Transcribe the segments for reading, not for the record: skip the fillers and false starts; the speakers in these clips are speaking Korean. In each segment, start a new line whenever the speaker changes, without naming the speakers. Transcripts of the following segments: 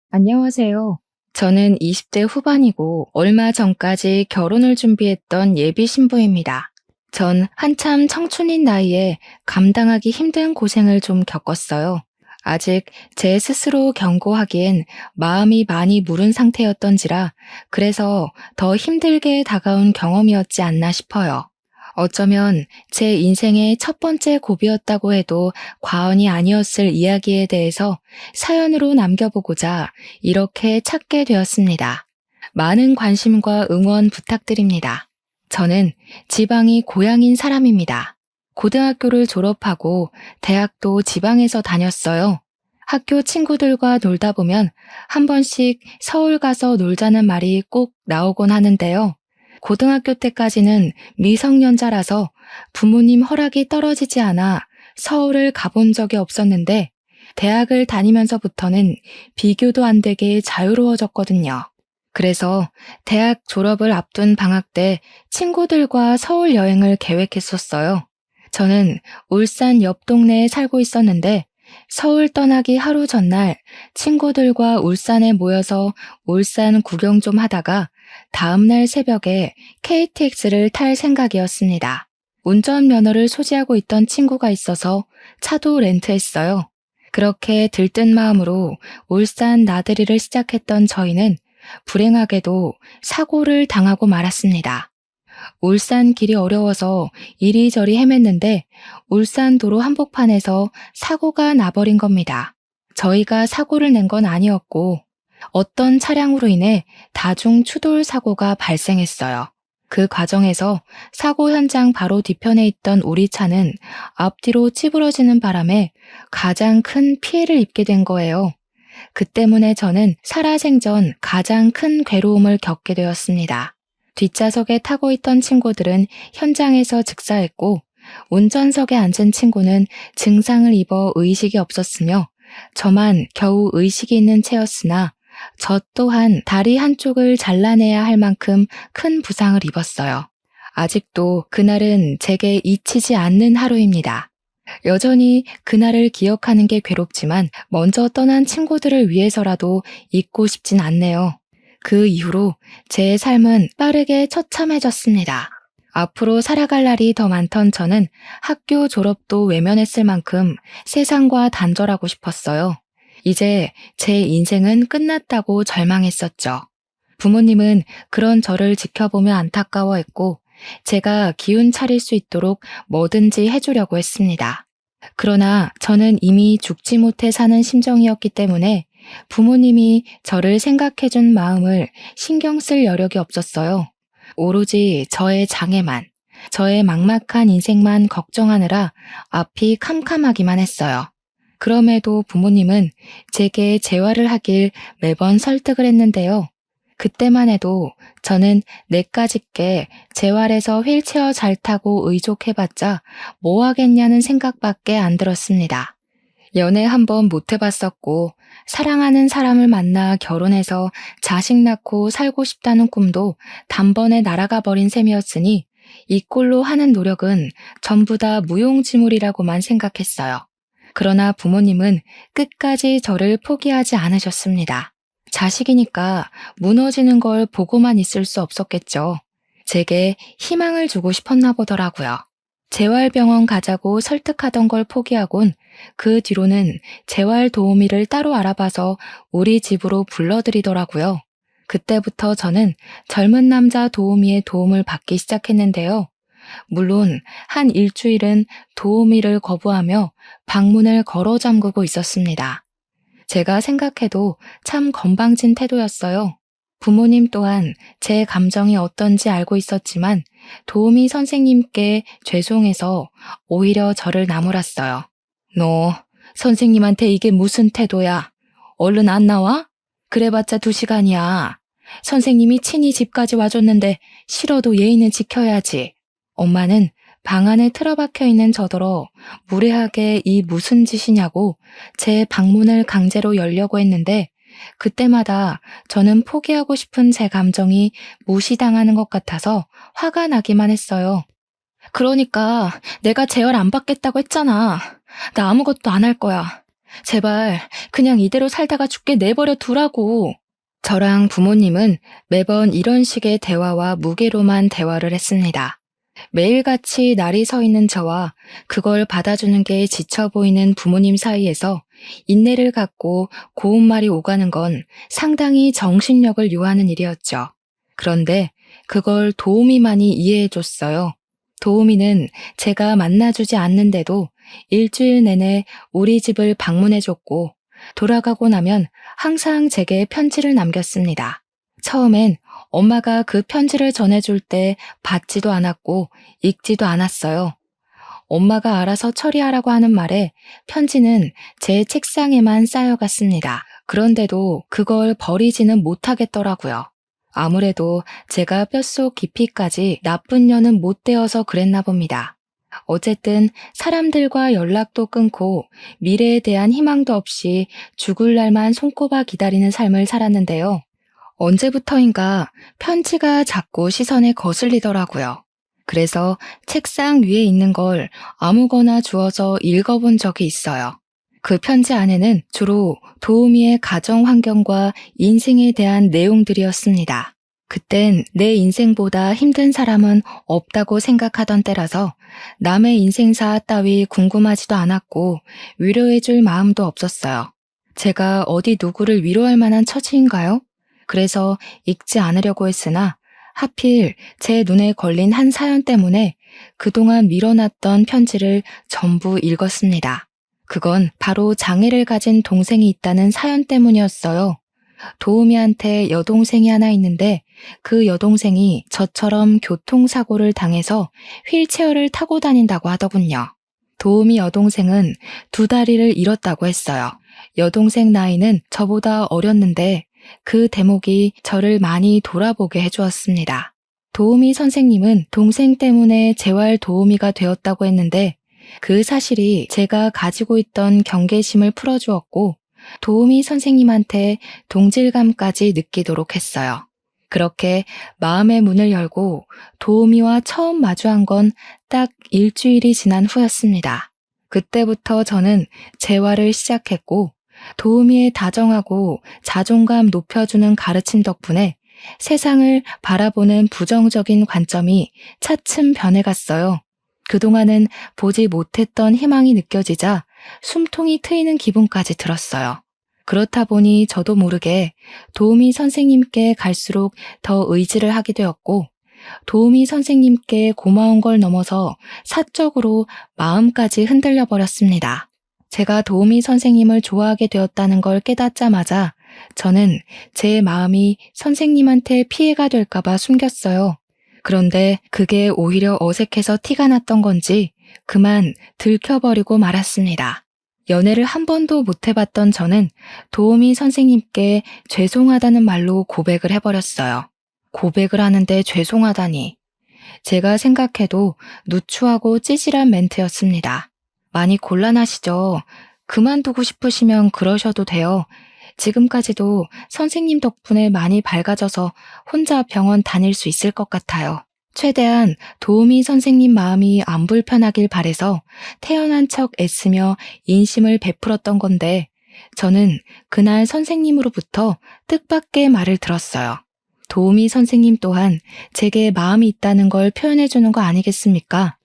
안녕하세요. 저는 20대 후반이고 얼마 전까지 결혼을 준비했던 예비 신부입니다. 전 한참 청춘인 나이에 감당하기 힘든 고생을 좀 겪었어요. 아직 제 스스로 경고하기엔 마음이 많이 무른 상태였던지라 그래서 더 힘들게 다가온 경험이었지 않나 싶어요. 어쩌면 제 인생의 첫 번째 고비였다고 해도 과언이 아니었을 이야기에 대해서 사연으로 남겨보고자 이렇게 찾게 되었습니다. 많은 관심과 응원 부탁드립니다. 저는 지방이 고향인 사람입니다. 고등학교를 졸업하고 대학도 지방에서 다녔어요. 학교 친구들과 놀다 보면 한 번씩 서울 가서 놀자는 말이 꼭 나오곤 하는데요. 고등학교 때까지는 미성년자라서 부모님 허락이 떨어지지 않아 서울을 가본 적이 없었는데 대학을 다니면서부터는 비교도 안 되게 자유로워졌거든요. 그래서 대학 졸업을 앞둔 방학 때 친구들과 서울 여행을 계획했었어요. 저는 울산 옆 동네에 살고 있었는데 서울 떠나기 하루 전날 친구들과 울산에 모여서 울산 구경 좀 하다가 다음날 새벽에 KTX를 탈 생각이었습니다. 운전면허를 소지하고 있던 친구가 있어서 차도 렌트했어요. 그렇게 들뜬 마음으로 울산 나들이를 시작했던 저희는 불행하게도 사고를 당하고 말았습니다. 울산 길이 어려워서 이리저리 헤맸는데 울산 도로 한복판에서 사고가 나버린 겁니다. 저희가 사고를 낸 건 아니었고 어떤 차량으로 인해 다중 추돌 사고가 발생했어요. 그 과정에서 사고 현장 바로 뒤편에 있던 우리 차는 앞뒤로 찌부러지는 바람에 가장 큰 피해를 입게 된 거예요. 그 때문에 저는 살아생전 가장 큰 괴로움을 겪게 되었습니다. 뒷좌석에 타고 있던 친구들은 현장에서 즉사했고 운전석에 앉은 친구는 증상을 입어 의식이 없었으며 저만 겨우 의식이 있는 채였으나 저 또한 다리 한쪽을 잘라내야 할 만큼 큰 부상을 입었어요. 아직도 그날은 제게 잊히지 않는 하루입니다. 여전히 그날을 기억하는 게 괴롭지만 먼저 떠난 친구들을 위해서라도 잊고 싶진 않네요. 그 이후로 제 삶은 빠르게 처참해졌습니다. 앞으로 살아갈 날이 더 많던 저는 학교 졸업도 외면했을 만큼 세상과 단절하고 싶었어요. 이제 제 인생은 끝났다고 절망했었죠. 부모님은 그런 저를 지켜보며 안타까워했고 제가 기운 차릴 수 있도록 뭐든지 해주려고 했습니다. 그러나 저는 이미 죽지 못해 사는 심정이었기 때문에 부모님이 저를 생각해준 마음을 신경 쓸 여력이 없었어요. 오로지 저의 장애만, 저의 막막한 인생만 걱정하느라 앞이 캄캄하기만 했어요. 그럼에도 부모님은 제게 재활을 하길 매번 설득을 했는데요. 그때만 해도 저는 내까짓게 재활해서 휠체어 잘 타고 의족해봤자 뭐 하겠냐는 생각밖에 안 들었습니다. 연애 한번 못 해봤었고 사랑하는 사람을 만나 결혼해서 자식 낳고 살고 싶다는 꿈도 단번에 날아가 버린 셈이었으니 이 꼴로 하는 노력은 전부 다 무용지물이라고만 생각했어요. 그러나 부모님은 끝까지 저를 포기하지 않으셨습니다. 자식이니까 무너지는 걸 보고만 있을 수 없었겠죠. 제게 희망을 주고 싶었나 보더라고요. 재활병원 가자고 설득하던 걸 포기하곤 그 뒤로는 재활 도우미를 따로 알아봐서 우리 집으로 불러들이더라고요. 그때부터 저는 젊은 남자 도우미의 도움을 받기 시작했는데요. 물론 한 일주일은 도우미를 거부하며 방문을 걸어 잠그고 있었습니다. 제가 생각해도 참 건방진 태도였어요. 부모님 또한 제 감정이 어떤지 알고 있었지만 도우미 선생님께 죄송해서 오히려 저를 나무랐어요. 너 선생님한테 이게 무슨 태도야? 얼른 안 나와? 그래봤자 2시간이야. 선생님이 친히 집까지 와줬는데 싫어도 예의는 지켜야지. 엄마는 방 안에 틀어박혀 있는 저더러 무례하게 이 무슨 짓이냐고 제 방문을 강제로 열려고 했는데 그때마다 저는 포기하고 싶은 제 감정이 무시당하는 것 같아서 화가 나기만 했어요. 그러니까 내가 재활 안 받겠다고 했잖아. 나 아무것도 안 할 거야. 제발 그냥 이대로 살다가 죽게 내버려 두라고. 저랑 부모님은 매번 이런 식의 대화와 무게로만 대화를 했습니다. 매일같이 날이 서 있는 저와 그걸 받아주는 게 지쳐 보이는 부모님 사이에서 인내를 갖고 고운 말이 오가는 건 상당히 정신력을 요하는 일이었죠. 그런데 그걸 도우미만이 이해해줬어요. 도우미는 제가 만나주지 않는데도 일주일 내내 우리 집을 방문해줬고 돌아가고 나면 항상 제게 편지를 남겼습니다. 처음엔 엄마가 그 편지를 전해줄 때 받지도 않았고 읽지도 않았어요. 엄마가 알아서 처리하라고 하는 말에 편지는 제 책상에만 쌓여갔습니다. 그런데도 그걸 버리지는 못하겠더라고요. 아무래도 제가 뼛속 깊이까지 나쁜 년은 못 되어서 그랬나 봅니다. 어쨌든 사람들과 연락도 끊고 미래에 대한 희망도 없이 죽을 날만 손꼽아 기다리는 삶을 살았는데요. 언제부터인가 편지가 자꾸 시선에 거슬리더라고요. 그래서 책상 위에 있는 걸 아무거나 주워서 읽어본 적이 있어요. 그 편지 안에는 주로 도우미의 가정 환경과 인생에 대한 내용들이었습니다. 그땐 내 인생보다 힘든 사람은 없다고 생각하던 때라서 남의 인생사 따위 궁금하지도 않았고 위로해줄 마음도 없었어요. 제가 어디 누구를 위로할 만한 처지인가요? 그래서 읽지 않으려고 했으나 하필 제 눈에 걸린 한 사연 때문에 그동안 밀어놨던 편지를 전부 읽었습니다. 그건 바로 장애를 가진 동생이 있다는 사연 때문이었어요. 도우미한테 여동생이 하나 있는데 그 여동생이 저처럼 교통사고를 당해서 휠체어를 타고 다닌다고 하더군요. 도우미 여동생은 두 다리를 잃었다고 했어요. 여동생 나이는 저보다 어렸는데 그 대목이 저를 많이 돌아보게 해주었습니다. 도우미 선생님은 동생 때문에 재활 도우미가 되었다고 했는데 그 사실이 제가 가지고 있던 경계심을 풀어주었고 도우미 선생님한테 동질감까지 느끼도록 했어요. 그렇게 마음의 문을 열고 도우미와 처음 마주한 건 딱 일주일이 지난 후였습니다. 그때부터 저는 재활을 시작했고 도우미의 다정하고 자존감 높여주는 가르침 덕분에 세상을 바라보는 부정적인 관점이 차츰 변해갔어요. 그동안은 보지 못했던 희망이 느껴지자 숨통이 트이는 기분까지 들었어요. 그렇다 보니 저도 모르게 도우미 선생님께 갈수록 더 의지를 하게 되었고 도우미 선생님께 고마운 걸 넘어서 사적으로 마음까지 흔들려 버렸습니다. 제가 도우미 선생님을 좋아하게 되었다는 걸 깨닫자마자 저는 제 마음이 선생님한테 피해가 될까봐 숨겼어요. 그런데 그게 오히려 어색해서 티가 났던 건지 그만 들켜버리고 말았습니다. 연애를 한 번도 못 해봤던 저는 도우미 선생님께 죄송하다는 말로 고백을 해버렸어요. 고백을 하는데 죄송하다니. 제가 생각해도 누추하고 찌질한 멘트였습니다. 많이 곤란하시죠? 그만두고 싶으시면 그러셔도 돼요. 지금까지도 선생님 덕분에 많이 밝아져서 혼자 병원 다닐 수 있을 것 같아요. 최대한 도우미 선생님 마음이 안 불편하길 바래서 태어난 척 애쓰며 인심을 베풀었던 건데 저는 그날 선생님으로부터 뜻밖의 말을 들었어요. 도우미 선생님 또한 제게 마음이 있다는 걸 표현해주는 거 아니겠습니까?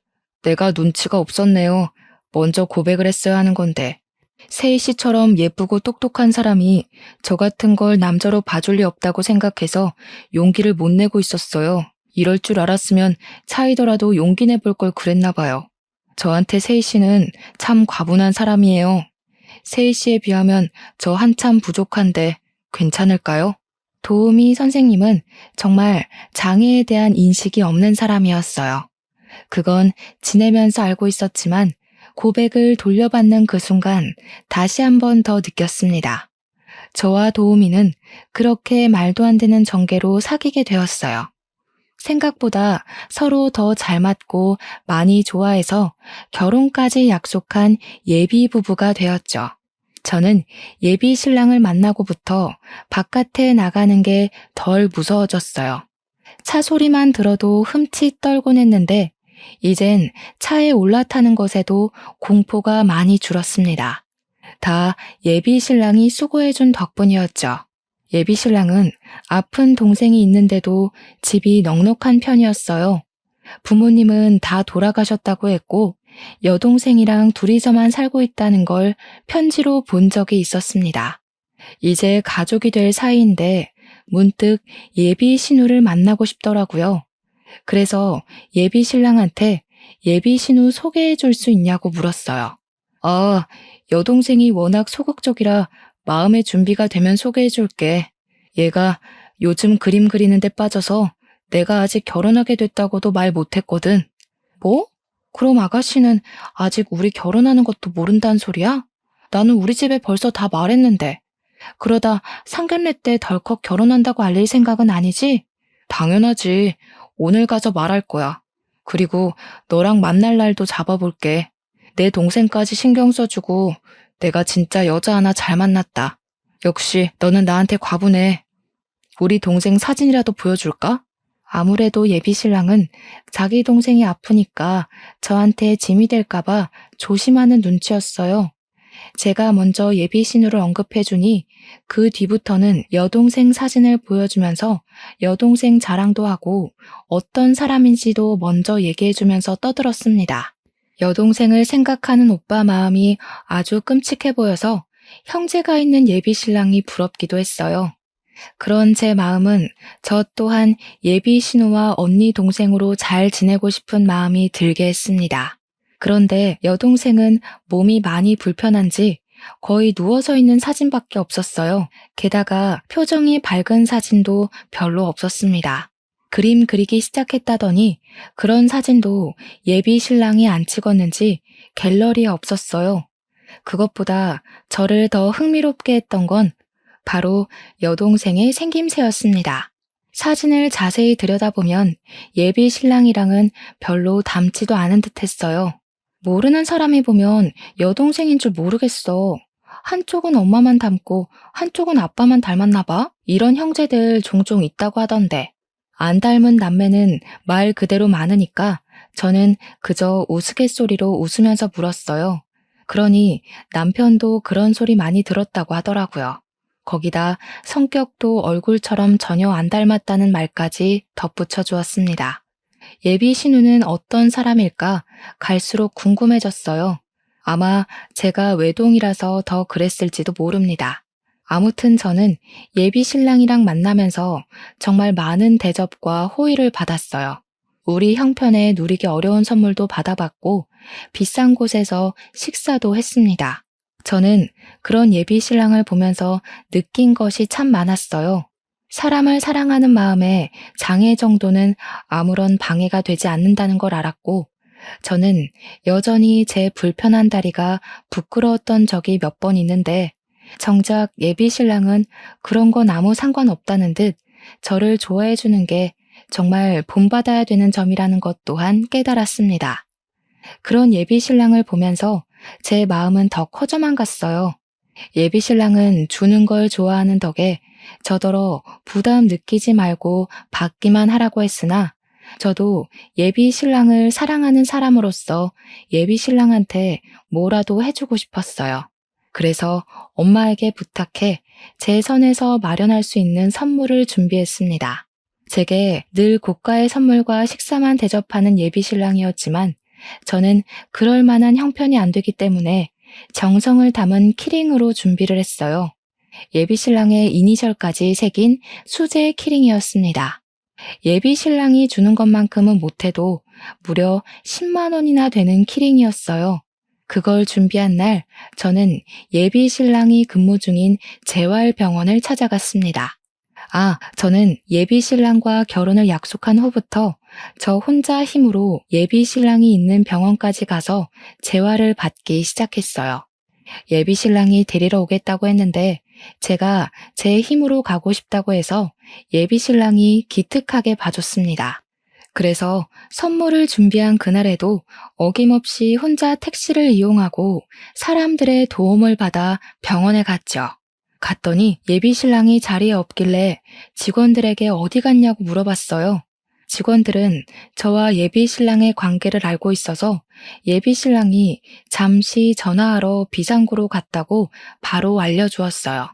내가 눈치가 없었네요. 먼저 고백을 했어야 하는 건데. 세희 씨처럼 예쁘고 똑똑한 사람이 저 같은 걸 남자로 봐줄 리 없다고 생각해서 용기를 못 내고 있었어요. 이럴 줄 알았으면 차이더라도 용기 내볼 걸 그랬나 봐요. 저한테 세희 씨는 참 과분한 사람이에요. 세희 씨에 비하면 저 한참 부족한데 괜찮을까요? 도우미 선생님은 정말 장애에 대한 인식이 없는 사람이었어요. 그건 지내면서 알고 있었지만 고백을 돌려받는 그 순간 다시 한 번 더 느꼈습니다. 저와 도우미는 그렇게 말도 안 되는 전개로 사귀게 되었어요. 생각보다 서로 더 잘 맞고 많이 좋아해서 결혼까지 약속한 예비 부부가 되었죠. 저는 예비 신랑을 만나고부터 바깥에 나가는 게 덜 무서워졌어요. 차 소리만 들어도 흠칫 떨곤 했는데 이젠 차에 올라타는 것에도 공포가 많이 줄었습니다. 다 예비 신랑이 수고해준 덕분이었죠. 예비 신랑은 아픈 동생이 있는데도 집이 넉넉한 편이었어요. 부모님은 다 돌아가셨다고 했고 여동생이랑 둘이서만 살고 있다는 걸 편지로 본 적이 있었습니다. 이제 가족이 될 사이인데 문득 예비 신우를 만나고 싶더라고요. 그래서 예비 신랑한테 예비 신우 소개해 줄 수 있냐고 물었어요. 아, 여동생이 워낙 소극적이라 마음의 준비가 되면 소개해 줄게. 얘가 요즘 그림 그리는 데 빠져서 내가 아직 결혼하게 됐다고도 말 못했거든. 뭐? 그럼 아가씨는 아직 우리 결혼하는 것도 모른다는 소리야? 나는 우리 집에 벌써 다 말했는데. 그러다 상견례 때 덜컥 결혼한다고 알릴 생각은 아니지? 당연하지. 오늘 가서 말할 거야. 그리고 너랑 만날 날도 잡아볼게. 내 동생까지 신경 써주고 내가 진짜 여자 하나 잘 만났다. 역시 너는 나한테 과분해. 우리 동생 사진이라도 보여줄까? 아무래도 예비 신랑은 자기 동생이 아프니까 저한테 짐이 될까봐 조심하는 눈치였어요. 제가 먼저 예비 신우를 언급해주니 그 뒤부터는 여동생 사진을 보여주면서 여동생 자랑도 하고 어떤 사람인지도 먼저 얘기해주면서 떠들었습니다. 여동생을 생각하는 오빠 마음이 아주 끔찍해 보여서 형제가 있는 예비 신랑이 부럽기도 했어요. 그런 제 마음은 저 또한 예비 신우와 언니 동생으로 잘 지내고 싶은 마음이 들게 했습니다. 그런데 여동생은 몸이 많이 불편한지 거의 누워서 있는 사진밖에 없었어요. 게다가 표정이 밝은 사진도 별로 없었습니다. 그림 그리기 시작했다더니 그런 사진도 예비 신랑이 안 찍었는지 갤러리에 없었어요. 그것보다 저를 더 흥미롭게 했던 건 바로 여동생의 생김새였습니다. 사진을 자세히 들여다보면 예비 신랑이랑은 별로 닮지도 않은 듯 했어요. 모르는 사람이 보면 여동생인 줄 모르겠어. 한쪽은 엄마만 닮고 한쪽은 아빠만 닮았나 봐? 이런 형제들 종종 있다고 하던데. 안 닮은 남매는 말 그대로 많으니까 저는 그저 우스갯소리로 웃으면서 물었어요. 그러니 남편도 그런 소리 많이 들었다고 하더라고요. 거기다 성격도 얼굴처럼 전혀 안 닮았다는 말까지 덧붙여 주었습니다. 예비 신우는 어떤 사람일까 갈수록 궁금해졌어요. 아마 제가 외동이라서 더 그랬을지도 모릅니다. 아무튼 저는 예비 신랑이랑 만나면서 정말 많은 대접과 호의를 받았어요. 우리 형편에 누리기 어려운 선물도 받아봤고 비싼 곳에서 식사도 했습니다. 저는 그런 예비 신랑을 보면서 느낀 것이 참 많았어요. 사람을 사랑하는 마음에 장애 정도는 아무런 방해가 되지 않는다는 걸 알았고, 저는 여전히 제 불편한 다리가 부끄러웠던 적이 몇 번 있는데, 정작 예비 신랑은 그런 건 아무 상관없다는 듯 저를 좋아해 주는 게 정말 본받아야 되는 점이라는 것 또한 깨달았습니다. 그런 예비 신랑을 보면서 제 마음은 더 커져만 갔어요. 예비 신랑은 주는 걸 좋아하는 덕에 저더러 부담 느끼지 말고 받기만 하라고 했으나 저도 예비 신랑을 사랑하는 사람으로서 예비 신랑한테 뭐라도 해주고 싶었어요. 그래서 엄마에게 부탁해 제 선에서 마련할 수 있는 선물을 준비했습니다. 제게 늘 고가의 선물과 식사만 대접하는 예비 신랑이었지만 저는 그럴 만한 형편이 안 되기 때문에 정성을 담은 키링으로 준비를 했어요. 예비 신랑의 이니셜까지 새긴 수제 키링이었습니다. 예비 신랑이 주는 것만큼은 못해도 무려 10만 원이나 되는 키링이었어요. 그걸 준비한 날 저는 예비 신랑이 근무 중인 재활병원을 찾아갔습니다. 저는 예비 신랑과 결혼을 약속한 후부터 저 혼자 힘으로 예비 신랑이 있는 병원까지 가서 재활을 받기 시작했어요. 예비 신랑이 데리러 오겠다고 했는데 제가 제 힘으로 가고 싶다고 해서 예비 신랑이 기특하게 봐줬습니다. 그래서 선물을 준비한 그날에도 어김없이 혼자 택시를 이용하고 사람들의 도움을 받아 병원에 갔죠. 갔더니 예비 신랑이 자리에 없길래 직원들에게 어디 갔냐고 물어봤어요. 직원들은 저와 예비 신랑의 관계를 알고 있어서 예비 신랑이 잠시 전화하러 비상구로 갔다고 바로 알려주었어요.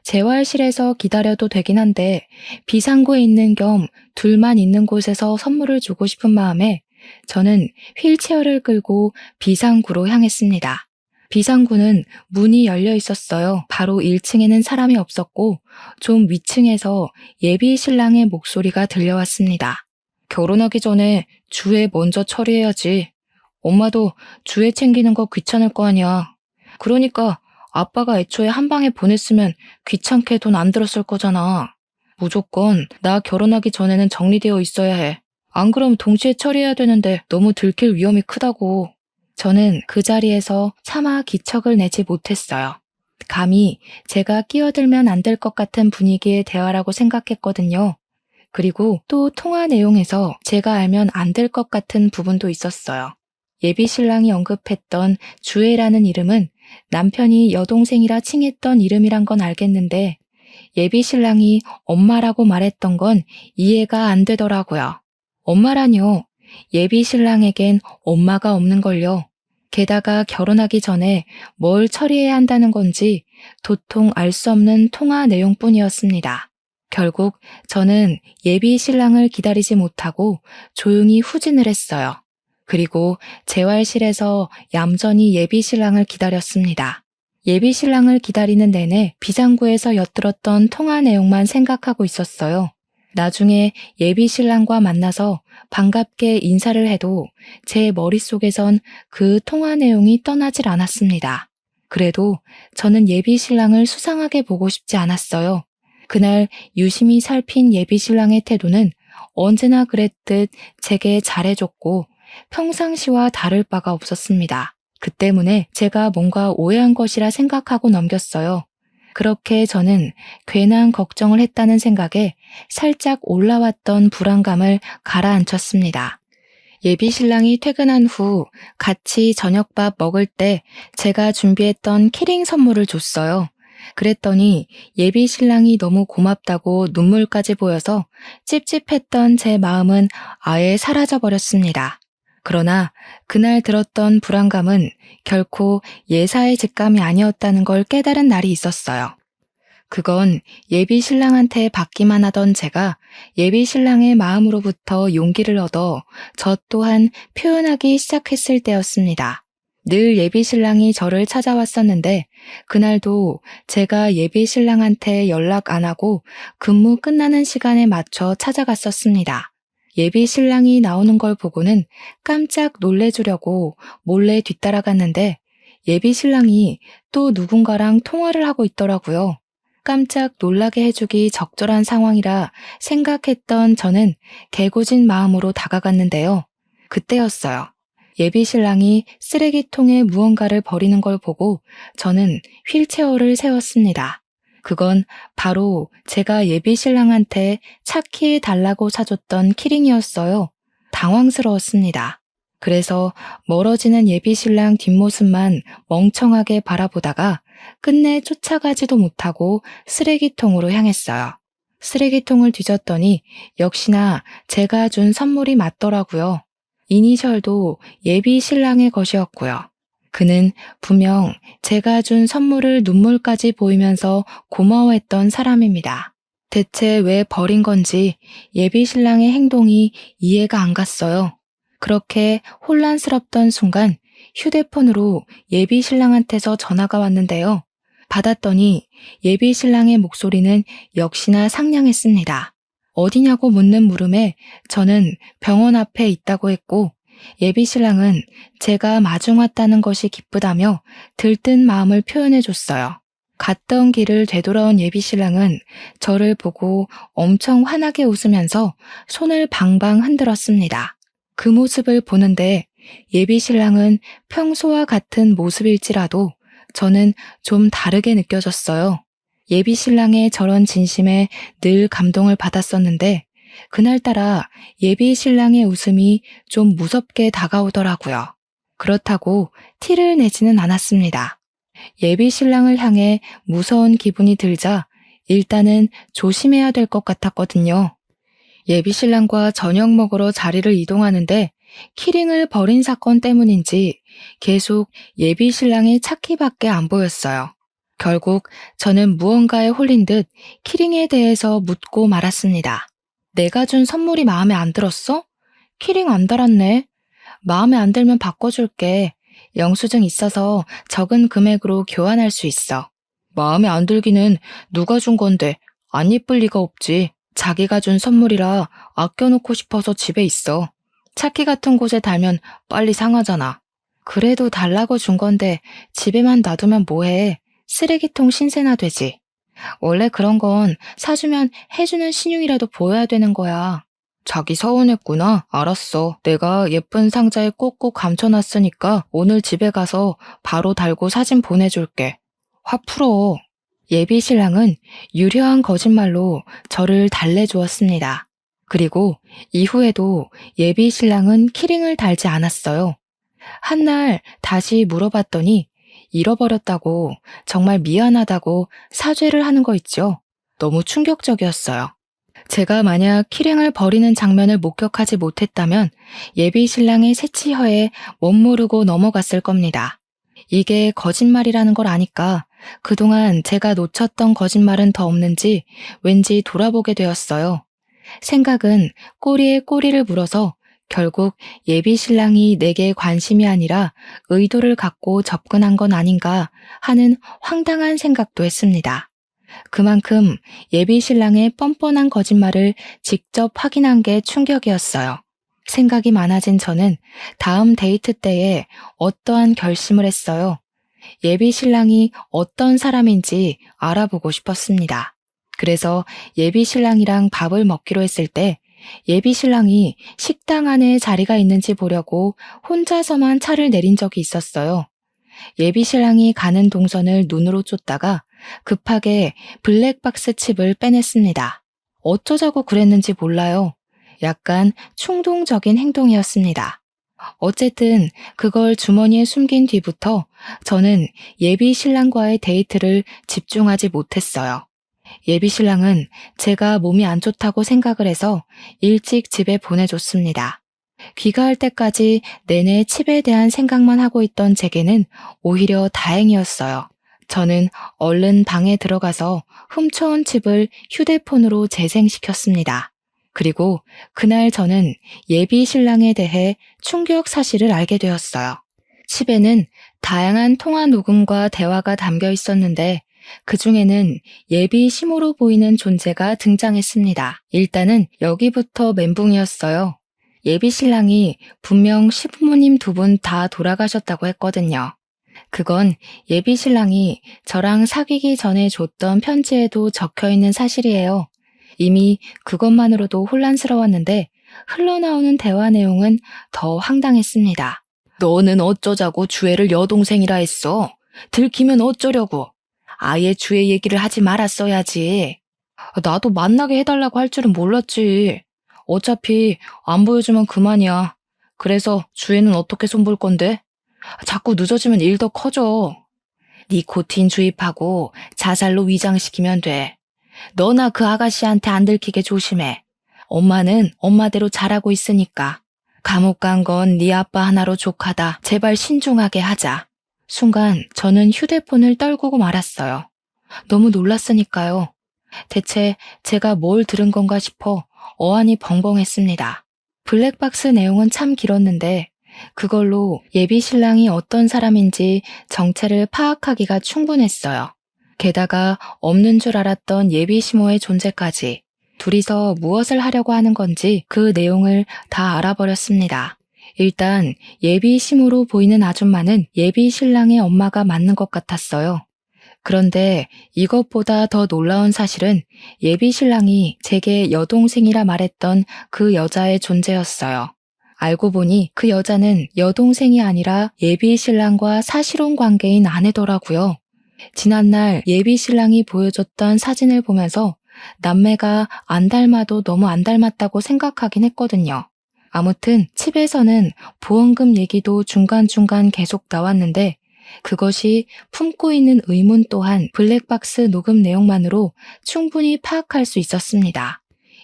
재활실에서 기다려도 되긴 한데 비상구에 있는 겸 둘만 있는 곳에서 선물을 주고 싶은 마음에 저는 휠체어를 끌고 비상구로 향했습니다. 비상구는 문이 열려 있었어요. 바로 1층에는 사람이 없었고 좀 위층에서 예비 신랑의 목소리가 들려왔습니다. 결혼하기 전에 주애 먼저 처리해야지. 엄마도 주애 챙기는 거 귀찮을 거 아니야. 그러니까 아빠가 애초에 한 방에 보냈으면 귀찮게 돈 안 들었을 거잖아. 무조건 나 결혼하기 전에는 정리되어 있어야 해. 안 그럼 동시에 처리해야 되는데 너무 들킬 위험이 크다고. 저는 그 자리에서 차마 기척을 내지 못했어요. 감히 제가 끼어들면 안 될 것 같은 분위기의 대화라고 생각했거든요. 그리고 또 통화 내용에서 제가 알면 안 될 것 같은 부분도 있었어요. 예비 신랑이 언급했던 주애라는 이름은 남편이 여동생이라 칭했던 이름이란 건 알겠는데 예비 신랑이 엄마라고 말했던 건 이해가 안 되더라고요. 엄마라뇨. 예비 신랑에겐 엄마가 없는걸요. 게다가 결혼하기 전에 뭘 처리해야 한다는 건지 도통 알 수 없는 통화 내용뿐이었습니다. 결국 저는 예비 신랑을 기다리지 못하고 조용히 후진을 했어요. 그리고 재활실에서 얌전히 예비 신랑을 기다렸습니다. 예비 신랑을 기다리는 내내 비상구에서 엿들었던 통화 내용만 생각하고 있었어요. 나중에 예비 신랑과 만나서 반갑게 인사를 해도 제 머릿속에선 그 통화 내용이 떠나질 않았습니다. 그래도 저는 예비 신랑을 수상하게 보고 싶지 않았어요. 그날 유심히 살핀 예비 신랑의 태도는 언제나 그랬듯 제게 잘해줬고 평상시와 다를 바가 없었습니다. 그 때문에 제가 뭔가 오해한 것이라 생각하고 넘겼어요. 그렇게 저는 괜한 걱정을 했다는 생각에 살짝 올라왔던 불안감을 가라앉혔습니다. 예비 신랑이 퇴근한 후 같이 저녁밥 먹을 때 제가 준비했던 키링 선물을 줬어요. 그랬더니 예비 신랑이 너무 고맙다고 눈물까지 보여서 찝찝했던 제 마음은 아예 사라져버렸습니다. 그러나 그날 들었던 불안감은 결코 예사의 직감이 아니었다는 걸 깨달은 날이 있었어요. 그건 예비 신랑한테 받기만 하던 제가 예비 신랑의 마음으로부터 용기를 얻어 저 또한 표현하기 시작했을 때였습니다. 늘 예비 신랑이 저를 찾아왔었는데 그날도 제가 예비 신랑한테 연락 안 하고 근무 끝나는 시간에 맞춰 찾아갔었습니다. 예비 신랑이 나오는 걸 보고는 깜짝 놀래주려고 몰래 뒤따라갔는데 예비 신랑이 또 누군가랑 통화를 하고 있더라고요. 깜짝 놀라게 해주기 적절한 상황이라 생각했던 저는 개구진 마음으로 다가갔는데요. 그때였어요. 예비 신랑이 쓰레기통에 무언가를 버리는 걸 보고 저는 휠체어를 세웠습니다. 그건 바로 제가 예비 신랑한테 차키해 달라고 사줬던 키링이었어요. 당황스러웠습니다. 그래서 멀어지는 예비 신랑 뒷모습만 멍청하게 바라보다가 끝내 쫓아가지도 못하고 쓰레기통으로 향했어요. 쓰레기통을 뒤졌더니 역시나 제가 준 선물이 맞더라고요. 이니셜도 예비 신랑의 것이었고요. 그는 분명 제가 준 선물을 눈물까지 보이면서 고마워했던 사람입니다. 대체 왜 버린 건지 예비 신랑의 행동이 이해가 안 갔어요. 그렇게 혼란스럽던 순간 휴대폰으로 예비 신랑한테서 전화가 왔는데요. 받았더니 예비 신랑의 목소리는 역시나 상냥했습니다. 어디냐고 묻는 물음에 저는 병원 앞에 있다고 했고 예비 신랑은 제가 마중 왔다는 것이 기쁘다며 들뜬 마음을 표현해줬어요. 갔던 길을 되돌아온 예비 신랑은 저를 보고 엄청 환하게 웃으면서 손을 방방 흔들었습니다. 그 모습을 보는데 예비 신랑은 평소와 같은 모습일지라도 저는 좀 다르게 느껴졌어요. 예비 신랑의 저런 진심에 늘 감동을 받았었는데 그날따라 예비 신랑의 웃음이 좀 무섭게 다가오더라고요. 그렇다고 티를 내지는 않았습니다. 예비 신랑을 향해 무서운 기분이 들자 일단은 조심해야 될 것 같았거든요. 예비신랑과 저녁 먹으러 자리를 이동하는데 키링을 버린 사건 때문인지 계속 예비신랑의 차키밖에 안 보였어요. 결국 저는 무언가에 홀린 듯 키링에 대해서 묻고 말았습니다. 내가 준 선물이 마음에 안 들었어? 키링 안 달았네. 마음에 안 들면 바꿔줄게. 영수증 있어서 적은 금액으로 교환할 수 있어. 마음에 안 들기는 누가 준 건데 안 예쁠 리가 없지. 자기가 준 선물이라 아껴놓고 싶어서 집에 있어. 차키 같은 곳에 달면 빨리 상하잖아. 그래도 달라고 준 건데 집에만 놔두면 뭐해. 쓰레기통 신세나 되지. 원래 그런 건 사주면 해주는 신용이라도 보여야 되는 거야. 자기 서운했구나. 알았어. 내가 예쁜 상자에 꼭꼭 감춰놨으니까 오늘 집에 가서 바로 달고 사진 보내줄게. 화 풀어. 예비 신랑은 유려한 거짓말로 저를 달래주었습니다. 그리고 이후에도 예비 신랑은 키링을 달지 않았어요. 한날 다시 물어봤더니 잃어버렸다고, 정말 미안하다고 사죄를 하는 거 있죠. 너무 충격적이었어요. 제가 만약 키링을 버리는 장면을 목격하지 못했다면 예비 신랑의 새치혀에 멋모르고 넘어갔을 겁니다. 이게 거짓말이라는 걸 아니까 그동안 제가 놓쳤던 거짓말은 더 없는지 왠지 돌아보게 되었어요. 생각은 꼬리에 꼬리를 물어서 결국 예비 신랑이 내게 관심이 아니라 의도를 갖고 접근한 건 아닌가 하는 황당한 생각도 했습니다. 그만큼 예비 신랑의 뻔뻔한 거짓말을 직접 확인한 게 충격이었어요. 생각이 많아진 저는 다음 데이트 때에 어떠한 결심을 했어요. 예비 신랑이 어떤 사람인지 알아보고 싶었습니다. 그래서 예비 신랑이랑 밥을 먹기로 했을 때 예비 신랑이 식당 안에 자리가 있는지 보려고 혼자서만 차를 내린 적이 있었어요. 예비 신랑이 가는 동선을 눈으로 쫓다가 급하게 블랙박스 칩을 빼냈습니다. 어쩌자고 그랬는지 몰라요. 약간 충동적인 행동이었습니다. 어쨌든 그걸 주머니에 숨긴 뒤부터 저는 예비 신랑과의 데이트를 집중하지 못했어요. 예비 신랑은 제가 몸이 안 좋다고 생각을 해서 일찍 집에 보내줬습니다. 귀가할 때까지 내내 칩에 대한 생각만 하고 있던 제게는 오히려 다행이었어요. 저는 얼른 방에 들어가서 훔쳐온 칩을 휴대폰으로 재생시켰습니다. 그리고 그날 저는 예비 신랑에 대해 충격 사실을 알게 되었어요. 칩에는 다양한 통화 녹음과 대화가 담겨 있었는데 그 중에는 예비 시모로 보이는 존재가 등장했습니다. 일단은 여기부터 멘붕이었어요. 예비 신랑이 분명 시부모님 두 분 다 돌아가셨다고 했거든요. 그건 예비 신랑이 저랑 사귀기 전에 줬던 편지에도 적혀 있는 사실이에요. 이미 그것만으로도 혼란스러웠는데 흘러나오는 대화 내용은 더 황당했습니다. 너는 어쩌자고 주애를 여동생이라 했어? 들키면 어쩌려고? 아예 주애 얘기를 하지 말았어야지. 나도 만나게 해달라고 할 줄은 몰랐지. 어차피 안 보여주면 그만이야. 그래서 주애는 어떻게 손볼 건데? 자꾸 늦어지면 일 더 커져. 니코틴 주입하고 자살로 위장시키면 돼. 너나 그 아가씨한테 안 들키게 조심해. 엄마는 엄마대로 잘하고 있으니까. 감옥 간 건 네 아빠 하나로 족하다. 제발 신중하게 하자. 순간 저는 휴대폰을 떨구고 말았어요. 너무 놀랐으니까요. 대체 제가 뭘 들은 건가 싶어 어안이 벙벙했습니다. 블랙박스 내용은 참 길었는데 그걸로 예비 신랑이 어떤 사람인지 정체를 파악하기가 충분했어요. 게다가 없는 줄 알았던 예비 시모의 존재까지 둘이서 무엇을 하려고 하는 건지 그 내용을 다 알아버렸습니다. 일단 예비 시모로 보이는 아줌마는 예비 신랑의 엄마가 맞는 것 같았어요. 그런데 이것보다 더 놀라운 사실은 예비 신랑이 제게 여동생이라 말했던 그 여자의 존재였어요. 알고 보니 그 여자는 여동생이 아니라 예비 신랑과 사실혼 관계인 아내더라고요. 지난날 예비 신랑이 보여줬던 사진을 보면서 남매가 안 닮아도 너무 안 닮았다고 생각하긴 했거든요. 아무튼 칩에서는 보험금 얘기도 중간중간 계속 나왔는데 그것이 품고 있는 의문 또한 블랙박스 녹음 내용만으로 충분히 파악할 수 있었습니다.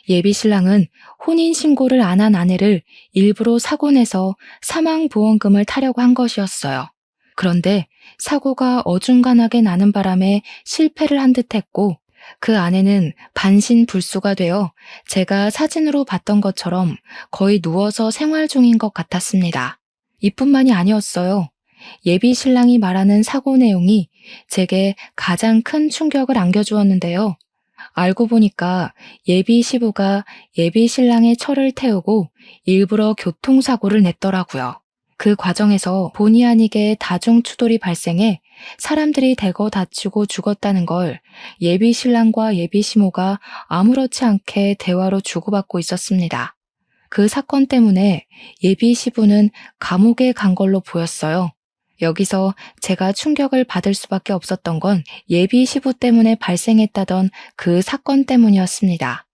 예비 신랑은 혼인신고를 안 한 아내를 일부러 사고 내서 사망보험금을 타려고 한 것이었어요. 그런데 사고가 어중간하게 나는 바람에 실패를 한 듯 했고 그 아내는 반신불수가 되어 제가 사진으로 봤던 것처럼 거의 누워서 생활 중인 것 같았습니다. 이뿐만이 아니었어요. 예비 신랑이 말하는 사고 내용이 제게 가장 큰 충격을 안겨주었는데요. 알고 보니까 예비 시부가 예비 신랑의 철을 태우고 일부러 교통사고를 냈더라고요. 그 과정에서 본의 아니게 다중추돌이 발생해 사람들이 대거 다치고 죽었다는 걸 예비 신랑과 예비 시모가 아무렇지 않게 대화로 주고받고 있었습니다. 그 사건 때문에 예비 시부는 감옥에 간 걸로 보였어요. 여기서 제가 충격을 받을 수밖에 없었던 건 예비 시부 때문에 발생했다던 그 사건 때문이었습니다.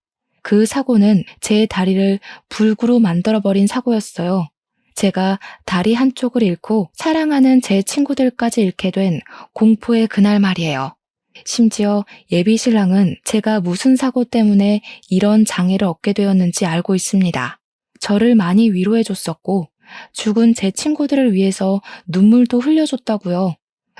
그 사고는 제 다리를 불구로 만들어버린 사고였어요. 제가 다리 한쪽을 잃고 사랑하는 제 친구들까지 잃게 된 공포의 그날 말이에요. 심지어 예비 신랑은 제가 무슨 사고 때문에 이런 장애를 얻게 되었는지 알고 있습니다. 저를 많이 위로해줬었고 죽은 제 친구들을 위해서 눈물도 흘려줬다고요.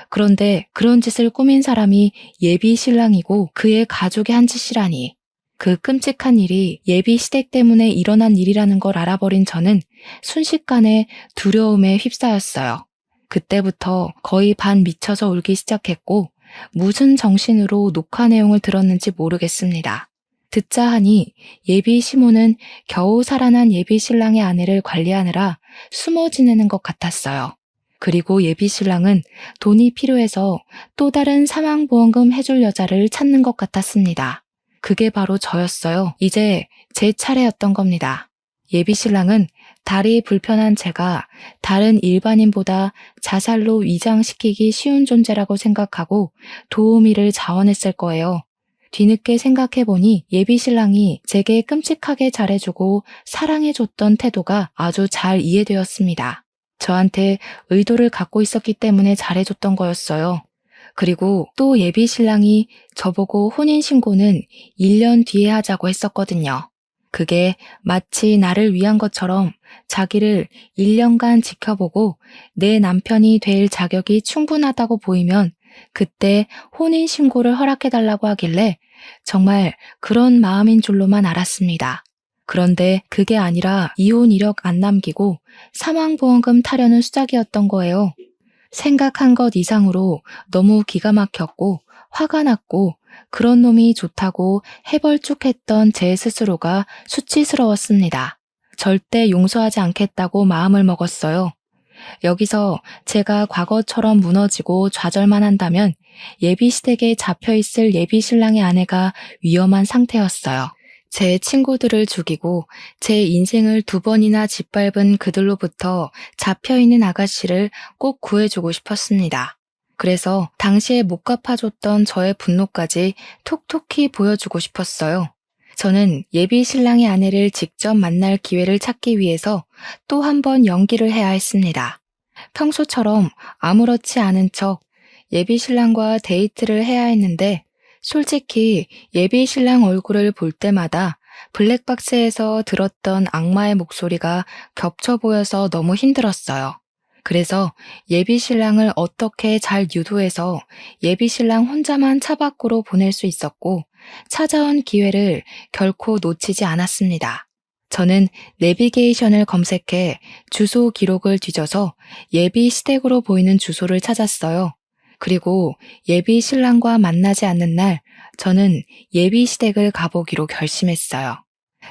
그런데 그런 짓을 꾸민 사람이 예비 신랑이고 그의 가족이 한 짓이라니. 그 끔찍한 일이 예비 시댁 때문에 일어난 일이라는 걸 알아버린 저는 순식간에 두려움에 휩싸였어요. 그때부터 거의 반 미쳐서 울기 시작했고 무슨 정신으로 녹화 내용을 들었는지 모르겠습니다. 듣자 하니 예비 시모는 겨우 살아난 예비 신랑의 아내를 관리하느라 숨어 지내는 것 같았어요. 그리고 예비 신랑은 돈이 필요해서 또 다른 사망보험금 해줄 여자를 찾는 것 같았습니다. 그게 바로 저였어요. 이제 제 차례였던 겁니다. 예비 신랑은 다리 불편한 제가 다른 일반인보다 자살로 위장시키기 쉬운 존재라고 생각하고 도우미를 자원했을 거예요. 뒤늦게 생각해보니 예비 신랑이 제게 끔찍하게 잘해주고 사랑해줬던 태도가 아주 잘 이해되었습니다. 저한테 의도를 갖고 있었기 때문에 잘해줬던 거였어요. 그리고 또 예비 신랑이 저보고 혼인신고는 1년 뒤에 하자고 했었거든요. 그게 마치 나를 위한 것처럼 자기를 1년간 지켜보고 내 남편이 될 자격이 충분하다고 보이면 그때 혼인신고를 허락해달라고 하길래 정말 그런 마음인 줄로만 알았습니다. 그런데 그게 아니라 이혼 이력 안 남기고 사망보험금 타려는 수작이었던 거예요. 생각한 것 이상으로 너무 기가 막혔고 화가 났고 그런 놈이 좋다고 해벌쭉했던 제 스스로가 수치스러웠습니다. 절대 용서하지 않겠다고 마음을 먹었어요. 여기서 제가 과거처럼 무너지고 좌절만 한다면 예비 시댁에 잡혀있을 예비 신랑의 아내가 위험한 상태였어요. 제 친구들을 죽이고 제 인생을 2번이나 짓밟은 그들로부터 잡혀있는 아가씨를 꼭 구해주고 싶었습니다. 그래서 당시에 못 갚아줬던 저의 분노까지 톡톡히 보여주고 싶었어요. 저는 예비 신랑의 아내를 직접 만날 기회를 찾기 위해서 또 한 번 연기를 해야 했습니다. 평소처럼 아무렇지 않은 척 예비 신랑과 데이트를 해야 했는데 솔직히 예비 신랑 얼굴을 볼 때마다 블랙박스에서 들었던 악마의 목소리가 겹쳐 보여서 너무 힘들었어요. 그래서 예비 신랑을 어떻게 잘 유도해서 예비 신랑 혼자만 차 밖으로 보낼 수 있었고 찾아온 기회를 결코 놓치지 않았습니다. 저는 내비게이션을 검색해 주소 기록을 뒤져서 예비 시댁으로 보이는 주소를 찾았어요. 그리고 예비 신랑과 만나지 않는 날 저는 예비 시댁을 가보기로 결심했어요.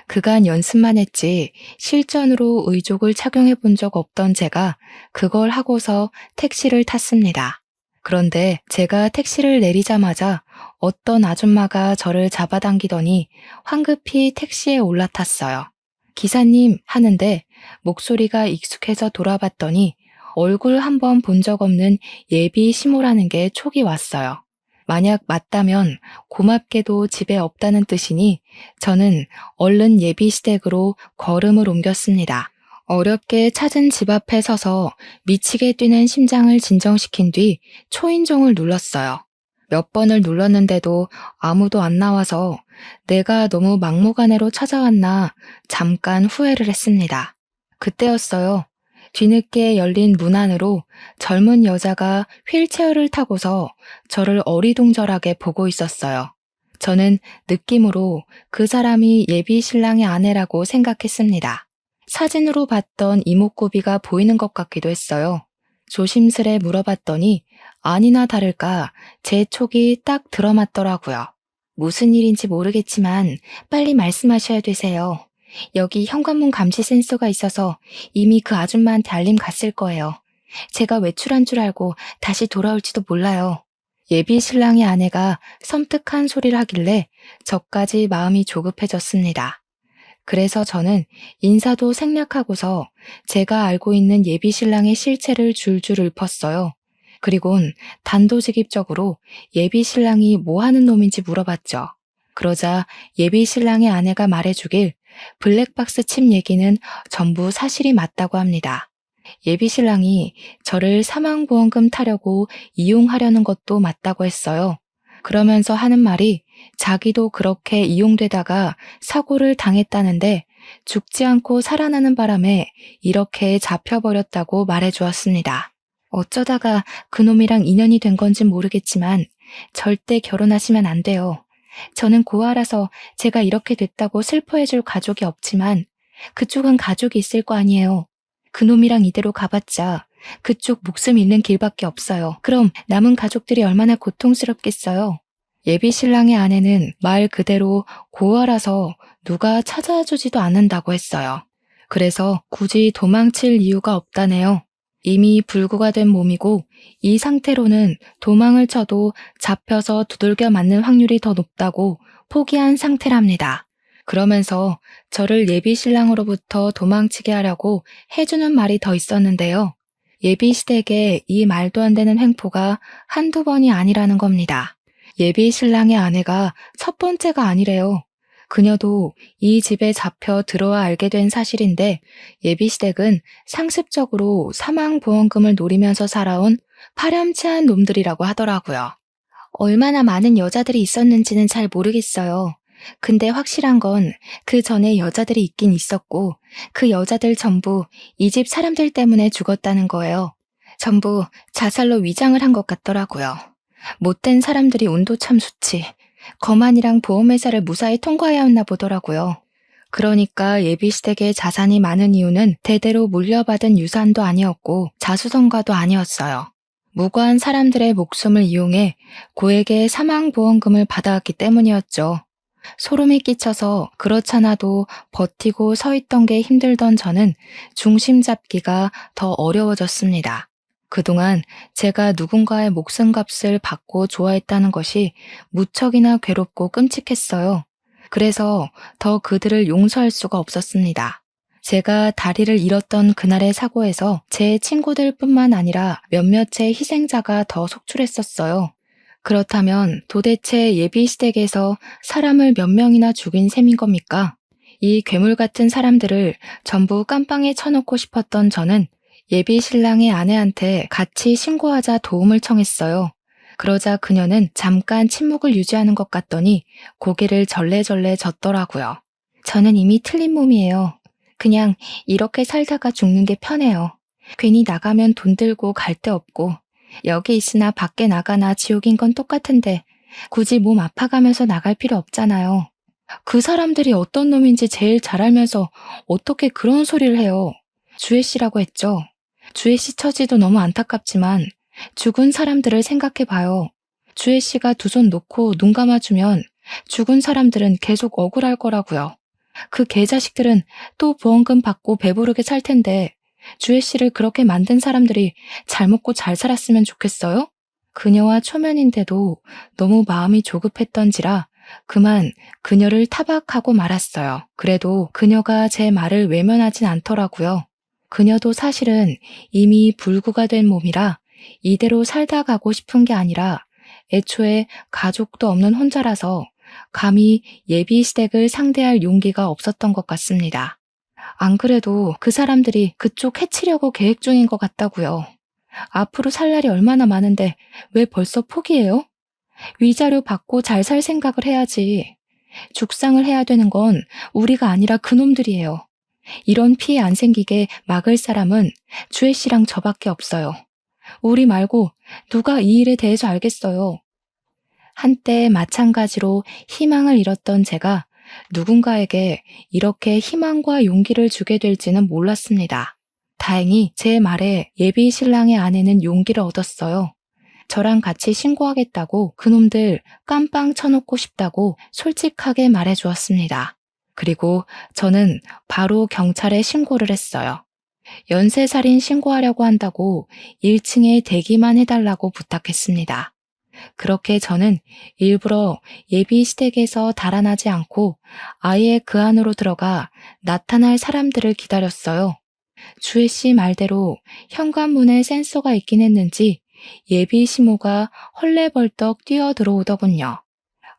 그간 연습만 했지 실전으로 의족을 착용해 본 적 없던 제가 그걸 하고서 택시를 탔습니다. 그런데 제가 택시를 내리자마자 어떤 아줌마가 저를 잡아당기더니 황급히 택시에 올라탔어요. 기사님 하는데 목소리가 익숙해서 돌아봤더니 얼굴 한 번 본 적 없는 예비 시모라는 게 촉이 왔어요. 만약 맞다면 고맙게도 집에 없다는 뜻이니 저는 얼른 예비 시댁으로 걸음을 옮겼습니다. 어렵게 찾은 집 앞에 서서 미치게 뛰는 심장을 진정시킨 뒤 초인종을 눌렀어요. 몇 번을 눌렀는데도 아무도 안 나와서 내가 너무 막무가내로 찾아왔나 잠깐 후회를 했습니다. 그때였어요. 뒤늦게 열린 문 안으로 젊은 여자가 휠체어를 타고서 저를 어리둥절하게 보고 있었어요. 저는 느낌으로 그 사람이 예비 신랑의 아내라고 생각했습니다. 사진으로 봤던 이목구비가 보이는 것 같기도 했어요. 조심스레 물어봤더니 아니나 다를까 제 촉이 딱 들어맞더라고요. 무슨 일인지 모르겠지만 빨리 말씀하셔야 되세요. 여기 현관문 감시 센서가 있어서 이미 그 아줌마한테 알림 갔을 거예요. 제가 외출한 줄 알고 다시 돌아올지도 몰라요. 예비 신랑의 아내가 섬뜩한 소리를 하길래 저까지 마음이 조급해졌습니다. 그래서 저는 인사도 생략하고서 제가 알고 있는 예비 신랑의 실체를 줄줄 읊었어요. 그리곤 단도직입적으로 예비 신랑이 뭐 하는 놈인지 물어봤죠. 그러자 예비 신랑의 아내가 말해주길 블랙박스 칩 얘기는 전부 사실이 맞다고 합니다. 예비 신랑이 저를 사망보험금 타려고 이용하려는 것도 맞다고 했어요. 그러면서 하는 말이 자기도 그렇게 이용되다가 사고를 당했다는데 죽지 않고 살아나는 바람에 이렇게 잡혀버렸다고 말해주었습니다. 어쩌다가 그놈이랑 인연이 된 건진 모르겠지만 절대 결혼하시면 안 돼요. 저는 고아라서 제가 이렇게 됐다고 슬퍼해줄 가족이 없지만 그쪽은 가족이 있을 거 아니에요. 그놈이랑 이대로 가봤자 그쪽 목숨 잃는 길밖에 없어요. 그럼 남은 가족들이 얼마나 고통스럽겠어요. 예비 신랑의 아내는 말 그대로 고아라서 누가 찾아와 주지도 않는다고 했어요. 그래서 굳이 도망칠 이유가 없다네요. 이미 불구가 된 몸이고 이 상태로는 도망을 쳐도 잡혀서 두들겨 맞는 확률이 더 높다고 포기한 상태랍니다. 그러면서 저를 예비 신랑으로부터 도망치게 하려고 해주는 말이 더 있었는데요. 예비 시댁에 이 말도 안 되는 횡포가 한두 번이 아니라는 겁니다. 예비 신랑의 아내가 첫 번째가 아니래요. 그녀도 이 집에 잡혀 들어와 알게 된 사실인데 예비 시댁은 상습적으로 사망보험금을 노리면서 살아온 파렴치한 놈들이라고 하더라고요. 얼마나 많은 여자들이 있었는지는 잘 모르겠어요. 근데 확실한 건 그 전에 여자들이 있긴 있었고 그 여자들 전부 이 집 사람들 때문에 죽었다는 거예요. 전부 자살로 위장을 한 것 같더라고요. 못된 사람들이 운도 참 좋지. 거만이랑 보험회사를 무사히 통과해야 했나 보더라고요. 그러니까 예비시댁에 자산이 많은 이유는 대대로 물려받은 유산도 아니었고 자수성가도 아니었어요. 무고한 사람들의 목숨을 이용해 고액의 사망보험금을 받아왔기 때문이었죠. 소름이 끼쳐서 그렇잖아도 버티고 서 있던 게 힘들던 저는 중심 잡기가 더 어려워졌습니다. 그동안 제가 누군가의 목숨값을 받고 좋아했다는 것이 무척이나 괴롭고 끔찍했어요. 그래서 더 그들을 용서할 수가 없었습니다. 제가 다리를 잃었던 그날의 사고에서 제 친구들뿐만 아니라 몇몇의 희생자가 더 속출했었어요. 그렇다면 도대체 예비시댁에서 사람을 몇 명이나 죽인 셈인 겁니까? 이 괴물 같은 사람들을 전부 깜빵에 쳐놓고 싶었던 저는 예비 신랑의 아내한테 같이 신고하자 도움을 청했어요. 그러자 그녀는 잠깐 침묵을 유지하는 것 같더니 고개를 절레절레 젓더라고요. 저는 이미 틀린 몸이에요. 그냥 이렇게 살다가 죽는 게 편해요. 괜히 나가면 돈 들고 갈 데 없고 여기 있으나 밖에 나가나 지옥인 건 똑같은데 굳이 몸 아파가면서 나갈 필요 없잖아요. 그 사람들이 어떤 놈인지 제일 잘 알면서 어떻게 그런 소리를 해요. 주혜 씨라고 했죠. 주혜 씨 처지도 너무 안타깝지만 죽은 사람들을 생각해봐요. 주혜 씨가 두 손 놓고 눈 감아주면 죽은 사람들은 계속 억울할 거라고요. 그 개자식들은 또 보험금 받고 배부르게 살 텐데 주혜 씨를 그렇게 만든 사람들이 잘 먹고 잘 살았으면 좋겠어요? 그녀와 초면인데도 너무 마음이 조급했던지라 그만 그녀를 타박하고 말았어요. 그래도 그녀가 제 말을 외면하진 않더라고요. 그녀도 사실은 이미 불구가 된 몸이라 이대로 살다 가고 싶은 게 아니라 애초에 가족도 없는 혼자라서 감히 예비 시댁을 상대할 용기가 없었던 것 같습니다. 안 그래도 그 사람들이 그쪽 해치려고 계획 중인 것 같다고요. 앞으로 살 날이 얼마나 많은데 왜 벌써 포기해요? 위자료 받고 잘 살 생각을 해야지. 죽상을 해야 되는 건 우리가 아니라 그놈들이에요. 이런 피해 안 생기게 막을 사람은 주혜 씨랑 저밖에 없어요. 우리 말고 누가 이 일에 대해서 알겠어요. 한때 마찬가지로 희망을 잃었던 제가 누군가에게 이렇게 희망과 용기를 주게 될지는 몰랐습니다. 다행히 제 말에 예비 신랑의 아내는 용기를 얻었어요. 저랑 같이 신고하겠다고 그놈들 깜빵 쳐놓고 싶다고 솔직하게 말해주었습니다. 그리고 저는 바로 경찰에 신고를 했어요. 연쇄살인 신고하려고 한다고 1층에 대기만 해달라고 부탁했습니다. 그렇게 저는 일부러 예비 시댁에서 달아나지 않고 아예 그 안으로 들어가 나타날 사람들을 기다렸어요. 주혜 씨 말대로 현관문에 센서가 있긴 했는지 예비 시모가 헐레벌떡 뛰어 들어오더군요.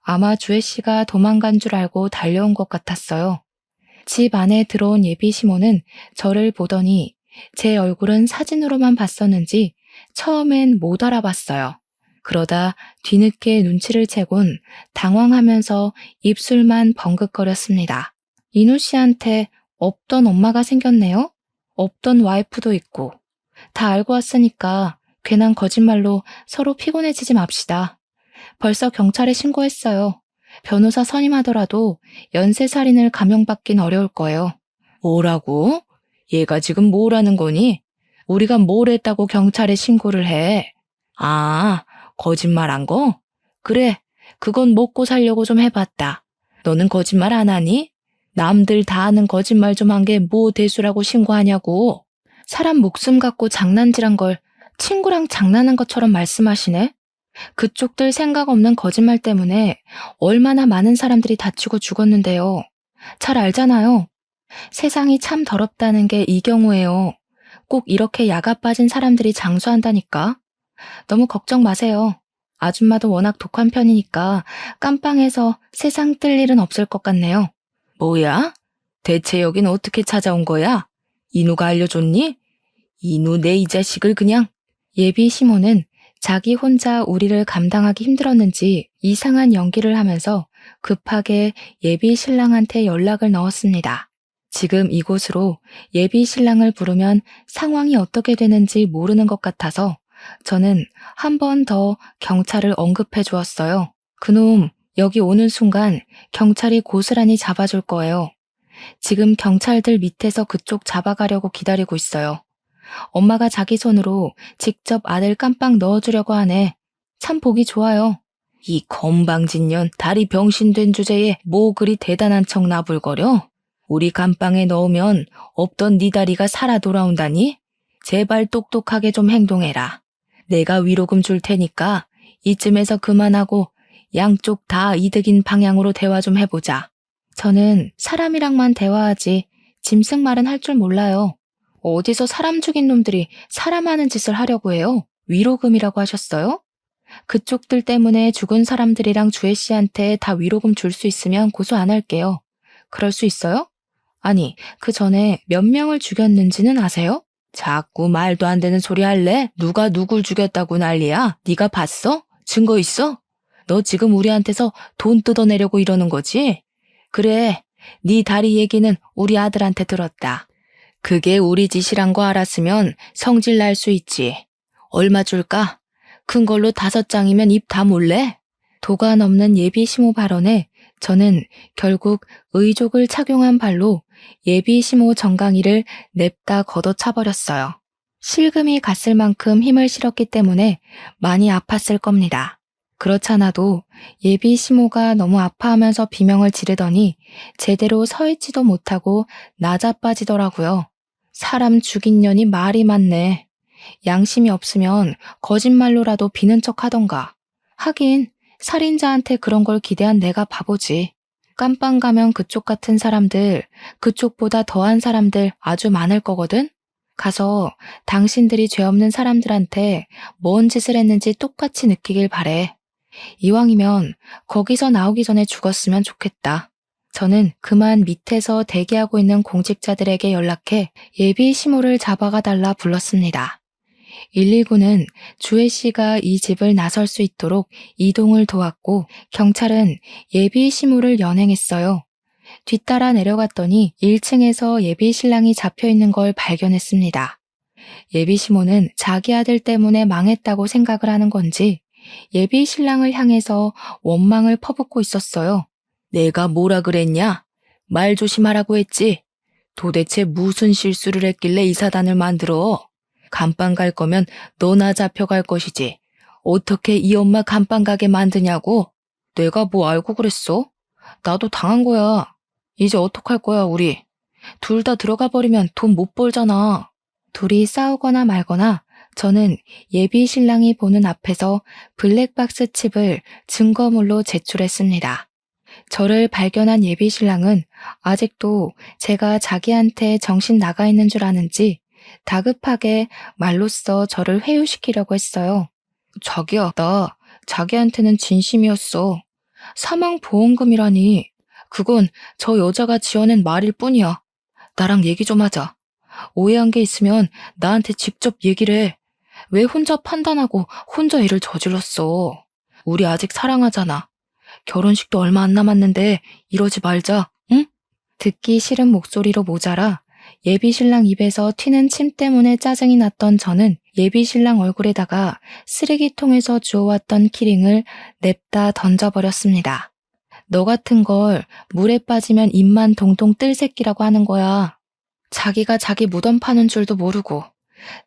아마 주혜 씨가 도망간 줄 알고 달려온 것 같았어요. 집 안에 들어온 예비 시모는 저를 보더니 제 얼굴은 사진으로만 봤었는지 처음엔 못 알아봤어요. 그러다 뒤늦게 눈치를 채곤 당황하면서 입술만 벙긋거렸습니다. 인우 씨한테 없던 엄마가 생겼네요? 없던 와이프도 있고. 다 알고 왔으니까 괜한 거짓말로 서로 피곤해지지 맙시다. 벌써 경찰에 신고했어요. 변호사 선임하더라도 연쇄살인을 감형받긴 어려울 거예요. 뭐라고? 얘가 지금 뭘 하는 거니? 우리가 뭘 했다고 경찰에 신고를 해? 아, 거짓말한 거? 그래, 그건 먹고 살려고 좀 해봤다. 너는 거짓말 안 하니? 남들 다 아는 거짓말 좀 한 게 뭐 대수라고 신고하냐고. 사람 목숨 갖고 장난질한 걸 친구랑 장난한 것처럼 말씀하시네? 그쪽들 생각 없는 거짓말 때문에 얼마나 많은 사람들이 다치고 죽었는데요. 잘 알잖아요. 세상이 참 더럽다는 게 이 경우예요. 꼭 이렇게 야가 빠진 사람들이 장수한다니까. 너무 걱정 마세요. 아줌마도 워낙 독한 편이니까 깜빵에서 세상 뜰 일은 없을 것 같네요. 뭐야? 대체 여긴 어떻게 찾아온 거야? 인우가 알려줬니? 인우 내 이 자식을 그냥. 예비 시모는 자기 혼자 우리를 감당하기 힘들었는지 이상한 연기를 하면서 급하게 예비 신랑한테 연락을 넣었습니다. 지금 이곳으로 예비 신랑을 부르면 상황이 어떻게 되는지 모르는 것 같아서 저는 한 번 더 경찰을 언급해 주었어요. 그놈 여기 오는 순간 경찰이 고스란히 잡아줄 거예요. 지금 경찰들 밑에서 그쪽 잡아가려고 기다리고 있어요. 엄마가 자기 손으로 직접 아들 깜빵 넣어주려고 하네. 참 보기 좋아요. 이 건방진년 다리 병신된 주제에 뭐 그리 대단한 척 나불거려? 우리 감방에 넣으면 없던 네 다리가 살아 돌아온다니? 제발 똑똑하게 좀 행동해라. 내가 위로금 줄 테니까 이쯤에서 그만하고 양쪽 다 이득인 방향으로 대화 좀 해보자. 저는 사람이랑만 대화하지 짐승 말은 할 줄 몰라요. 어디서 사람 죽인 놈들이 사람 하는 짓을 하려고 해요? 위로금이라고 하셨어요? 그쪽들 때문에 죽은 사람들이랑 주혜 씨한테 다 위로금 줄 수 있으면 고소 안 할게요. 그럴 수 있어요? 아니, 그 전에 몇 명을 죽였는지는 아세요? 자꾸 말도 안 되는 소리 할래? 누가 누굴 죽였다고 난리야? 네가 봤어? 증거 있어? 너 지금 우리한테서 돈 뜯어내려고 이러는 거지? 그래, 네 다리 얘기는 우리 아들한테 들었다. 그게 우리 짓이란 거 알았으면 성질 날 수 있지. 얼마 줄까? 큰 걸로 5장이면 입 다물래? 도가 넘는 예비 시모 발언에 저는 결국 의족을 착용한 발로 예비 시모 정강이를 냅다 걷어차버렸어요. 실금이 갔을 만큼 힘을 실었기 때문에 많이 아팠을 겁니다. 그렇잖아도 예비 시모가 너무 아파하면서 비명을 지르더니 제대로 서 있지도 못하고 나자빠지더라고요. 사람 죽인 년이 말이 많네. 양심이 없으면 거짓말로라도 비는 척 하던가. 하긴 살인자한테 그런 걸 기대한 내가 바보지. 깜빵 가면 그쪽 같은 사람들, 그쪽보다 더한 사람들 아주 많을 거거든? 가서 당신들이 죄 없는 사람들한테 뭔 짓을 했는지 똑같이 느끼길 바래. 이왕이면 거기서 나오기 전에 죽었으면 좋겠다. 저는 그만 밑에서 대기하고 있는 공직자들에게 연락해 예비 시모를 잡아가 달라 불렀습니다. 119는 주혜 씨가 이 집을 나설 수 있도록 이동을 도왔고 경찰은 예비 시모를 연행했어요. 뒤따라 내려갔더니 1층에서 예비 신랑이 잡혀 있는 걸 발견했습니다. 예비 시모는 자기 아들 때문에 망했다고 생각을 하는 건지 예비 신랑을 향해서 원망을 퍼붓고 있었어요. 내가 뭐라 그랬냐? 말 조심하라고 했지. 도대체 무슨 실수를 했길래 이 사단을 만들어? 감방 갈 거면 너나 잡혀갈 것이지. 어떻게 이 엄마 감방 가게 만드냐고? 내가 뭐 알고 그랬어? 나도 당한 거야. 이제 어떡할 거야, 우리? 둘 다 들어가 버리면 돈 못 벌잖아. 둘이 싸우거나 말거나 저는 예비 신랑이 보는 앞에서 블랙박스 칩을 증거물로 제출했습니다. 저를 발견한 예비 신랑은 아직도 제가 자기한테 정신 나가 있는 줄 아는지 다급하게 말로써 저를 회유시키려고 했어요. 자기야, 나 자기한테는 진심이었어. 사망보험금이라니. 그건 저 여자가 지어낸 말일 뿐이야. 나랑 얘기 좀 하자. 오해한 게 있으면 나한테 직접 얘기를 해. 왜 혼자 판단하고 혼자 일을 저질렀어? 우리 아직 사랑하잖아. 결혼식도 얼마 안 남았는데 이러지 말자, 응? 듣기 싫은 목소리로 모자라 예비 신랑 입에서 튀는 침 때문에 짜증이 났던 저는 예비 신랑 얼굴에다가 쓰레기통에서 주워왔던 키링을 냅다 던져버렸습니다. 너 같은 걸 물에 빠지면 입만 동동 뜰 새끼라고 하는 거야. 자기가 자기 무덤 파는 줄도 모르고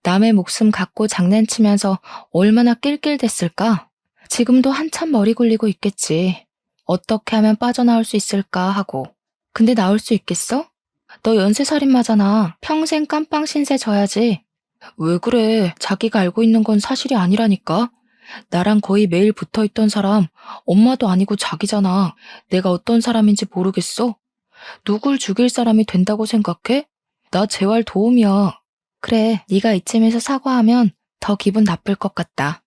남의 목숨 갖고 장난치면서 얼마나 낄낄댔을까? 지금도 한참 머리 굴리고 있겠지. 어떻게 하면 빠져나올 수 있을까 하고. 근데 나올 수 있겠어? 너 연쇄살인마잖아. 평생 깜빵 신세 져야지. 왜 그래? 자기가 알고 있는 건 사실이 아니라니까. 나랑 거의 매일 붙어있던 사람, 엄마도 아니고 자기잖아. 내가 어떤 사람인지 모르겠어? 누굴 죽일 사람이 된다고 생각해? 나 재활 도움이야. 그래, 네가 이쯤에서 사과하면 더 기분 나쁠 것 같다.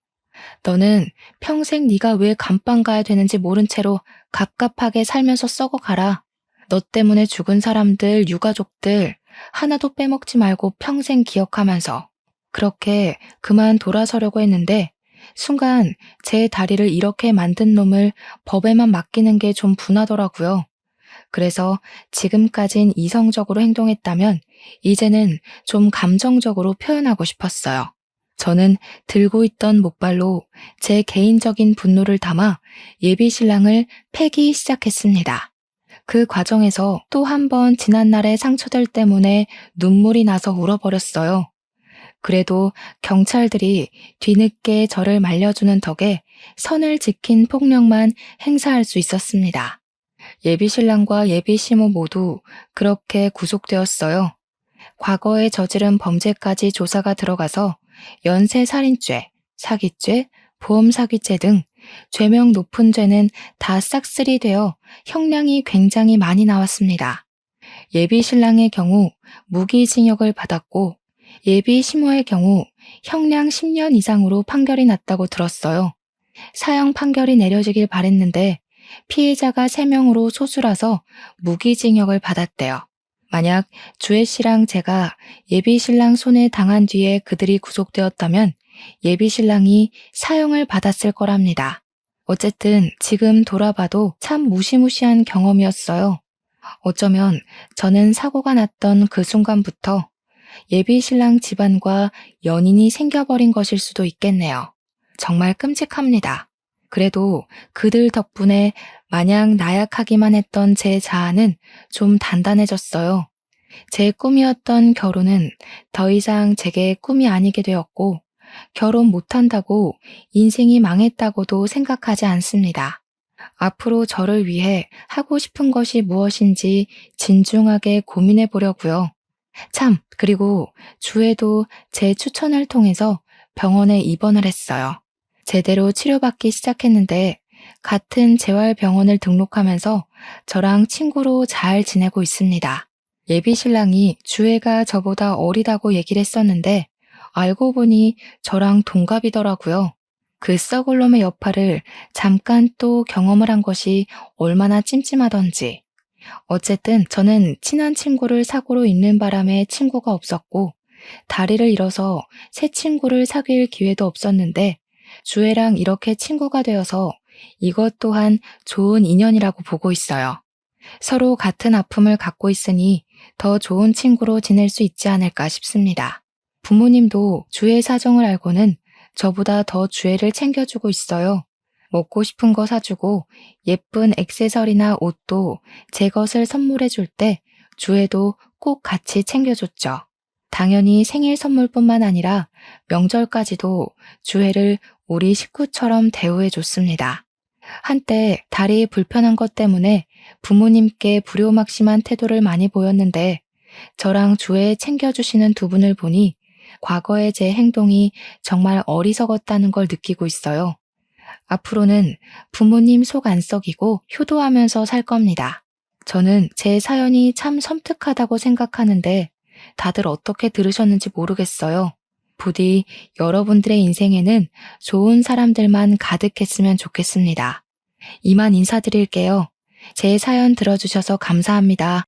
너는 평생 네가 왜 감방 가야 되는지 모른 채로 갑갑하게 살면서 썩어가라. 너 때문에 죽은 사람들, 유가족들 하나도 빼먹지 말고 평생 기억하면서. 그렇게 그만 돌아서려고 했는데 순간 제 다리를 이렇게 만든 놈을 법에만 맡기는 게 좀 분하더라고요. 그래서 지금까진 이성적으로 행동했다면 이제는 좀 감정적으로 표현하고 싶었어요. 저는 들고 있던 목발로 제 개인적인 분노를 담아 예비 신랑을 패기 시작했습니다. 그 과정에서 또 한 번 지난날의 상처들 때문에 눈물이 나서 울어버렸어요. 그래도 경찰들이 뒤늦게 저를 말려주는 덕에 선을 지킨 폭력만 행사할 수 있었습니다. 예비 신랑과 예비 시모 모두 그렇게 구속되었어요. 과거에 저지른 범죄까지 조사가 들어가서 연쇄살인죄, 사기죄, 보험사기죄 등 죄명 높은 죄는 다 싹쓸이 되어 형량이 굉장히 많이 나왔습니다. 예비 신랑의 경우 무기징역을 받았고 예비 시모의 경우 형량 10년 이상으로 판결이 났다고 들었어요. 사형 판결이 내려지길 바랬는데 피해자가 3명으로 소수라서 무기징역을 받았대요. 만약 주혜 씨랑 제가 예비 신랑 손에 당한 뒤에 그들이 구속되었다면 예비 신랑이 사형을 받았을 거랍니다. 어쨌든 지금 돌아봐도 참 무시무시한 경험이었어요. 어쩌면 저는 사고가 났던 그 순간부터 예비 신랑 집안과 연인이 생겨버린 것일 수도 있겠네요. 정말 끔찍합니다. 그래도 그들 덕분에 마냥 나약하기만 했던 제 자아는 좀 단단해졌어요. 제 꿈이었던 결혼은 더 이상 제게 꿈이 아니게 되었고 결혼 못한다고 인생이 망했다고도 생각하지 않습니다. 앞으로 저를 위해 하고 싶은 것이 무엇인지 진중하게 고민해 보려고요. 참, 그리고 주에도 제 추천을 통해서 병원에 입원을 했어요. 제대로 치료받기 시작했는데 같은 재활병원을 등록하면서 저랑 친구로 잘 지내고 있습니다. 예비 신랑이 주애가 저보다 어리다고 얘기를 했었는데 알고 보니 저랑 동갑이더라고요. 그 썩을 놈의 여파를 잠깐 또 경험을 한 것이 얼마나 찜찜하던지. 어쨌든 저는 친한 친구를 사고로 잃는 바람에 친구가 없었고 다리를 잃어서 새 친구를 사귈 기회도 없었는데 주애랑 이렇게 친구가 되어서 이것 또한 좋은 인연이라고 보고 있어요. 서로 같은 아픔을 갖고 있으니 더 좋은 친구로 지낼 수 있지 않을까 싶습니다. 부모님도 주애 사정을 알고는 저보다 더 주애를 챙겨주고 있어요. 먹고 싶은 거 사주고 예쁜 액세서리나 옷도 제 것을 선물해 줄 때 주애도 꼭 같이 챙겨줬죠. 당연히 생일 선물뿐만 아니라 명절까지도 주애를 우리 식구처럼 대우해 줬습니다. 한때 다리 불편한 것 때문에 부모님께 불효막심한 태도를 많이 보였는데 저랑 주애 챙겨주시는 두 분을 보니 과거의 제 행동이 정말 어리석었다는 걸 느끼고 있어요. 앞으로는 부모님 속 안 썩이고 효도하면서 살 겁니다. 저는 제 사연이 참 섬뜩하다고 생각하는데 다들 어떻게 들으셨는지 모르겠어요. 부디 여러분들의 인생에는 좋은 사람들만 가득했으면 좋겠습니다. 이만 인사드릴게요. 제 사연 들어주셔서 감사합니다.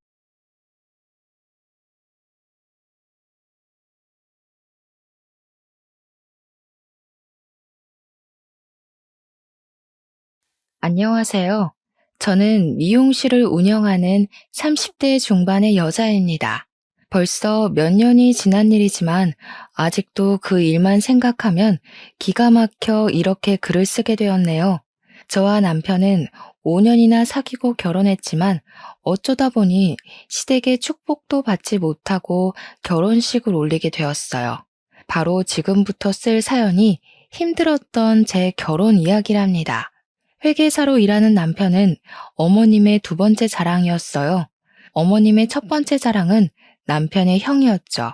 안녕하세요. 저는 미용실을 운영하는 30대 중반의 여자입니다. 벌써 몇 년이 지난 일이지만 아직도 그 일만 생각하면 기가 막혀 이렇게 글을 쓰게 되었네요. 저와 남편은 5년이나 사귀고 결혼했지만 어쩌다 보니 시댁의 축복도 받지 못하고 결혼식을 올리게 되었어요. 바로 지금부터 쓸 사연이 힘들었던 제 결혼 이야기랍니다. 회계사로 일하는 남편은 어머님의 두 번째 자랑이었어요. 어머님의 첫 번째 자랑은 남편의 형이었죠.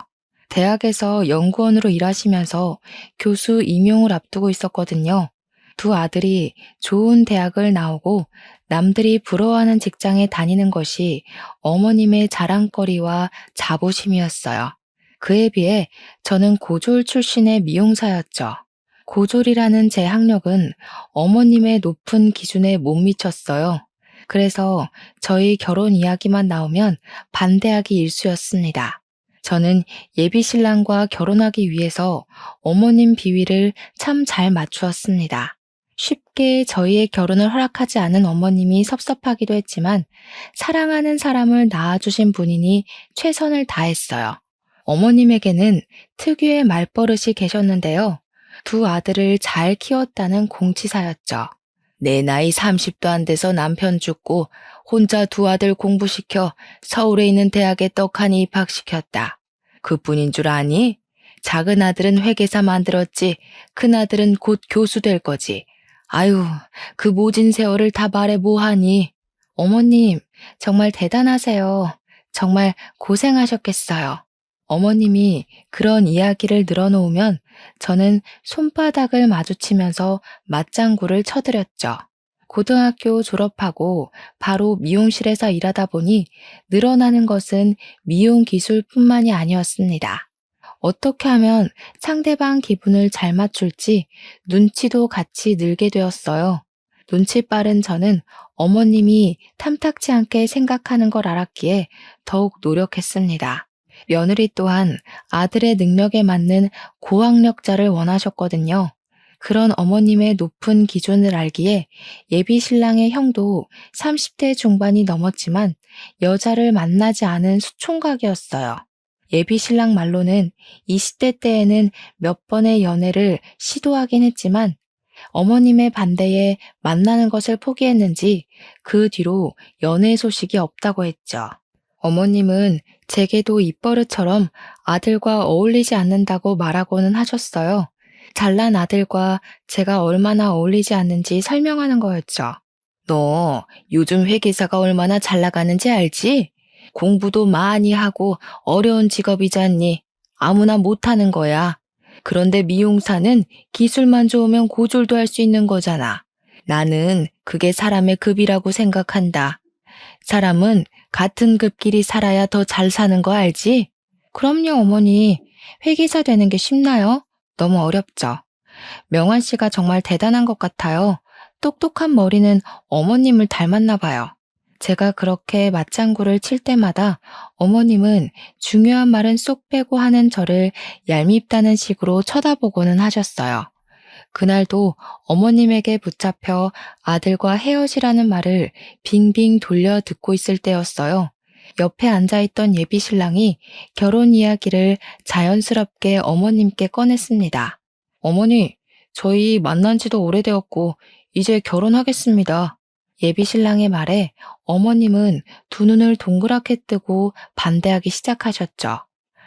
대학에서 연구원으로 일하시면서 교수 임용을 앞두고 있었거든요. 두 아들이 좋은 대학을 나오고 남들이 부러워하는 직장에 다니는 것이 어머님의 자랑거리와 자부심이었어요. 그에 비해 저는 고졸 출신의 미용사였죠. 고졸이라는 제 학력은 어머님의 높은 기준에 못 미쳤어요. 그래서 저희 결혼 이야기만 나오면 반대하기 일쑤였습니다. 저는 예비 신랑과 결혼하기 위해서 어머님 비위를 참 잘 맞추었습니다. 쉽게 저희의 결혼을 허락하지 않은 어머님이 섭섭하기도 했지만 사랑하는 사람을 낳아주신 분이니 최선을 다했어요. 어머님에게는 특유의 말버릇이 계셨는데요. 두 아들을 잘 키웠다는 공치사였죠. 내 나이 30도 안 돼서 남편 죽고 혼자 두 아들 공부시켜 서울에 있는 대학에 떡하니 입학시켰다. 그뿐인 줄 아니? 작은 아들은 회계사 만들었지 큰 아들은 곧 교수 될 거지. 아유, 그 모진 세월을 다 말해 뭐하니? 어머님, 정말 대단하세요. 정말 고생하셨겠어요. 어머님이 그런 이야기를 늘어놓으면 저는 손바닥을 마주치면서 맞장구를 쳐드렸죠. 고등학교 졸업하고 바로 미용실에서 일하다 보니 늘어나는 것은 미용 기술뿐만이 아니었습니다. 어떻게 하면 상대방 기분을 잘 맞출지 눈치도 같이 늘게 되었어요. 눈치 빠른 저는 어머님이 탐탁지 않게 생각하는 걸 알았기에 더욱 노력했습니다. 며느리 또한 아들의 능력에 맞는 고학력자를 원하셨거든요. 그런 어머님의 높은 기준을 알기에 예비 신랑의 형도 30대 중반이 넘었지만 여자를 만나지 않은 수총각이었어요. 예비 신랑 말로는 20대 때에는 몇 번의 연애를 시도하긴 했지만 어머님의 반대에 만나는 것을 포기했는지 그 뒤로 연애 소식이 없다고 했죠. 어머님은 제게도 입버릇처럼 아들과 어울리지 않는다고 말하고는 하셨어요. 잘난 아들과 제가 얼마나 어울리지 않는지 설명하는 거였죠. 너 요즘 회계사가 얼마나 잘 나가는지 알지? 공부도 많이 하고 어려운 직업이잖니. 아무나 못하는 거야. 그런데 미용사는 기술만 좋으면 고졸도 할 수 있는 거잖아. 나는 그게 사람의 급이라고 생각한다. 사람은 같은 급끼리 살아야 더 잘 사는 거 알지? 그럼요, 어머니. 회계사 되는 게 쉽나요? 너무 어렵죠. 명환 씨가 정말 대단한 것 같아요. 똑똑한 머리는 어머님을 닮았나 봐요. 제가 그렇게 맞장구를 칠 때마다 어머님은 중요한 말은 쏙 빼고 하는 저를 얄밉다는 식으로 쳐다보고는 하셨어요. 그날도 어머님에게 붙잡혀 아들과 헤어지라는 말을 빙빙 돌려 듣고 있을 때였어요. 옆에 앉아있던 예비 신랑이 결혼 이야기를 자연스럽게 어머님께 꺼냈습니다. 어머니, 저희 만난 지도 오래되었고 이제 결혼하겠습니다. 예비 신랑의 말에 어머님은 두 눈을 동그랗게 뜨고 반대하기 시작하셨죠.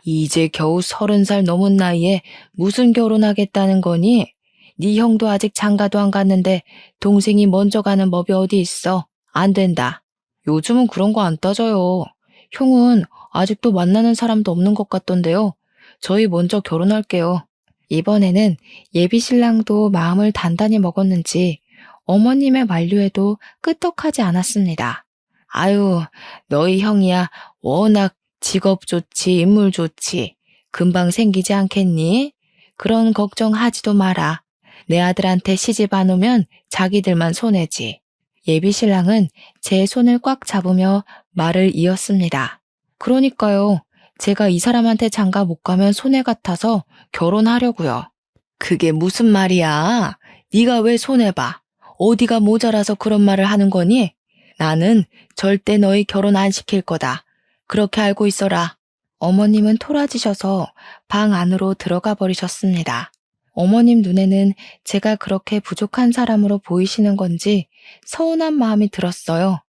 이제 겨우 30살 넘은 나이에 무슨 결혼하겠다는 거니? 네 형도 아직 장가도 안 갔는데 동생이 먼저 가는 법이 어디 있어? 안 된다. 요즘은 그런 거 안 따져요. 형은 아직도 만나는 사람도 없는 것 같던데요. 저희 먼저 결혼할게요. 이번에는 예비 신랑도 마음을 단단히 먹었는지 어머님의 만류에도 끄떡하지 않았습니다. 아유, 너희 형이야 워낙 직업 좋지, 인물 좋지. 금방 생기지 않겠니? 그런 걱정하지도 마라. 내 아들한테 시집 안 오면 자기들만 손해지. 예비 신랑은 제 손을 꽉 잡으며 말을 이었습니다. 그러니까요. 제가 이 사람한테 장가 못 가면 손해 같아서 결혼하려고요. 그게 무슨 말이야? 네가 왜 손해봐? 어디가 모자라서 그런 말을 하는 거니? 나는 절대 너희 결혼 안 시킬 거다. 그렇게 알고 있어라. 어머님은 토라지셔서 방 안으로 들어가 버리셨습니다. 어머님 눈에는 제가 그렇게 부족한 사람으로 보이시는 건지 서운한 마음이 들었어요.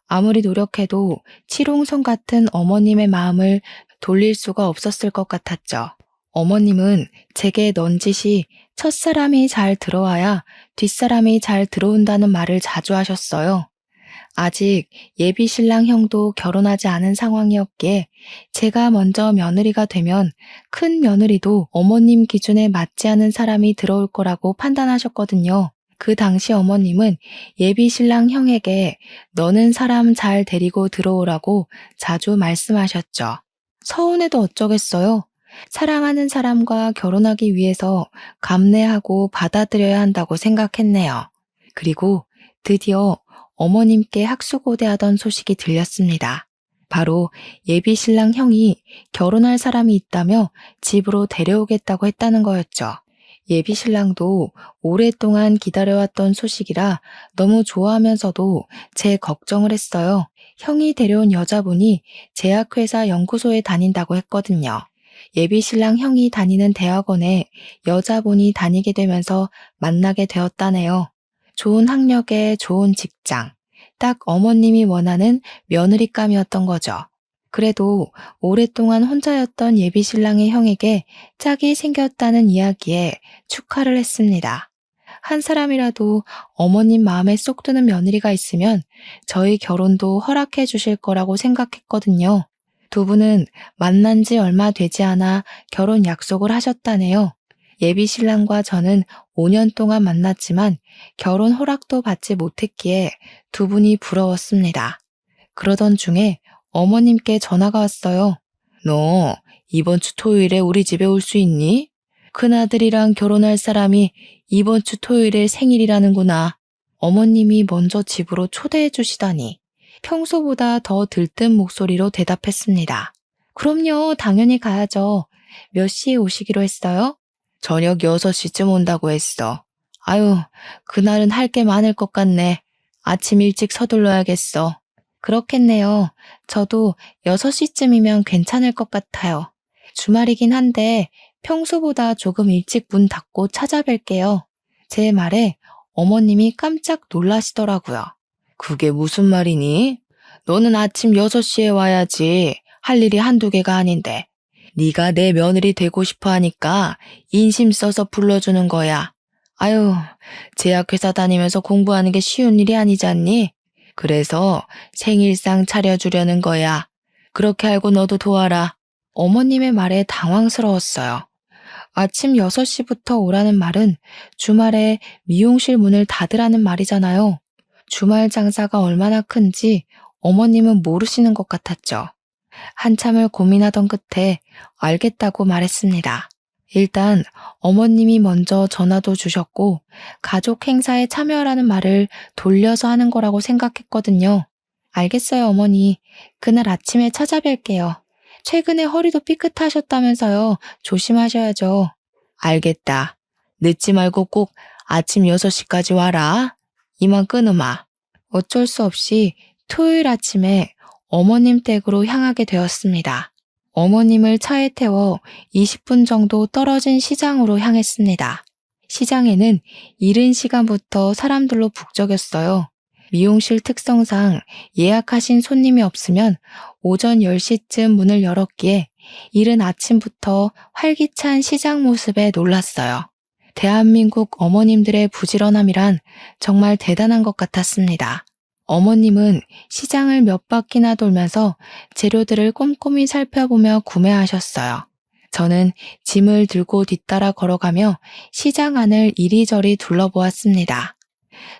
아무리 노력해도 치롱성 같은 어머님의 마음을 돌릴 수가 없었을 것 같았죠. 어머님은 제게 넌지시 첫사람이 잘 들어와야 뒷사람이 잘 들어온다는 말을 자주 하셨어요. 아직 예비 신랑 형도 결혼하지 않은 상황이었기에 제가 먼저 며느리가 되면 큰 며느리도 어머님 기준에 맞지 않은 사람이 들어올 거라고 판단하셨거든요. 그 당시 어머님은 예비 신랑 형에게 너는 사람 잘 데리고 들어오라고 자주 말씀하셨죠. 서운해도 어쩌겠어요. 사랑하는 사람과 결혼하기 위해서 감내하고 받아들여야 한다고 생각했네요. 그리고 드디어 어머님께 학수고대하던 소식이 들렸습니다. 바로 예비 신랑 형이 결혼할 사람이 있다며 집으로 데려오겠다고 했다는 거였죠. 예비 신랑도 오랫동안 기다려왔던 소식이라 너무 좋아하면서도 제 걱정을 했어요. 형이 데려온 여자분이 제약회사 연구소에 다닌다고 했거든요. 예비 신랑 형이 다니는 대학원에 여자분이 다니게 되면서 만나게 되었다네요. 좋은 학력에 좋은 직장, 딱 어머님이 원하는 며느리감이었던 거죠. 그래도 오랫동안 혼자였던 예비 신랑의 형에게 짝이 생겼다는 이야기에 축하를 했습니다. 한 사람이라도 어머님 마음에 쏙 드는 며느리가 있으면 저희 결혼도 허락해 주실 거라고 생각했거든요. 두 분은 만난 지 얼마 되지 않아 결혼 약속을 하셨다네요. 예비 신랑과 저는 5년 동안 만났지만 결혼 허락도 받지 못했기에 두 분이 부러웠습니다. 그러던 중에 어머님께 전화가 왔어요. 너 이번 주 토요일에 우리 집에 올 수 있니? 큰아들이랑 결혼할 사람이 이번 주 토요일에 생일이라는구나. 어머님이 먼저 집으로 초대해 주시다니 평소보다 더 들뜬 목소리로 대답했습니다. 그럼요, 당연히 가야죠. 몇 시에 오시기로 했어요? 저녁 6시쯤 온다고 했어. 아유, 그날은 할 게 많을 것 같네. 아침 일찍 서둘러야겠어. 그렇겠네요. 저도 6시쯤이면 괜찮을 것 같아요. 주말이긴 한데 평소보다 조금 일찍 문 닫고 찾아뵐게요. 제 말에 어머님이 깜짝 놀라시더라고요. 그게 무슨 말이니? 너는 아침 6시에 와야지. 할 일이 한두 개가 아닌데. 네가 내 며느리 되고 싶어 하니까 인심 써서 불러주는 거야. 아유, 제약회사 다니면서 공부하는 게 쉬운 일이 아니잖니? 그래서 생일상 차려주려는 거야. 그렇게 알고 너도 도와라. 어머님의 말에 당황스러웠어요. 아침 6시부터 오라는 말은 주말에 미용실 문을 닫으라는 말이잖아요. 주말 장사가 얼마나 큰지 어머님은 모르시는 것 같았죠. 한참을 고민하던 끝에 알겠다고 말했습니다. 일단 어머님이 먼저 전화도 주셨고 가족 행사에 참여하라는 말을 돌려서 하는 거라고 생각했거든요. 알겠어요, 어머니. 그날 아침에 찾아뵐게요. 최근에 허리도 삐끗하셨다면서요. 조심하셔야죠. 알겠다. 늦지 말고 꼭 아침 6시까지 와라. 이만 끊으마. 어쩔 수 없이 토요일 아침에 어머님 댁으로 향하게 되었습니다. 어머님을 차에 태워 20분 정도 떨어진 시장으로 향했습니다. 시장에는 이른 시간부터 사람들로 북적였어요. 미용실 특성상 예약하신 손님이 없으면 오전 10시쯤 문을 열었기에 이른 아침부터 활기찬 시장 모습에 놀랐어요. 대한민국 어머님들의 부지런함이란 정말 대단한 것 같았습니다. 어머님은 시장을 몇 바퀴나 돌면서 재료들을 꼼꼼히 살펴보며 구매하셨어요. 저는 짐을 들고 뒤따라 걸어가며 시장 안을 이리저리 둘러보았습니다.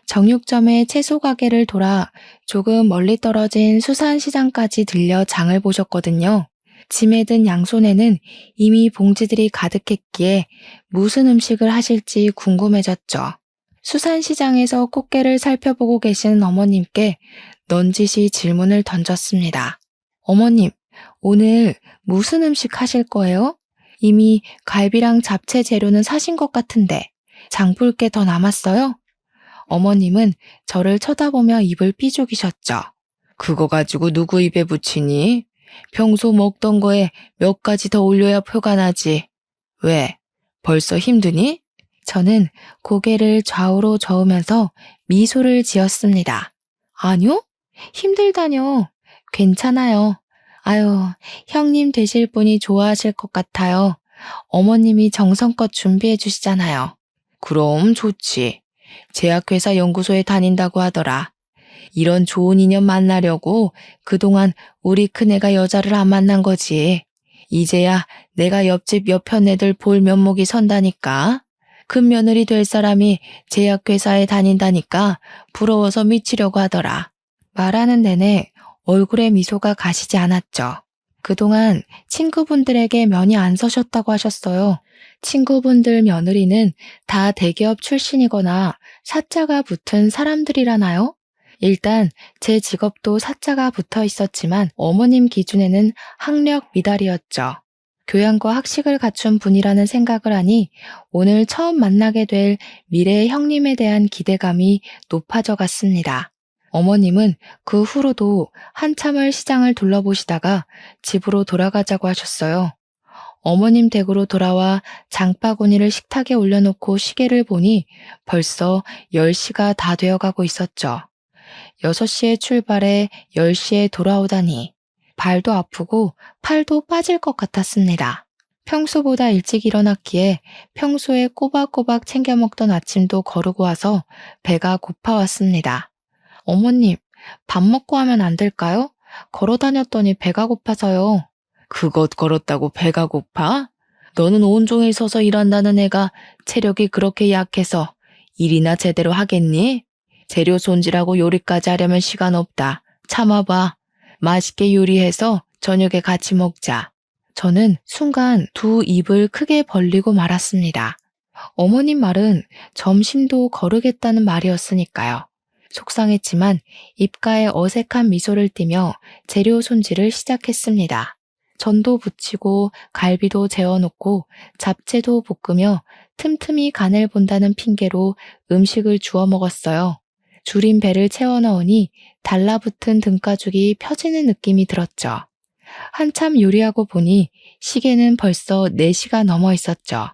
정육점의 채소 가게를 돌아 조금 멀리 떨어진 수산시장까지 들려 장을 보셨거든요. 짐에 든 양손에는 이미 봉지들이 가득했기에 무슨 음식을 하실지 궁금해졌죠. 수산시장에서 꽃게를 살펴보고 계신 어머님께 넌지시 질문을 던졌습니다. 어머님, 오늘 무슨 음식 하실 거예요? 이미 갈비랑 잡채 재료는 사신 것 같은데 장 볼 게 더 남았어요? 어머님은 저를 쳐다보며 입을 삐죽이셨죠. 그거 가지고 누구 입에 붙이니? 평소 먹던 거에 몇 가지 더 올려야 표가 나지. 왜? 벌써 힘드니? 저는 고개를 좌우로 저으면서 미소를 지었습니다. 아니요? 힘들다뇨. 괜찮아요. 아유, 형님 되실 분이 좋아하실 것 같아요. 어머님이 정성껏 준비해 주시잖아요. 그럼 좋지. 제약회사 연구소에 다닌다고 하더라. 이런 좋은 인연 만나려고 그동안 우리 큰애가 여자를 안 만난 거지. 이제야 내가 옆집 옆편 애들 볼 면목이 선다니까. 큰 며느리 될 사람이 제약회사에 다닌다니까 부러워서 미치려고 하더라. 말하는 내내 얼굴에 미소가 가시지 않았죠. 그동안 친구분들에게 면이 안 서셨다고 하셨어요. 친구분들 며느리는 다 대기업 출신이거나 사자가 붙은 사람들이라나요? 일단 제 직업도 사자가 붙어 있었지만 어머님 기준에는 학력 미달이었죠. 교양과 학식을 갖춘 분이라는 생각을 하니 오늘 처음 만나게 될 미래의 형님에 대한 기대감이 높아져 갔습니다. 어머님은 그 후로도 한참을 시장을 둘러보시다가 집으로 돌아가자고 하셨어요. 어머님 댁으로 돌아와 장바구니를 식탁에 올려놓고 시계를 보니 벌써 10시가 다 되어가고 있었죠. 6시에 출발해 10시에 돌아오다니 발도 아프고 팔도 빠질 것 같았습니다. 평소보다 일찍 일어났기에 평소에 꼬박꼬박 챙겨 먹던 아침도 거르고 와서 배가 고파왔습니다. 어머님, 밥 먹고 하면 안 될까요? 걸어 다녔더니 배가 고파서요. 그것 걸었다고 배가 고파? 너는 온종일 서서 일한다는 애가 체력이 그렇게 약해서 일이나 제대로 하겠니? 재료 손질하고 요리까지 하려면 시간 없다. 참아봐. 맛있게 요리해서 저녁에 같이 먹자. 저는 순간 두 입을 크게 벌리고 말았습니다. 어머님 말은 점심도 거르겠다는 말이었으니까요. 속상했지만 입가에 어색한 미소를 띠며 재료 손질을 시작했습니다. 전도 부치고 갈비도 재워놓고 잡채도 볶으며 틈틈이 간을 본다는 핑계로 음식을 주워 먹었어요. 줄인 배를 채워 넣으니 달라붙은 등가죽이 펴지는 느낌이 들었죠. 한참 요리하고 보니 시계는 벌써 4시가 넘어 있었죠.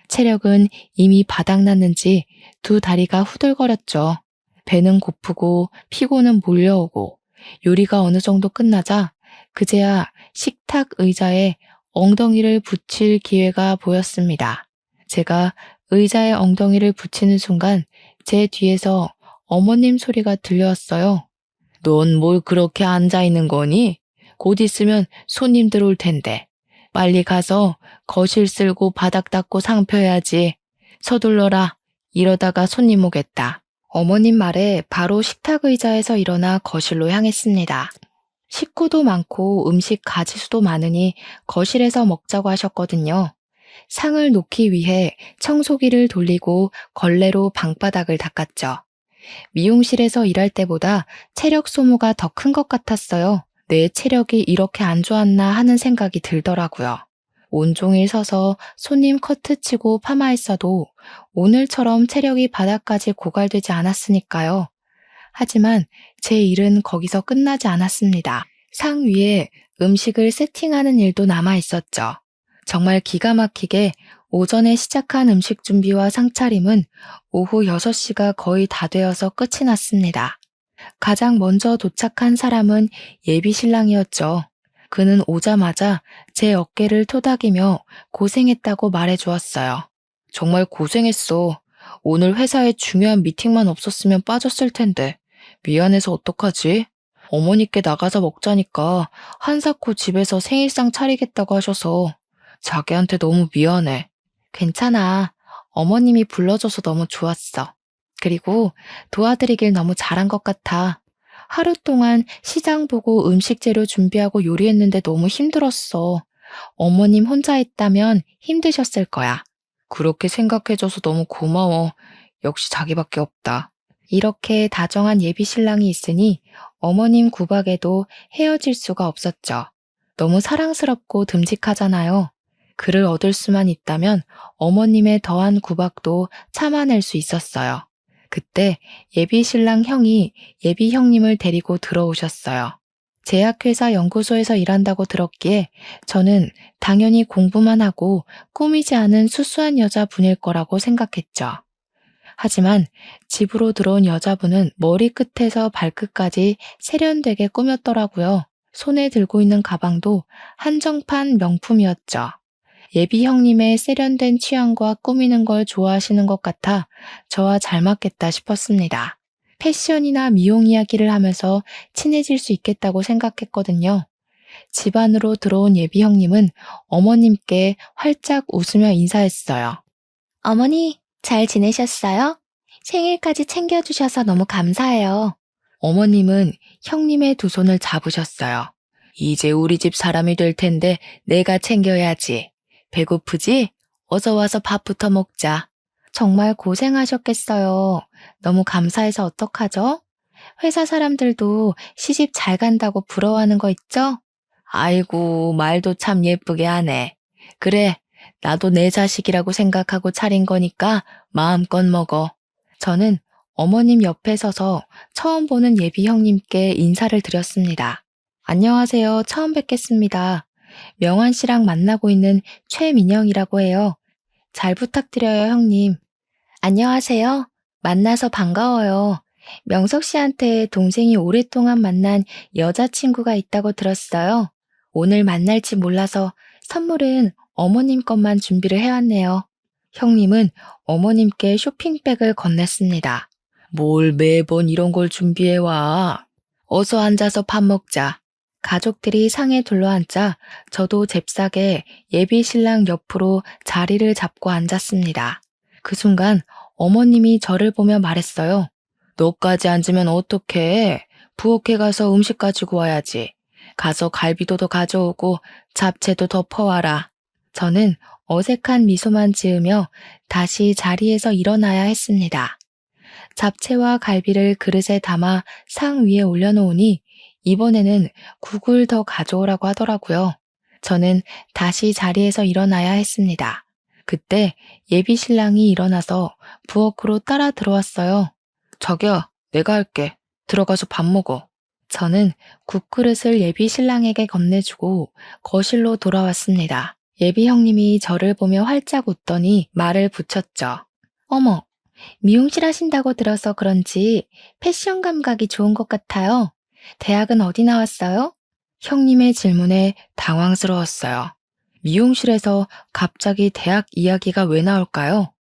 체력은 이미 바닥났는지 두 다리가 후들거렸죠. 배는 고프고 피곤은 몰려오고 요리가 어느 정도 끝나자 그제야 식탁 의자에 엉덩이를 붙일 기회가 보였습니다. 제가 의자에 엉덩이를 붙이는 순간 제 뒤에서 어머님 소리가 들려왔어요. 넌 뭘 그렇게 앉아 있는 거니? 곧 있으면 손님들 올 텐데. 빨리 가서 거실 쓸고 바닥 닦고 상표해야지. 서둘러라. 이러다가 손님 오겠다. 어머님 말에 바로 식탁 의자에서 일어나 거실로 향했습니다. 식구도 많고 음식 가지수도 많으니 거실에서 먹자고 하셨거든요. 상을 놓기 위해 청소기를 돌리고 걸레로 방바닥을 닦았죠. 미용실에서 일할 때보다 체력 소모가 더 큰 것 같았어요. 내 체력이 이렇게 안 좋았나 하는 생각이 들더라고요. 온종일 서서 손님 커트 치고 파마했어도 오늘처럼 체력이 바닥까지 고갈되지 않았으니까요. 하지만 제 일은 거기서 끝나지 않았습니다. 상 위에 음식을 세팅하는 일도 남아 있었죠. 정말 기가 막히게 오전에 시작한 음식 준비와 상차림은 오후 6시가 거의 다 되어서 끝이 났습니다. 가장 먼저 도착한 사람은 예비 신랑이었죠. 그는 오자마자 제 어깨를 토닥이며 고생했다고 말해 주었어요. 정말 고생했어. 오늘 회사에 중요한 미팅만 없었으면 빠졌을 텐데. 미안해서 어떡하지? 어머니께 나가서 먹자니까 한사코 집에서 생일상 차리겠다고 하셔서 자기한테 너무 미안해. 괜찮아. 어머님이 불러줘서 너무 좋았어. 그리고 도와드리길 너무 잘한 것 같아. 하루 동안 시장 보고 음식 재료 준비하고 요리했는데 너무 힘들었어. 어머님 혼자 있다면 힘드셨을 거야. 그렇게 생각해줘서 너무 고마워. 역시 자기밖에 없다. 이렇게 다정한 예비 신랑이 있으니 어머님 구박에도 헤어질 수가 없었죠. 너무 사랑스럽고 듬직하잖아요. 그를 얻을 수만 있다면 어머님의 더한 구박도 참아낼 수 있었어요. 그때 예비 신랑 형이 예비 형님을 데리고 들어오셨어요. 제약회사 연구소에서 일한다고 들었기에 저는 당연히 공부만 하고 꾸미지 않은 수수한 여자분일 거라고 생각했죠. 하지만 집으로 들어온 여자분은 머리끝에서 발끝까지 세련되게 꾸몄더라고요. 손에 들고 있는 가방도 한정판 명품이었죠. 예비 형님의 세련된 취향과 꾸미는 걸 좋아하시는 것 같아 저와 잘 맞겠다 싶었습니다. 패션이나 미용 이야기를 하면서 친해질 수 있겠다고 생각했거든요. 집 안으로 들어온 예비 형님은 어머님께 활짝 웃으며 인사했어요. 어머니, 잘 지내셨어요? 생일까지 챙겨주셔서 너무 감사해요. 어머님은 형님의 두 손을 잡으셨어요. 이제 우리 집 사람이 될 텐데 내가 챙겨야지. 배고프지? 어서 와서 밥부터 먹자. 정말 고생하셨겠어요. 너무 감사해서 어떡하죠? 회사 사람들도 시집 잘 간다고 부러워하는 거 있죠? 아이고, 말도 참 예쁘게 하네. 그래, 나도 내 자식이라고 생각하고 차린 거니까 마음껏 먹어. 저는 어머님 옆에 서서 처음 보는 예비 형님께 인사를 드렸습니다. 안녕하세요. 처음 뵙겠습니다. 명환 씨랑 만나고 있는 최민영이라고 해요. 잘 부탁드려요, 형님. 안녕하세요. 만나서 반가워요. 명석 씨한테 동생이 오랫동안 만난 여자친구가 있다고 들었어요. 오늘 만날지 몰라서 선물은 어머님 것만 준비를 해왔네요. 형님은 어머님께 쇼핑백을 건넸습니다. 뭘 매번 이런 걸 준비해와. 어서 앉아서 밥 먹자. 가족들이 상에 둘러앉자 저도 잽싸게 예비 신랑 옆으로 자리를 잡고 앉았습니다. 그 순간 어머님이 저를 보며 말했어요. 너까지 앉으면 어떡해? 부엌에 가서 음식 가지고 와야지. 가서 갈비도도 가져오고 잡채도 더 퍼와라. 저는 어색한 미소만 지으며 다시 자리에서 일어나야 했습니다. 잡채와 갈비를 그릇에 담아 상 위에 올려놓으니 이번에는 국을 더 가져오라고 하더라고요. 저는 다시 자리에서 일어나야 했습니다. 그때 예비 신랑이 일어나서 부엌으로 따라 들어왔어요. 자기야, 내가 할게. 들어가서 밥 먹어. 저는 국그릇을 예비 신랑에게 건네주고 거실로 돌아왔습니다. 예비 형님이 저를 보며 활짝 웃더니 말을 붙였죠. 어머, 미용실 하신다고 들어서 그런지 패션 감각이 좋은 것 같아요. 대학은 어디 나왔어요? 형님의 질문에 당황스러웠어요. 미용실에서 갑자기 대학 이야기가 왜 나올까요?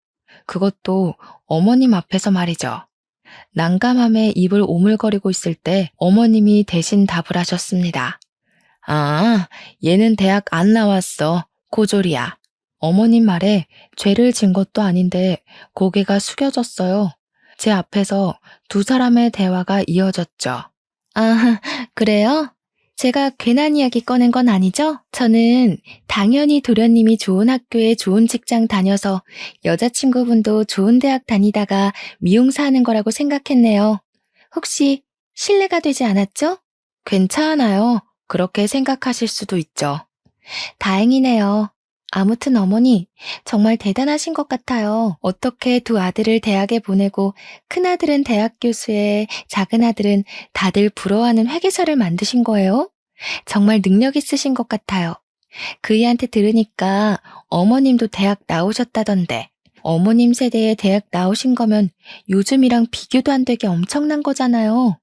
그것도 어머님 앞에서 말이죠. 난감함에 입을 오물거리고 있을 때 어머님이 대신 답을 하셨습니다. 아, 얘는 대학 안 나왔어. 고졸이야. 어머님 말에 죄를 진 것도 아닌데 고개가 숙여졌어요. 제 앞에서 두 사람의 대화가 이어졌죠. 아, 그래요? 제가 괜한 이야기 꺼낸 건 아니죠? 저는 당연히 도련님이 좋은 학교에 좋은 직장 다녀서 여자친구분도 좋은 대학 다니다가 미용사 하는 거라고 생각했네요. 혹시 실례가 되지 않았죠? 괜찮아요. 그렇게 생각하실 수도 있죠. 다행이네요. 아무튼 어머니, 정말 대단하신 것 같아요. 어떻게 두 아들을 대학에 보내고 큰아들은 대학 교수에 작은아들은 다들 부러워하는 회계사를 만드신 거예요? 정말 능력 있으신 것 같아요. 그이한테 들으니까 어머님도 대학 나오셨다던데. 어머님 세대에 대학 나오신 거면 요즘이랑 비교도 안 되게 엄청난 거잖아요.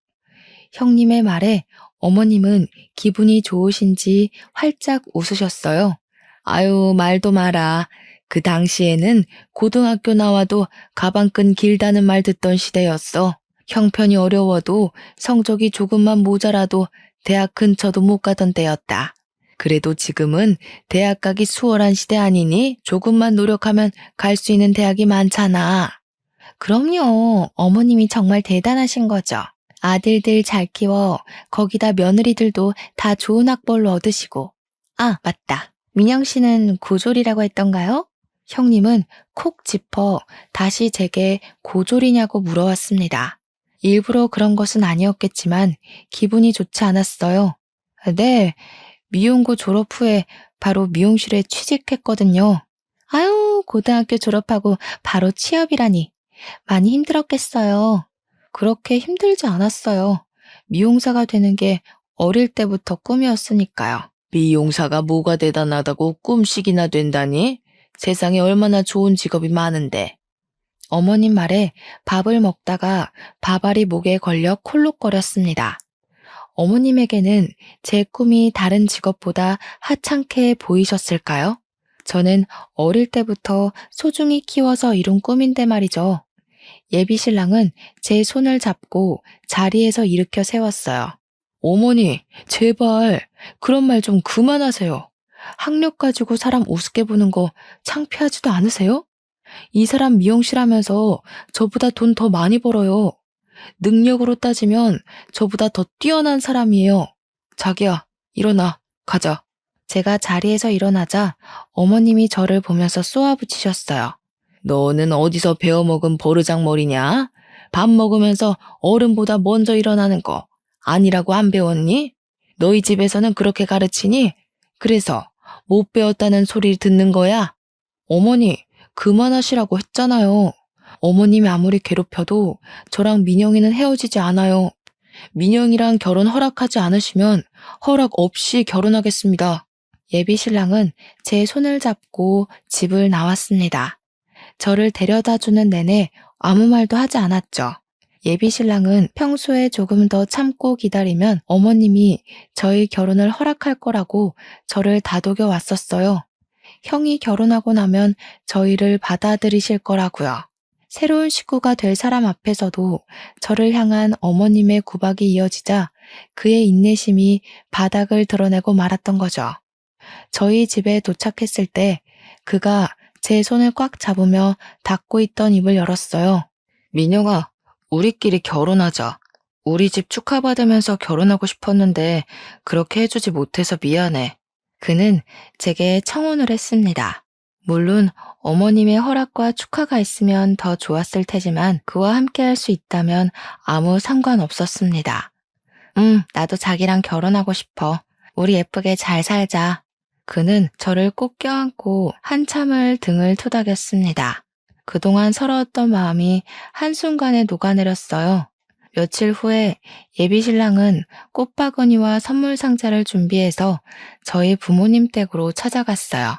형님의 말에 어머님은 기분이 좋으신지 활짝 웃으셨어요. 아유, 말도 마라. 그 당시에는 고등학교 나와도 가방끈 길다는 말 듣던 시대였어. 형편이 어려워도 성적이 조금만 모자라도 대학 근처도 못 가던 때였다. 그래도 지금은 대학 가기 수월한 시대 아니니? 조금만 노력하면 갈 수 있는 대학이 많잖아. 그럼요. 어머님이 정말 대단하신 거죠. 아들들 잘 키워 거기다 며느리들도 다 좋은 학벌로 얻으시고. 아, 맞다. 민영 씨는 고졸이라고 했던가요? 형님은 콕 짚어 다시 제게 고졸이냐고 물어왔습니다. 일부러 그런 것은 아니었겠지만 기분이 좋지 않았어요. 네, 미용고 졸업 후에 바로 미용실에 취직했거든요. 아유, 고등학교 졸업하고 바로 취업이라니. 많이 힘들었겠어요. 그렇게 힘들지 않았어요. 미용사가 되는 게 어릴 때부터 꿈이었으니까요. 미용사가 뭐가 대단하다고 꿈식이나 된다니? 세상에 얼마나 좋은 직업이 많은데. 어머님 말에 밥을 먹다가 밥알이 목에 걸려 콜록거렸습니다. 어머님에게는 제 꿈이 다른 직업보다 하찮게 보이셨을까요? 저는 어릴 때부터 소중히 키워서 이룬 꿈인데 말이죠. 예비 신랑은 제 손을 잡고 자리에서 일으켜 세웠어요. 어머니, 제발 그런 말 좀 그만하세요. 학력 가지고 사람 우습게 보는 거 창피하지도 않으세요? 이 사람 미용실 하면서 저보다 돈 더 많이 벌어요. 능력으로 따지면 저보다 더 뛰어난 사람이에요. 자기야, 일어나, 가자. 제가 자리에서 일어나자 어머님이 저를 보면서 쏘아붙이셨어요. 너는 어디서 배워먹은 버르장머리냐? 밥 먹으면서 어른보다 먼저 일어나는 거 아니라고 안 배웠니? 너희 집에서는 그렇게 가르치니? 그래서 못 배웠다는 소리를 듣는 거야? 어머니, 그만하시라고 했잖아요. 어머님이 아무리 괴롭혀도 저랑 민영이는 헤어지지 않아요. 민영이랑 결혼 허락하지 않으시면 허락 없이 결혼하겠습니다. 예비 신랑은 제 손을 잡고 집을 나왔습니다. 저를 데려다 주는 내내 아무 말도 하지 않았죠. 예비 신랑은 평소에 조금 더 참고 기다리면 어머님이 저희 결혼을 허락할 거라고 저를 다독여 왔었어요. 형이 결혼하고 나면 저희를 받아들이실 거라고요. 새로운 식구가 될 사람 앞에서도 저를 향한 어머님의 구박이 이어지자 그의 인내심이 바닥을 드러내고 말았던 거죠. 저희 집에 도착했을 때 그가 제 손을 꽉 잡으며 닫고 있던 입을 열었어요. 민영아, 우리끼리 결혼하자. 우리 집 축하받으면서 결혼하고 싶었는데 그렇게 해주지 못해서 미안해. 그는 제게 청혼을 했습니다. 물론 어머님의 허락과 축하가 있으면 더 좋았을 테지만 그와 함께 할 수 있다면 아무 상관없었습니다. 나도 자기랑 결혼하고 싶어. 우리 예쁘게 잘 살자. 그는 저를 꼭 껴안고 한참을 등을 토닥였습니다. 그동안 서러웠던 마음이 한순간에 녹아내렸어요. 며칠 후에 예비 신랑은 꽃바구니와 선물 상자를 준비해서 저희 부모님 댁으로 찾아갔어요.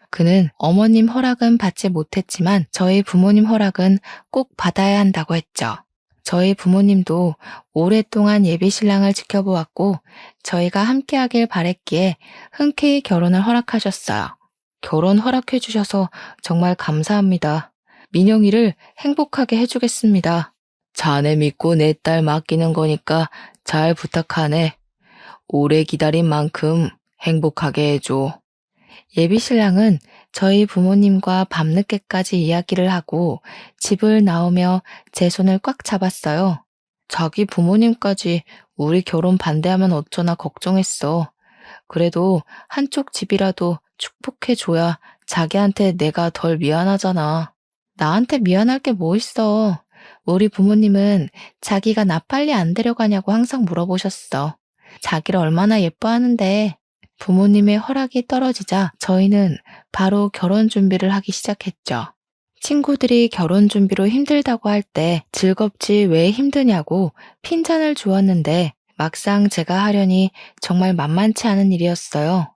그는 어머님 허락은 받지 못했지만 저희 부모님 허락은 꼭 받아야 한다고 했죠. 저희 부모님도 오랫동안 예비 신랑을 지켜보았고 저희가 함께하길 바랬기에 흔쾌히 결혼을 허락하셨어요. 결혼 허락해 주셔서 정말 감사합니다. 민영이를 행복하게 해주겠습니다. 자네 믿고 내 딸 맡기는 거니까 잘 부탁하네. 오래 기다린 만큼 행복하게 해줘. 예비 신랑은 저희 부모님과 밤늦게까지 이야기를 하고 집을 나오며 제 손을 꽉 잡았어요. 자기 부모님까지 우리 결혼 반대하면 어쩌나 걱정했어. 그래도 한쪽 집이라도 축복해줘야 자기한테 내가 덜 미안하잖아. 나한테 미안할 게 뭐 있어. 우리 부모님은 자기가 나 빨리 안 데려가냐고 항상 물어보셨어. 자기를 얼마나 예뻐하는데. 부모님의 허락이 떨어지자 저희는 바로 결혼 준비를 하기 시작했죠. 친구들이 결혼 준비로 힘들다고 할 때 즐겁지 왜 힘드냐고 핀잔을 주었는데 막상 제가 하려니 정말 만만치 않은 일이었어요.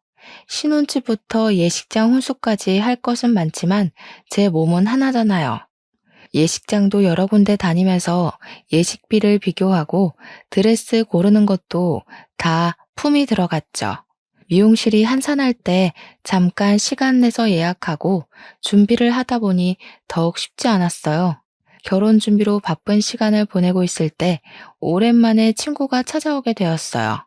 신혼집부터 예식장 혼수까지 할 것은 많지만 제 몸은 하나잖아요. 예식장도 여러 군데 다니면서 예식비를 비교하고 드레스 고르는 것도 다 품이 들어갔죠. 미용실이 한산할 때 잠깐 시간 내서 예약하고 준비를 하다 보니 더욱 쉽지 않았어요. 결혼 준비로 바쁜 시간을 보내고 있을 때 오랜만에 친구가 찾아오게 되었어요.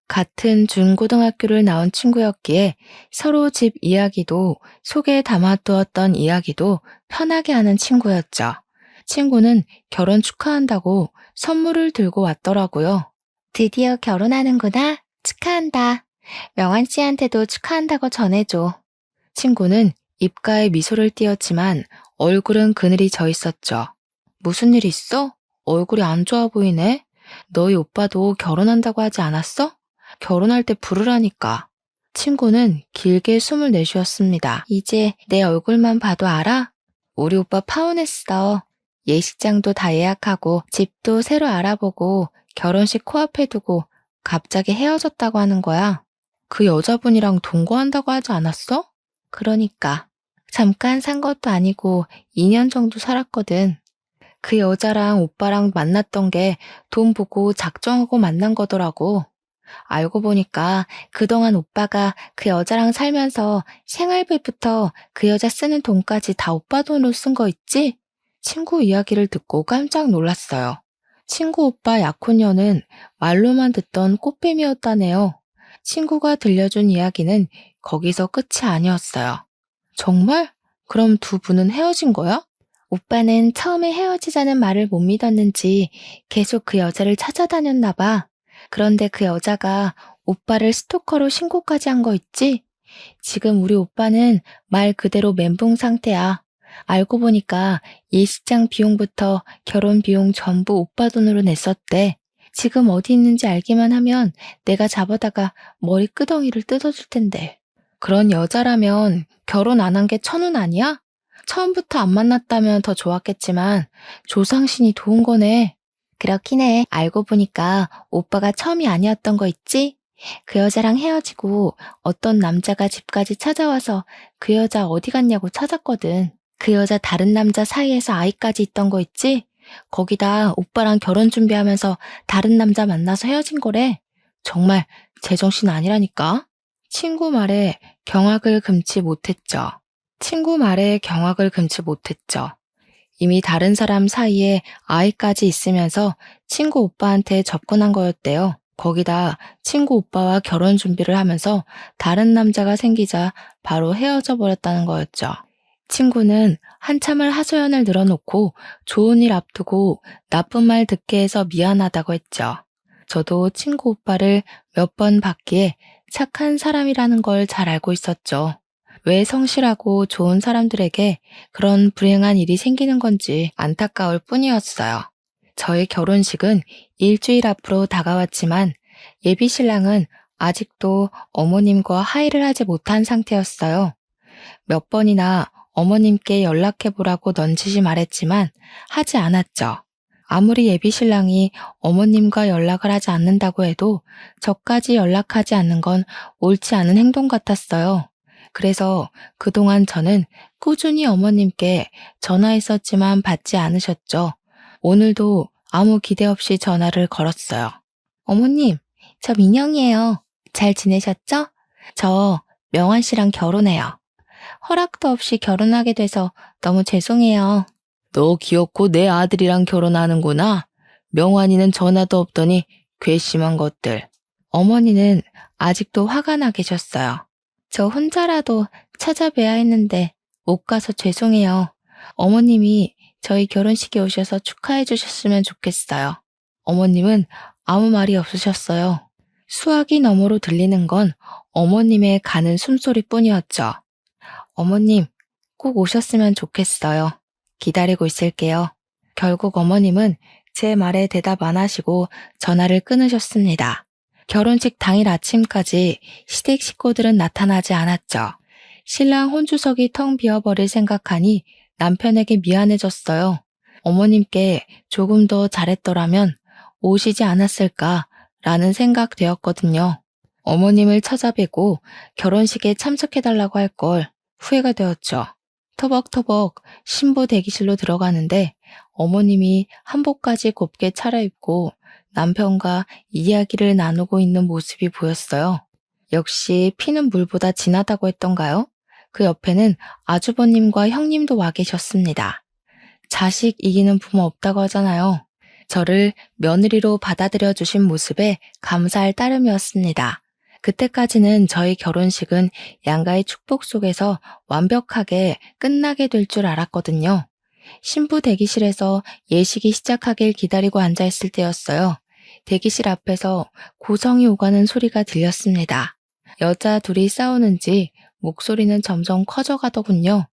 같은 중고등학교를 나온 친구였기에 서로 집 이야기도 속에 담아두었던 이야기도 편하게 하는 친구였죠. 친구는 결혼 축하한다고 선물을 들고 왔더라고요. 드디어 결혼하는구나. 축하한다. 명환 씨한테도 축하한다고 전해줘. 친구는 입가에 미소를 띄었지만 얼굴은 그늘이 져 있었죠. 무슨 일 있어? 얼굴이 안 좋아 보이네. 너희 오빠도 결혼한다고 하지 않았어? 결혼할 때 부르라니까. 친구는 길게 숨을 내쉬었습니다. 이제 내 얼굴만 봐도 알아? 우리 오빠 파혼했어. 예식장도 다 예약하고 집도 새로 알아보고 결혼식 코앞에 두고 갑자기 헤어졌다고 하는 거야. 그 여자분이랑 동거한다고 하지 않았어? 그러니까. 잠깐 산 것도 아니고 2년 정도 살았거든. 그 여자랑 오빠랑 만났던 게 돈 보고 작정하고 만난 거더라고. 알고 보니까 그동안 오빠가 그 여자랑 살면서 생활비부터 그 여자 쓰는 돈까지 다 오빠 돈으로 쓴 거 있지? 친구 이야기를 듣고 깜짝 놀랐어요. 친구 오빠 약혼녀는 말로만 듣던 꽃뱀이었다네요. 친구가 들려준 이야기는 거기서 끝이 아니었어요. 정말? 그럼 두 분은 헤어진 거야? 오빠는 처음에 헤어지자는 말을 못 믿었는지 계속 그 여자를 찾아다녔나 봐. 그런데 그 여자가 오빠를 스토커로 신고까지 한 거 있지? 지금 우리 오빠는 말 그대로 멘붕 상태야. 알고 보니까 예식장 비용부터 결혼 비용 전부 오빠 돈으로 냈었대. 지금 어디 있는지 알기만 하면 내가 잡아다가 머리 끄덩이를 뜯어줄 텐데. 그런 여자라면 결혼 안 한 게 천운 아니야? 처음부터 안 만났다면 더 좋았겠지만 조상신이 도운 거네. 그렇긴 해. 알고 보니까 오빠가 처음이 아니었던 거 있지? 그 여자랑 헤어지고 어떤 남자가 집까지 찾아와서 그 여자 어디 갔냐고 찾았거든. 그 여자 다른 남자 사이에서 아이까지 있던 거 있지? 거기다 오빠랑 결혼 준비하면서 다른 남자 만나서 헤어진 거래. 정말 제정신 아니라니까. 친구 말에 경악을 금치 못했죠. 친구 말에 경악을 금치 못했죠. 이미 다른 사람 사이에 아이까지 있으면서 친구 오빠한테 접근한 거였대요. 거기다 친구 오빠와 결혼 준비를 하면서 다른 남자가 생기자 바로 헤어져 버렸다는 거였죠. 친구는 한참을 하소연을 늘어놓고 좋은 일 앞두고 나쁜 말 듣게 해서 미안하다고 했죠. 저도 친구 오빠를 몇 번 봤기에 착한 사람이라는 걸 잘 알고 있었죠. 왜 성실하고 좋은 사람들에게 그런 불행한 일이 생기는 건지 안타까울 뿐이었어요. 저의 결혼식은 일주일 앞으로 다가왔지만 예비 신랑은 아직도 어머님과 화해를 하지 못한 상태였어요. 몇 번이나 어머님께 연락해보라고 넌지시 말했지만 하지 않았죠. 아무리 예비 신랑이 어머님과 연락을 하지 않는다고 해도 저까지 연락하지 않는 건 옳지 않은 행동 같았어요. 그래서 그동안 저는 꾸준히 어머님께 전화했었지만 받지 않으셨죠. 오늘도 아무 기대 없이 전화를 걸었어요. 어머님, 저 민영이에요. 잘 지내셨죠? 저 명환 씨랑 결혼해요. 허락도 없이 결혼하게 돼서 너무 죄송해요. 너 귀엽고 내 아들이랑 결혼하는구나. 명환이는 전화도 없더니 괘씸한 것들. 어머니는 아직도 화가 나 계셨어요. 저 혼자라도 찾아뵈야 했는데 못 가서 죄송해요. 어머님이 저희 결혼식에 오셔서 축하해 주셨으면 좋겠어요. 어머님은 아무 말이 없으셨어요. 수화기 너머로 들리는 건 어머님의 가는 숨소리뿐이었죠. 어머님, 꼭 오셨으면 좋겠어요. 기다리고 있을게요. 결국 어머님은 제 말에 대답 안 하시고 전화를 끊으셨습니다. 결혼식 당일 아침까지 시댁 식구들은 나타나지 않았죠. 신랑 혼주석이 텅 비어버릴 생각하니 남편에게 미안해졌어요. 어머님께 조금 더 잘했더라면 오시지 않았을까라는 생각 되었거든요. 어머님을 찾아뵈고 결혼식에 참석해달라고 할 걸 후회가 되었죠. 터벅터벅 신부 대기실로 들어가는데 어머님이 한복까지 곱게 차려입고 남편과 이야기를 나누고 있는 모습이 보였어요. 역시 피는 물보다 진하다고 했던가요? 그 옆에는 아주버님과 형님도 와 계셨습니다. 자식 이기는 부모 없다고 하잖아요. 저를 며느리로 받아들여 주신 모습에 감사할 따름이었습니다. 그때까지는 저희 결혼식은 양가의 축복 속에서 완벽하게 끝나게 될 줄 알았거든요. 신부 대기실에서 예식이 시작하길 기다리고 앉아있을 때였어요. 대기실 앞에서 고성이 오가는 소리가 들렸습니다. 여자 둘이 싸우는지 목소리는 점점 커져가더군요.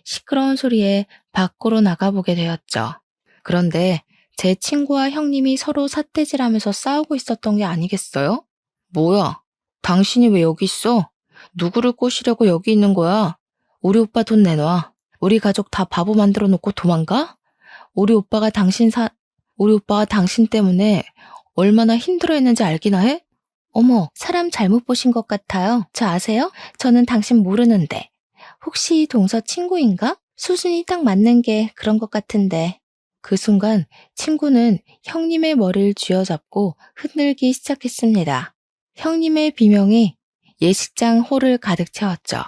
시끄러운 소리에 밖으로 나가보게 되었죠. 그런데 제 친구와 형님이 서로 삿대질하면서 싸우고 있었던 게 아니겠어요? 뭐야? 당신이 왜 여기 있어? 누구를 꼬시려고 여기 있는 거야? 우리 오빠 돈 내놔. 우리 가족 다 바보 만들어 놓고 도망가? 우리 오빠가 당신 때문에 얼마나 힘들어했는지 알기나 해? 어머, 사람 잘못 보신 것 같아요. 저 아세요? 저는 당신 모르는데. 혹시 동서 친구인가? 수준이 딱 맞는 게 그런 것 같은데. 그 순간 친구는 형님의 머리를 쥐어잡고 흔들기 시작했습니다. 형님의 비명이 예식장 홀을 가득 채웠죠.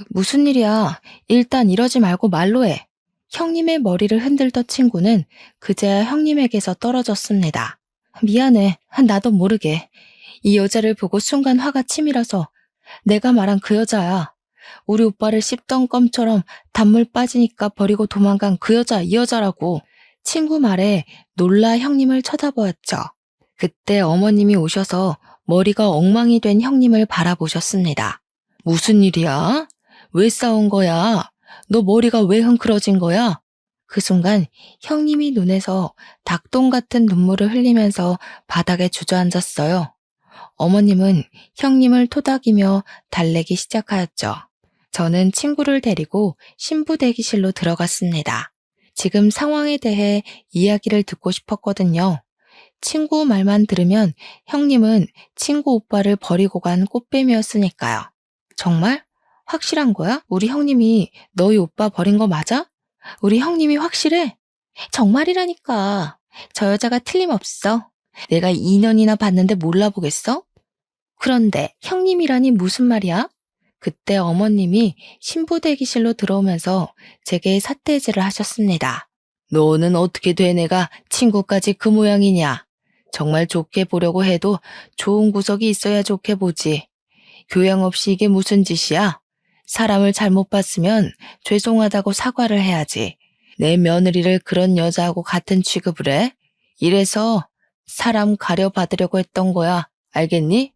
무슨 일이야? 일단 이러지 말고 말로 해. 형님의 머리를 흔들던 친구는 그제야 형님에게서 떨어졌습니다. 미안해. 나도 모르게. 이 여자를 보고 순간 화가 치밀어서 내가 말한 그 여자야. 우리 오빠를 씹던 껌처럼 단물 빠지니까 버리고 도망간 그 여자, 이 여자라고. 친구 말에 놀라 형님을 쳐다보았죠. 그때 어머님이 오셔서 머리가 엉망이 된 형님을 바라보셨습니다. 무슨 일이야? 왜 싸운 거야? 너 머리가 왜 흥크러진 거야? 그 순간 형님이 눈에서 닭똥 같은 눈물을 흘리면서 바닥에 주저앉았어요. 어머님은 형님을 토닥이며 달래기 시작하였죠. 저는 친구를 데리고 신부 대기실로 들어갔습니다. 지금 상황에 대해 이야기를 듣고 싶었거든요. 친구 말만 들으면 형님은 친구 오빠를 버리고 간 꽃뱀이었으니까요. 정말? 확실한 거야? 우리 형님이 너희 오빠 버린 거 맞아? 우리 형님이 확실해? 정말이라니까. 저 여자가 틀림없어. 내가 2년이나 봤는데 몰라보겠어? 그런데 형님이라니 무슨 말이야? 그때 어머님이 신부 대기실로 들어오면서 제게 삿대질을 하셨습니다. 너는 어떻게 된 애가 친구까지 그 모양이냐? 정말 좋게 보려고 해도 좋은 구석이 있어야 좋게 보지. 교양 없이 이게 무슨 짓이야? 사람을 잘못 봤으면 죄송하다고 사과를 해야지. 내 며느리를 그런 여자하고 같은 취급을 해? 이래서 사람 가려받으려고 했던 거야. 알겠니?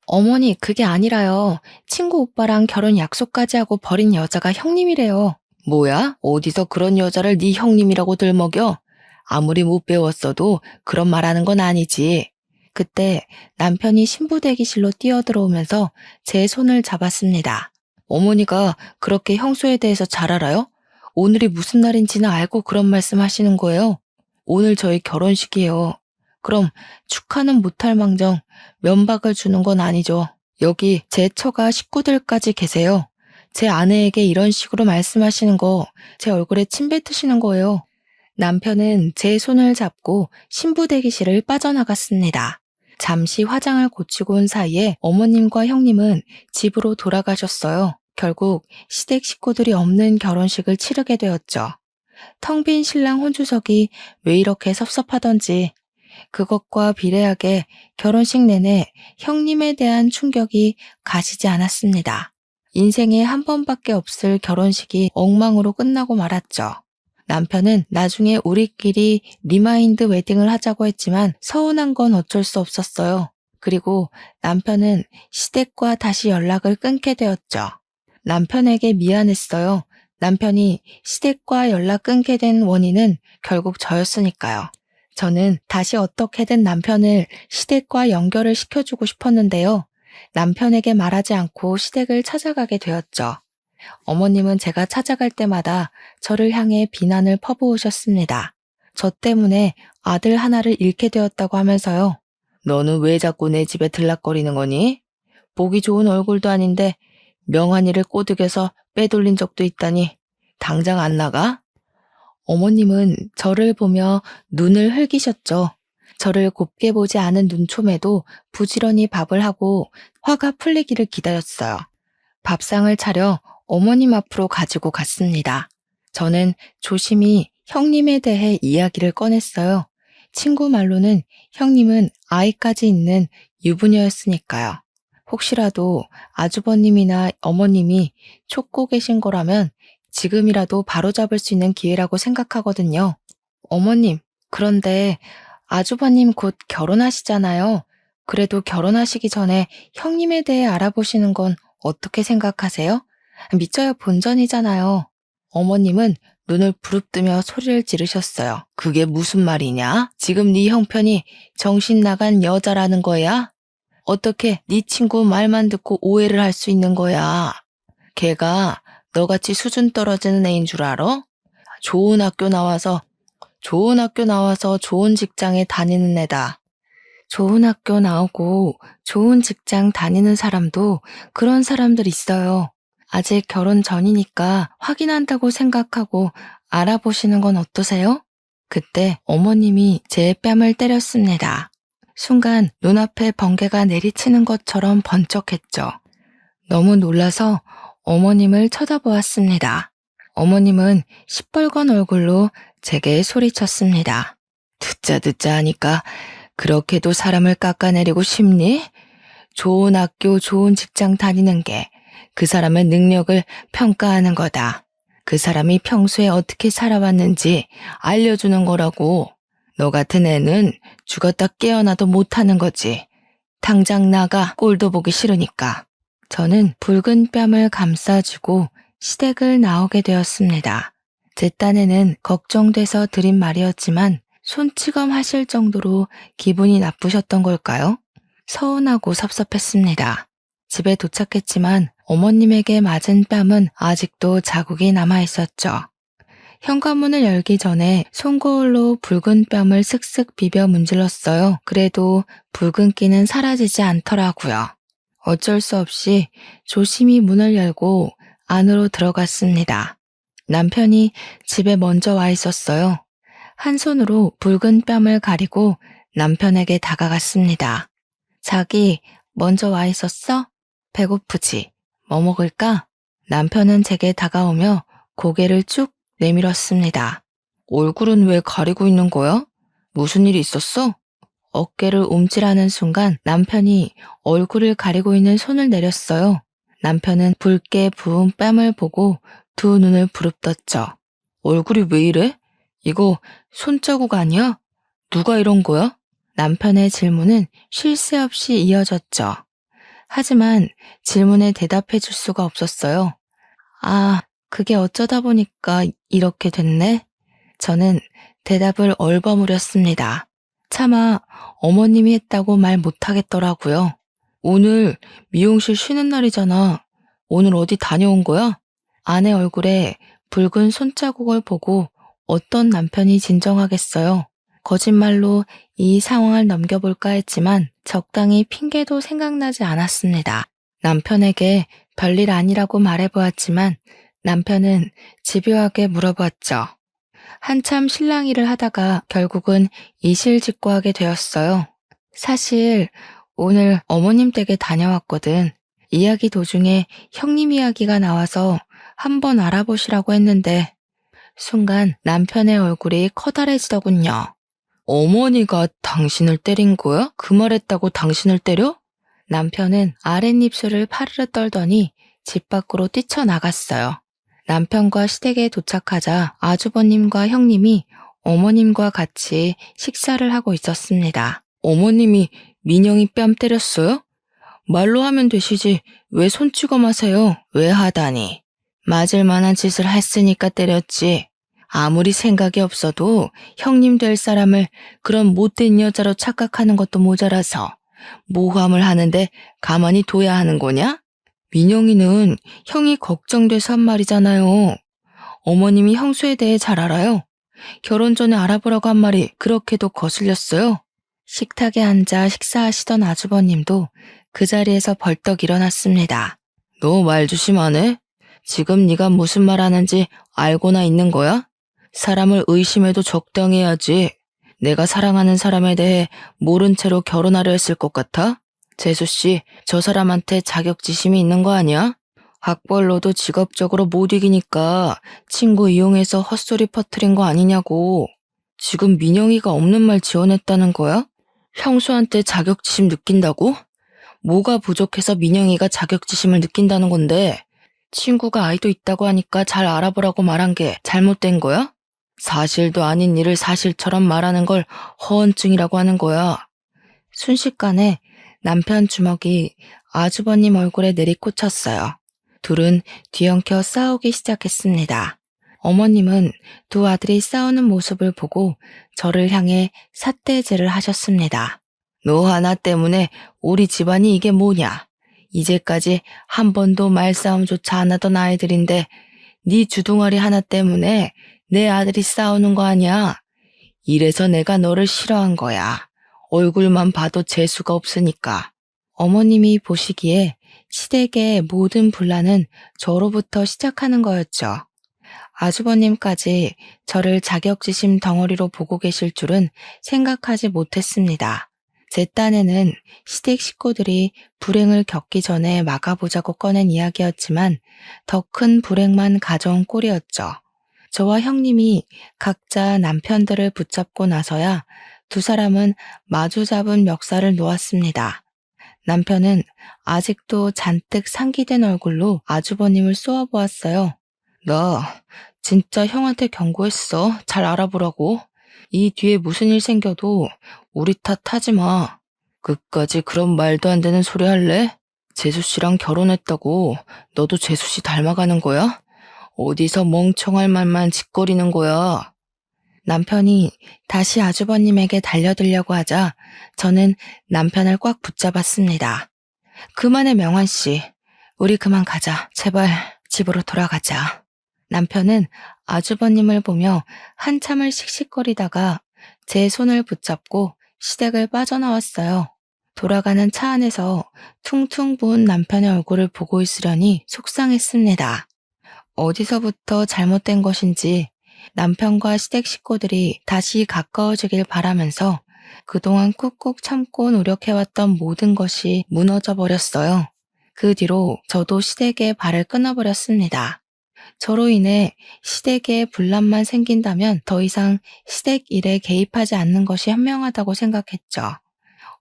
어머니, 그게 아니라요. 친구 오빠랑 결혼 약속까지 하고 버린 여자가 형님이래요. 뭐야? 어디서 그런 여자를 네 형님이라고 들먹여? 아무리 못 배웠어도 그런 말하는 건 아니지. 그때 남편이 신부 대기실로 뛰어들어오면서 제 손을 잡았습니다. 어머니가 그렇게 형수에 대해서 잘 알아요? 오늘이 무슨 날인지는 알고 그런 말씀 하시는 거예요? 오늘 저희 결혼식이에요. 그럼 축하는 못할 망정 면박을 주는 건 아니죠. 여기 제 처가 식구들까지 계세요. 제 아내에게 이런 식으로 말씀하시는 거 제 얼굴에 침 뱉으시는 거예요. 남편은 제 손을 잡고 신부 대기실을 빠져나갔습니다. 잠시 화장을 고치고 온 사이에 어머님과 형님은 집으로 돌아가셨어요. 결국 시댁 식구들이 없는 결혼식을 치르게 되었죠. 텅 빈 신랑 혼주석이 왜 이렇게 섭섭하던지 그것과 비례하게 결혼식 내내 형님에 대한 충격이 가시지 않았습니다. 인생에 한 번밖에 없을 결혼식이 엉망으로 끝나고 말았죠. 남편은 나중에 우리끼리 리마인드 웨딩을 하자고 했지만 서운한 건 어쩔 수 없었어요. 그리고 남편은 시댁과 다시 연락을 끊게 되었죠. 남편에게 미안했어요. 남편이 시댁과 연락 끊게 된 원인은 결국 저였으니까요. 저는 다시 어떻게든 남편을 시댁과 연결을 시켜주고 싶었는데요. 남편에게 말하지 않고 시댁을 찾아가게 되었죠. 어머님은 제가 찾아갈 때마다 저를 향해 비난을 퍼부으셨습니다. 저 때문에 아들 하나를 잃게 되었다고 하면서요. 너는 왜 자꾸 내 집에 들락거리는 거니? 보기 좋은 얼굴도 아닌데 명환이를 꼬드겨서 빼돌린 적도 있다니 당장 안 나가? 어머님은 저를 보며 눈을 흘기셨죠. 저를 곱게 보지 않은 눈초매도 부지런히 밥을 하고 화가 풀리기를 기다렸어요. 밥상을 차려 어머님 앞으로 가지고 갔습니다. 저는 조심히 형님에 대해 이야기를 꺼냈어요. 친구 말로는 형님은 아이까지 있는 유부녀였으니까요. 혹시라도 아주버님이나 어머님이 쫓고 계신 거라면 지금이라도 바로잡을 수 있는 기회라고 생각하거든요. 어머님, 그런데 아주버님 곧 결혼하시잖아요. 그래도 결혼하시기 전에 형님에 대해 알아보시는 건 어떻게 생각하세요? 믿져야 본전이잖아요. 어머님은 눈을 부릅뜨며 소리를 지르셨어요. 그게 무슨 말이냐? 지금 네 형편이 정신 나간 여자라는 거야? 어떻게 네 친구 말만 듣고 오해를 할 수 있는 거야? 걔가 너같이 수준 떨어지는 애인 줄 알아? 좋은 학교 나와서 좋은 직장에 다니는 애다. 좋은 학교 나오고 좋은 직장 다니는 사람도 그런 사람들 있어요. 아직 결혼 전이니까 확인한다고 생각하고 알아보시는 건 어떠세요? 그때 어머님이 제 뺨을 때렸습니다. 순간 눈앞에 번개가 내리치는 것처럼 번쩍했죠. 너무 놀라서 어머님을 쳐다보았습니다. 어머님은 시뻘건 얼굴로 제게 소리쳤습니다. 듣자 하니까 그렇게도 사람을 깎아내리고 싶니? 좋은 학교, 좋은 직장 다니는 게 그 사람의 능력을 평가하는 거다. 그 사람이 평소에 어떻게 살아왔는지 알려주는 거라고. 너 같은 애는 죽었다 깨어나도 못하는 거지. 당장 나가, 꼴도 보기 싫으니까. 저는 붉은 뺨을 감싸주고 시댁을 나오게 되었습니다. 제 딴에는 걱정돼서 드린 말이었지만 손찌검 하실 정도로 기분이 나쁘셨던 걸까요? 서운하고 섭섭했습니다. 집에 도착했지만 어머님에게 맞은 뺨은 아직도 자국이 남아있었죠. 현관문을 열기 전에 손거울로 붉은 뺨을 슥슥 비벼 문질렀어요. 그래도 붉은기는 사라지지 않더라고요. 어쩔 수 없이 조심히 문을 열고 안으로 들어갔습니다. 남편이 집에 먼저 와 있었어요. 한 손으로 붉은 뺨을 가리고 남편에게 다가갔습니다. 자기, 먼저 와 있었어? 배고프지? 뭐 먹을까? 남편은 제게 다가오며 고개를 쭉 내밀었습니다. 얼굴은 왜 가리고 있는 거야? 무슨 일이 있었어? 어깨를 움찔하는 순간 남편이 얼굴을 가리고 있는 손을 내렸어요. 남편은 붉게 부은 뺨을 보고 두 눈을 부릅떴죠. 얼굴이 왜 이래? 이거 손자국 아니야? 누가 이런 거야? 남편의 질문은 쉴 새 없이 이어졌죠. 하지만 질문에 대답해 줄 수가 없었어요. 아, 그게 어쩌다 보니까 이렇게 됐네? 저는 대답을 얼버무렸습니다. 차마 어머님이 했다고 말 못하겠더라고요. 오늘 미용실 쉬는 날이잖아. 오늘 어디 다녀온 거야? 아내 얼굴에 붉은 손자국을 보고 어떤 남편이 진정하겠어요. 거짓말로 이 상황을 넘겨볼까 했지만 적당히 핑계도 생각나지 않았습니다. 남편에게 별일 아니라고 말해보았지만 남편은 집요하게 물어봤죠. 한참 실랑이를 하다가 결국은 이실직고하게 되었어요. 사실 오늘 어머님 댁에 다녀왔거든. 이야기 도중에 형님 이야기가 나와서 한번 알아보시라고 했는데 순간 남편의 얼굴이 커다래지더군요. 어머니가 당신을 때린 거야? 그 말했다고 당신을 때려? 남편은 아랫입술을 파르르 떨더니 집 밖으로 뛰쳐나갔어요. 남편과 시댁에 도착하자 아주버님과 형님이 어머님과 같이 식사를 하고 있었습니다. 어머님이 민영이 뺨 때렸어요? 말로 하면 되시지 왜 손찌검하세요? 왜 하다니? 맞을 만한 짓을 했으니까 때렸지. 아무리 생각이 없어도 형님 될 사람을 그런 못된 여자로 착각하는 것도 모자라서 모함을 하는데 가만히 둬야 하는 거냐? 민영이는 형이 걱정돼서 한 말이잖아요. 어머님이 형수에 대해 잘 알아요. 결혼 전에 알아보라고 한 말이 그렇게도 거슬렸어요. 식탁에 앉아 식사하시던 아주버님도 그 자리에서 벌떡 일어났습니다. 너 말 조심하네? 지금 네가 무슨 말 하는지 알고나 있는 거야? 사람을 의심해도 적당히 해야지. 내가 사랑하는 사람에 대해 모른 채로 결혼하려 했을 것 같아? 재수씨, 저 사람한테 자격지심이 있는 거 아니야? 학벌로도 직업적으로 못 이기니까 친구 이용해서 헛소리 퍼뜨린 거 아니냐고. 지금 민영이가 없는 말 지어냈다는 거야? 형수한테 자격지심 느낀다고? 뭐가 부족해서 민영이가 자격지심을 느낀다는 건데 친구가 아이도 있다고 하니까 잘 알아보라고 말한 게 잘못된 거야? 사실도 아닌 일을 사실처럼 말하는 걸 허언증이라고 하는 거야. 순식간에 남편 주먹이 아주버님 얼굴에 내리꽂혔어요. 둘은 뒤엉켜 싸우기 시작했습니다. 어머님은 두 아들이 싸우는 모습을 보고 저를 향해 삿대질을 하셨습니다. 너 하나 때문에 우리 집안이 이게 뭐냐? 이제까지 한 번도 말싸움조차 안 하던 아이들인데 네 주둥아리 하나 때문에 내 아들이 싸우는 거 아니야? 이래서 내가 너를 싫어한 거야. 얼굴만 봐도 재수가 없으니까. 어머님이 보시기에 시댁의 모든 분란은 저로부터 시작하는 거였죠. 아주버님까지 저를 자격지심 덩어리로 보고 계실 줄은 생각하지 못했습니다. 제 딴에는 시댁 식구들이 불행을 겪기 전에 막아보자고 꺼낸 이야기였지만 더 큰 불행만 가져온 꼴이었죠. 저와 형님이 각자 남편들을 붙잡고 나서야 두 사람은 마주 잡은 멱살을 놓았습니다. 남편은 아직도 잔뜩 상기된 얼굴로 아주버님을 쏘아보았어요. 나 진짜 형한테 경고했어. 잘 알아보라고. 이 뒤에 무슨 일 생겨도 우리 탓하지 마. 끝까지 그런 말도 안 되는 소리 할래? 재수씨랑 결혼했다고 너도 재수씨 닮아가는 거야? 어디서 멍청할 말만 짓거리는 거야? 남편이 다시 아주버님에게 달려들려고 하자 저는 남편을 꽉 붙잡았습니다. 그만해 명환씨. 우리 그만 가자. 제발 집으로 돌아가자. 남편은 아주버님을 보며 한참을 씩씩거리다가 제 손을 붙잡고 시댁을 빠져나왔어요. 돌아가는 차 안에서 퉁퉁 부은 남편의 얼굴을 보고 있으려니 속상했습니다. 어디서부터 잘못된 것인지 남편과 시댁 식구들이 다시 가까워지길 바라면서 그동안 꾹꾹 참고 노력해왔던 모든 것이 무너져 버렸어요. 그 뒤로 저도 시댁에 발을 끊어버렸습니다. 저로 인해 시댁에 분란만 생긴다면 더 이상 시댁 일에 개입하지 않는 것이 현명하다고 생각했죠.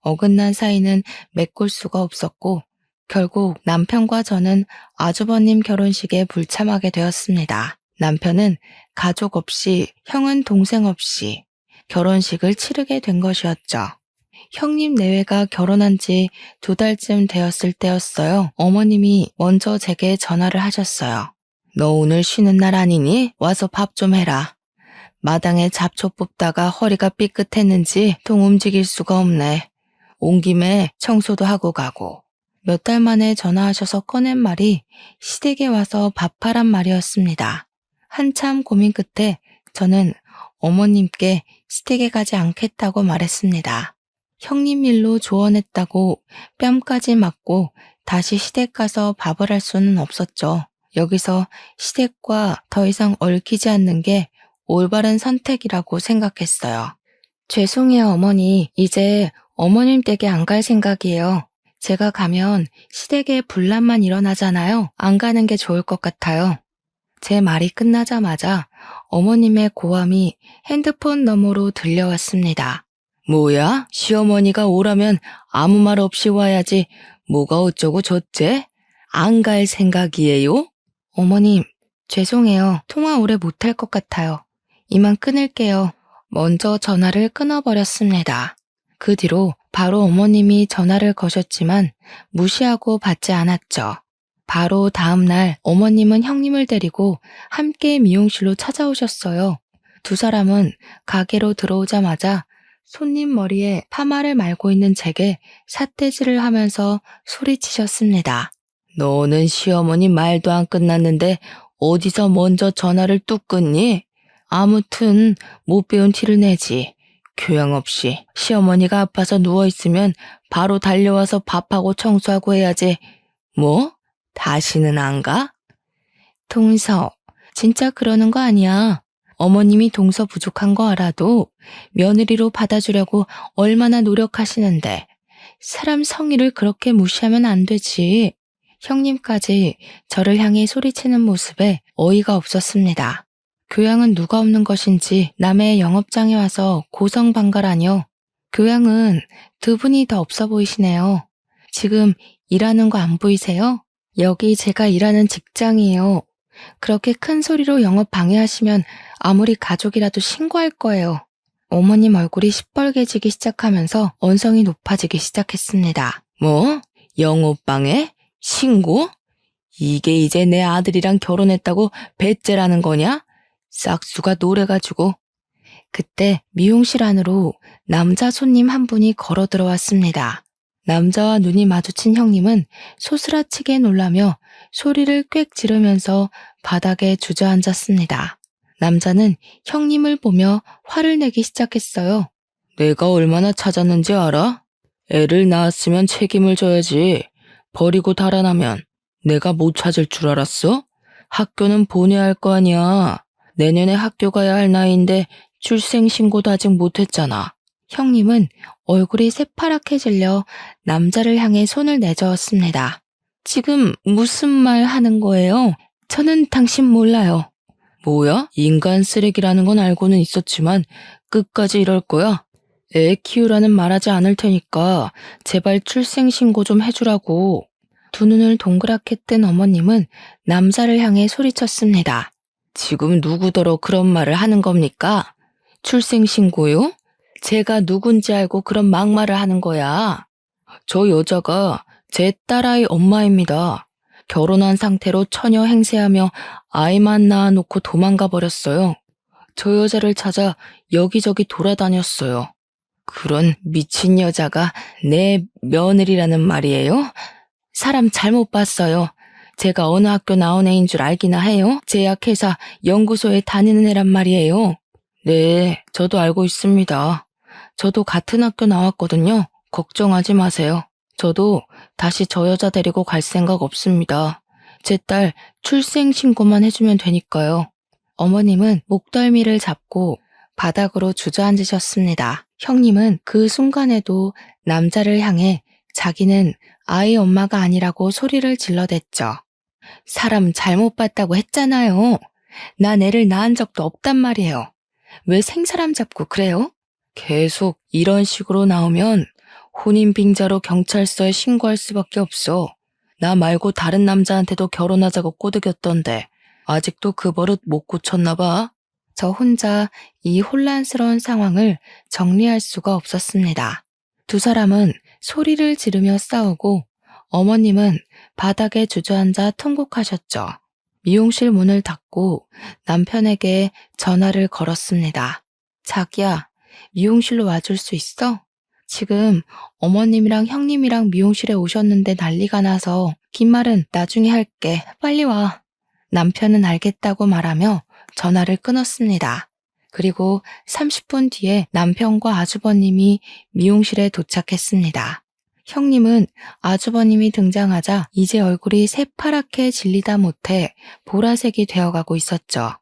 어긋난 사이는 메꿀 수가 없었고 결국 남편과 저는 아주버님 결혼식에 불참하게 되었습니다. 남편은 가족 없이, 형은 동생 없이 결혼식을 치르게 된 것이었죠. 형님 내외가 결혼한 지 2달쯤 되었을 때였어요. 어머님이 먼저 제게 전화를 하셨어요. 너 오늘 쉬는 날 아니니? 와서 밥 좀 해라. 마당에 잡초 뽑다가 허리가 삐끗했는지 통 움직일 수가 없네. 온 김에 청소도 하고 가고. 몇 달 만에 전화하셔서 꺼낸 말이 시댁에 와서 밥하란 말이었습니다. 한참 고민 끝에 저는 어머님께 시댁에 가지 않겠다고 말했습니다. 형님 일로 조언했다고 뺨까지 맞고 다시 시댁 가서 밥을 할 수는 없었죠. 여기서 시댁과 더 이상 얽히지 않는 게 올바른 선택이라고 생각했어요. 죄송해요 어머니. 이제 어머님 댁에 안 갈 생각이에요. 제가 가면 시댁에 분란만 일어나잖아요. 안 가는 게 좋을 것 같아요. 제 말이 끝나자마자 어머님의 고함이 핸드폰 너머로 들려왔습니다. 뭐야? 시어머니가 오라면 아무 말 없이 와야지. 뭐가 어쩌고 저째? 안 갈 생각이에요? 어머님, 죄송해요. 통화 오래 못할 것 같아요. 이만 끊을게요. 먼저 전화를 끊어버렸습니다. 그 뒤로 바로 어머님이 전화를 거셨지만 무시하고 받지 않았죠. 바로 다음 날 어머님은 형님을 데리고 함께 미용실로 찾아오셨어요. 두 사람은 가게로 들어오자마자 손님 머리에 파마를 말고 있는 제게 삿대질을 하면서 소리치셨습니다. 너는 시어머니 말도 안 끝났는데 어디서 먼저 전화를 뚝 끊니? 아무튼 못 배운 티를 내지. 교양 없이 시어머니가 아파서 누워있으면 바로 달려와서 밥하고 청소하고 해야지. 뭐? 다시는 안 가? 동서, 진짜 그러는 거 아니야. 어머님이 동서 부족한 거 알아도 며느리로 받아주려고 얼마나 노력하시는데 사람 성의를 그렇게 무시하면 안 되지. 형님까지 저를 향해 소리치는 모습에 어이가 없었습니다. 교양은 누가 없는 것인지 남의 영업장에 와서 고성방가라뇨. 교양은 두 분이 더 없어 보이시네요. 지금 일하는 거 안 보이세요? 여기 제가 일하는 직장이에요. 그렇게 큰 소리로 영업 방해하시면 아무리 가족이라도 신고할 거예요. 어머님 얼굴이 시뻘개지기 시작하면서 언성이 높아지기 시작했습니다. 뭐? 영업방해? 신고? 이게 이제 내 아들이랑 결혼했다고 배째라는 거냐? 싹수가 노래가지고. 그때 미용실 안으로 남자 손님 한 분이 걸어 들어왔습니다. 남자와 눈이 마주친 형님은 소스라치게 놀라며 소리를 꽥 지르면서 바닥에 주저앉았습니다. 남자는 형님을 보며 화를 내기 시작했어요. 내가 얼마나 찾았는지 알아? 애를 낳았으면 책임을 져야지. 버리고 달아나면 내가 못 찾을 줄 알았어? 학교는 보내야 할 거 아니야. 내년에 학교 가야 할 나이인데 출생신고도 아직 못했잖아. 형님은 얼굴이 새파랗게 질려 남자를 향해 손을 내저었습니다. 지금 무슨 말 하는 거예요? 저는 당신 몰라요. 뭐야? 인간 쓰레기라는 건 알고는 있었지만 끝까지 이럴 거야? 애 키우라는 말하지 않을 테니까 제발 출생신고 좀 해주라고. 두 눈을 동그랗게 뜬 어머님은 남자를 향해 소리쳤습니다. 지금 누구더러 그런 말을 하는 겁니까? 출생신고요? 제가 누군지 알고 그런 막말을 하는 거야. 저 여자가 제 딸아이 엄마입니다. 결혼한 상태로 처녀 행세하며 아이만 낳아놓고 도망가 버렸어요. 저 여자를 찾아 여기저기 돌아다녔어요. 그런 미친 여자가 내 며느리라는 말이에요? 사람 잘못 봤어요. 제가 어느 학교 나온 애인 줄 알기나 해요? 제약회사 연구소에 다니는 애란 말이에요. 네, 저도 알고 있습니다. 저도 같은 학교 나왔거든요. 걱정하지 마세요. 저도 다시 저 여자 데리고 갈 생각 없습니다. 제 딸 출생신고만 해주면 되니까요. 어머님은 목덜미를 잡고 바닥으로 주저앉으셨습니다. 형님은 그 순간에도 남자를 향해 자기는 아이 엄마가 아니라고 소리를 질러댔죠. 사람 잘못 봤다고 했잖아요. 난 애를 낳은 적도 없단 말이에요. 왜 생사람 잡고 그래요? 계속 이런 식으로 나오면 혼인빙자로 경찰서에 신고할 수밖에 없어. 나 말고 다른 남자한테도 결혼하자고 꼬드겼던데 아직도 그 버릇 못 고쳤나 봐. 저 혼자 이 혼란스러운 상황을 정리할 수가 없었습니다. 두 사람은 소리를 지르며 싸우고 어머님은 바닥에 주저앉아 통곡하셨죠. 미용실 문을 닫고 남편에게 전화를 걸었습니다. 자기야, 미용실로 와줄 수 있어? 지금 어머님이랑 형님이랑 미용실에 오셨는데 난리가 나서 긴 말은 나중에 할게. 빨리 와. 남편은 알겠다고 말하며 전화를 끊었습니다. 그리고 30분 뒤에 남편과 아주버님이 미용실에 도착했습니다. 형님은 아주버님이 등장하자 이제 얼굴이 새파랗게 질리다 못해 보라색이 되어가고 있었죠.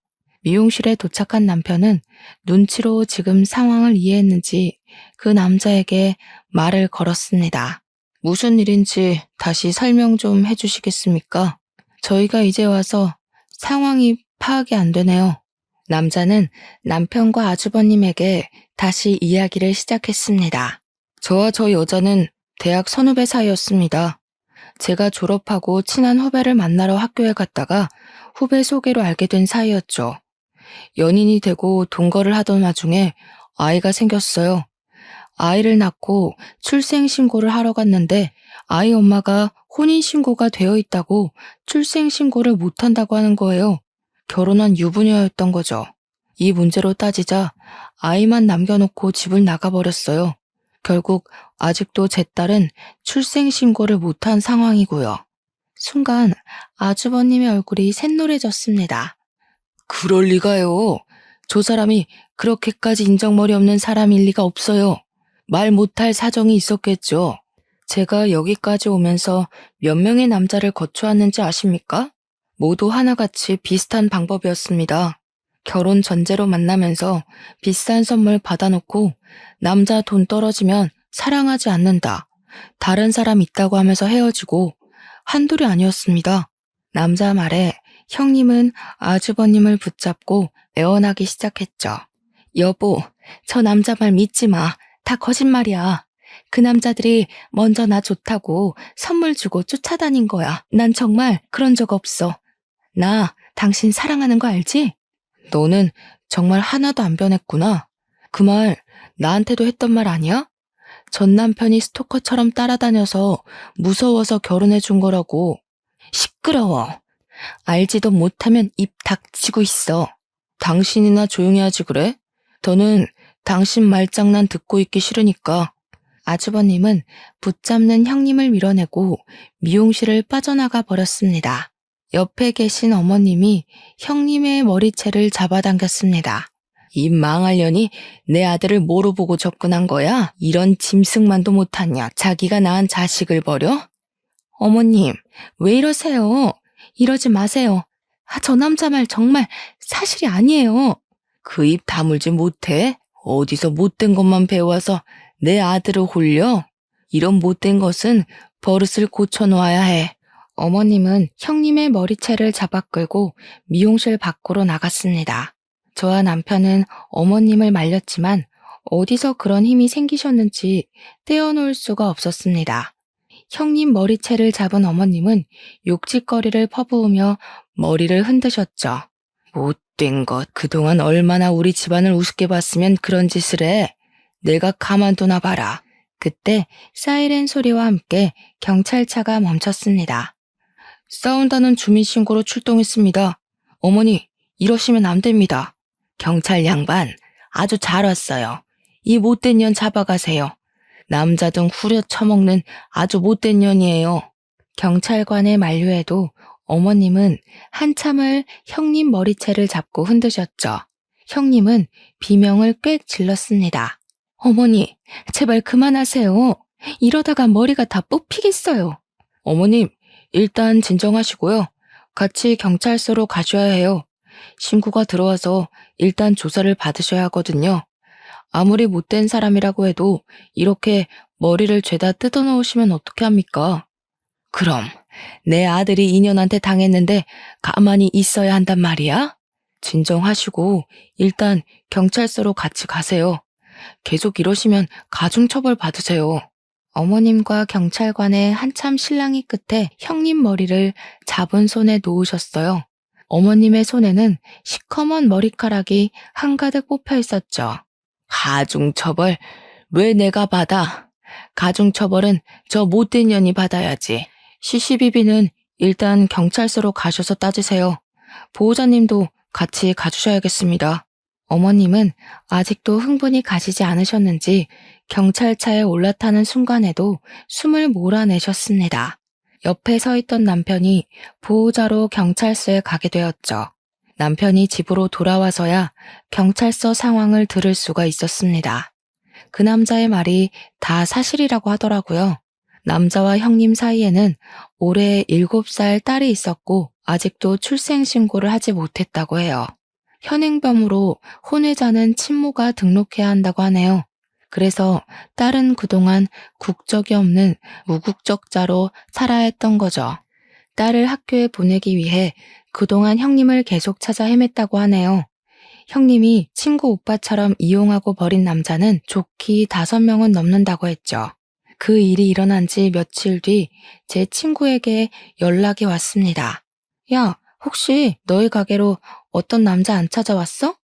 미용실에 도착한 남편은 눈치로 지금 상황을 이해했는지 그 남자에게 말을 걸었습니다. 무슨 일인지 다시 설명 좀 해주시겠습니까? 저희가 이제 와서 상황이 파악이 안 되네요. 남자는 남편과 아주버님에게 다시 이야기를 시작했습니다. 저와 저 여자는 대학 선후배 사이였습니다. 제가 졸업하고 친한 후배를 만나러 학교에 갔다가 후배 소개로 알게 된 사이였죠. 연인이 되고 동거를 하던 와중에 아이가 생겼어요. 아이를 낳고 출생신고를 하러 갔는데 아이 엄마가 혼인신고가 되어 있다고 출생신고를 못한다고 하는 거예요. 결혼한 유부녀였던 거죠. 이 문제로 따지자 아이만 남겨놓고 집을 나가버렸어요. 결국 아직도 제 딸은 출생신고를 못한 상황이고요. 순간 아주버님의 얼굴이 샛노래졌습니다. 그럴 리가요. 저 사람이 그렇게까지 인정머리 없는 사람일 리가 없어요. 말 못할 사정이 있었겠죠. 제가 여기까지 오면서 몇 명의 남자를 거쳐왔는지 아십니까? 모두 하나같이 비슷한 방법이었습니다. 결혼 전제로 만나면서 비싼 선물 받아놓고 남자 돈 떨어지면 사랑하지 않는다. 다른 사람 있다고 하면서 헤어지고 한둘이 아니었습니다. 남자 말에 형님은 아주버님을 붙잡고 애원하기 시작했죠. 여보, 저 남자 말 믿지 마. 다 거짓말이야. 그 남자들이 먼저 나 좋다고 선물 주고 쫓아다닌 거야. 난 정말 그런 적 없어. 나 당신 사랑하는 거 알지? 너는 정말 하나도 안 변했구나. 그 말 나한테도 했던 말 아니야? 전 남편이 스토커처럼 따라다녀서 무서워서 결혼해 준 거라고. 시끄러워. 알지도 못하면 입 닥치고 있어. 당신이나 조용히 하지 그래? 더는 당신 말장난 듣고 있기 싫으니까. 아주버님은 붙잡는 형님을 밀어내고 미용실을 빠져나가 버렸습니다. 옆에 계신 어머님이 형님의 머리채를 잡아당겼습니다. 이 망할년이 내 아들을 뭐로 보고 접근한 거야? 이런 짐승만도 못하냐? 자기가 낳은 자식을 버려? 어머님, 왜 이러세요? 이러지 마세요. 저 남자 말 정말 사실이 아니에요. 그 입 다물지 못해? 어디서 못된 것만 배워서 내 아들을 홀려? 이런 못된 것은 버릇을 고쳐놓아야 해. 어머님은 형님의 머리채를 잡아 끌고 미용실 밖으로 나갔습니다. 저와 남편은 어머님을 말렸지만 어디서 그런 힘이 생기셨는지 떼어놓을 수가 없었습니다. 형님 머리채를 잡은 어머님은 욕짓거리를 퍼부으며 머리를 흔드셨죠. 못된 것, 그동안 얼마나 우리 집안을 우습게 봤으면 그런 짓을 해. 내가 가만두나 봐라. 그때 사이렌 소리와 함께 경찰차가 멈췄습니다. 싸운다는 주민신고로 출동했습니다. 어머니, 이러시면 안 됩니다. 경찰 양반, 아주 잘 왔어요. 이 못된 년 잡아가세요. 남자 등 후려 처먹는 아주 못된 년이에요. 경찰관의 만류에도 어머님은 한참을 형님 머리채를 잡고 흔드셨죠. 형님은 비명을 꽥 질렀습니다. 어머니, 제발 그만하세요. 이러다가 머리가 다 뽑히겠어요. 어머님, 일단 진정하시고요. 같이 경찰서로 가셔야 해요. 신고가 들어와서 일단 조사를 받으셔야 하거든요. 아무리 못된 사람이라고 해도 이렇게 머리를 죄다 뜯어놓으시면 어떻게 합니까? 그럼 내 아들이 인연한테 당했는데 가만히 있어야 한단 말이야? 진정하시고 일단 경찰서로 같이 가세요. 계속 이러시면 가중처벌 받으세요. 어머님과 경찰관의 한참 실랑이 끝에 형님 머리를 잡은 손에 놓으셨어요. 어머님의 손에는 시커먼 머리카락이 한가득 뽑혀 있었죠. 가중처벌? 왜 내가 받아? 가중처벌은 저 못된 년이 받아야지. 시시비비는 일단 경찰서로 가셔서 따지세요. 보호자님도 같이 가주셔야겠습니다. 어머님은 아직도 흥분이 가시지 않으셨는지 경찰차에 올라타는 순간에도 숨을 몰아내셨습니다. 옆에 서 있던 남편이 보호자로 경찰서에 가게 되었죠. 남편이 집으로 돌아와서야 경찰서 상황을 들을 수가 있었습니다. 그 남자의 말이 다 사실이라고 하더라고요. 남자와 형님 사이에는 올해 7살 딸이 있었고 아직도 출생신고를 하지 못했다고 해요. 현행범으로 혼외자는 친모가 등록해야 한다고 하네요. 그래서 딸은 그동안 국적이 없는 무국적자로 살아야 했던 거죠. 딸을 학교에 보내기 위해 그동안 형님을 계속 찾아 헤맸다고 하네요. 형님이 친구 오빠처럼 이용하고 버린 남자는 좋기 5명은 넘는다고 했죠. 그 일이 일어난 지 며칠 뒤 제 친구에게 연락이 왔습니다. 야, 혹시 너희 가게로 어떤 남자 안 찾아왔어?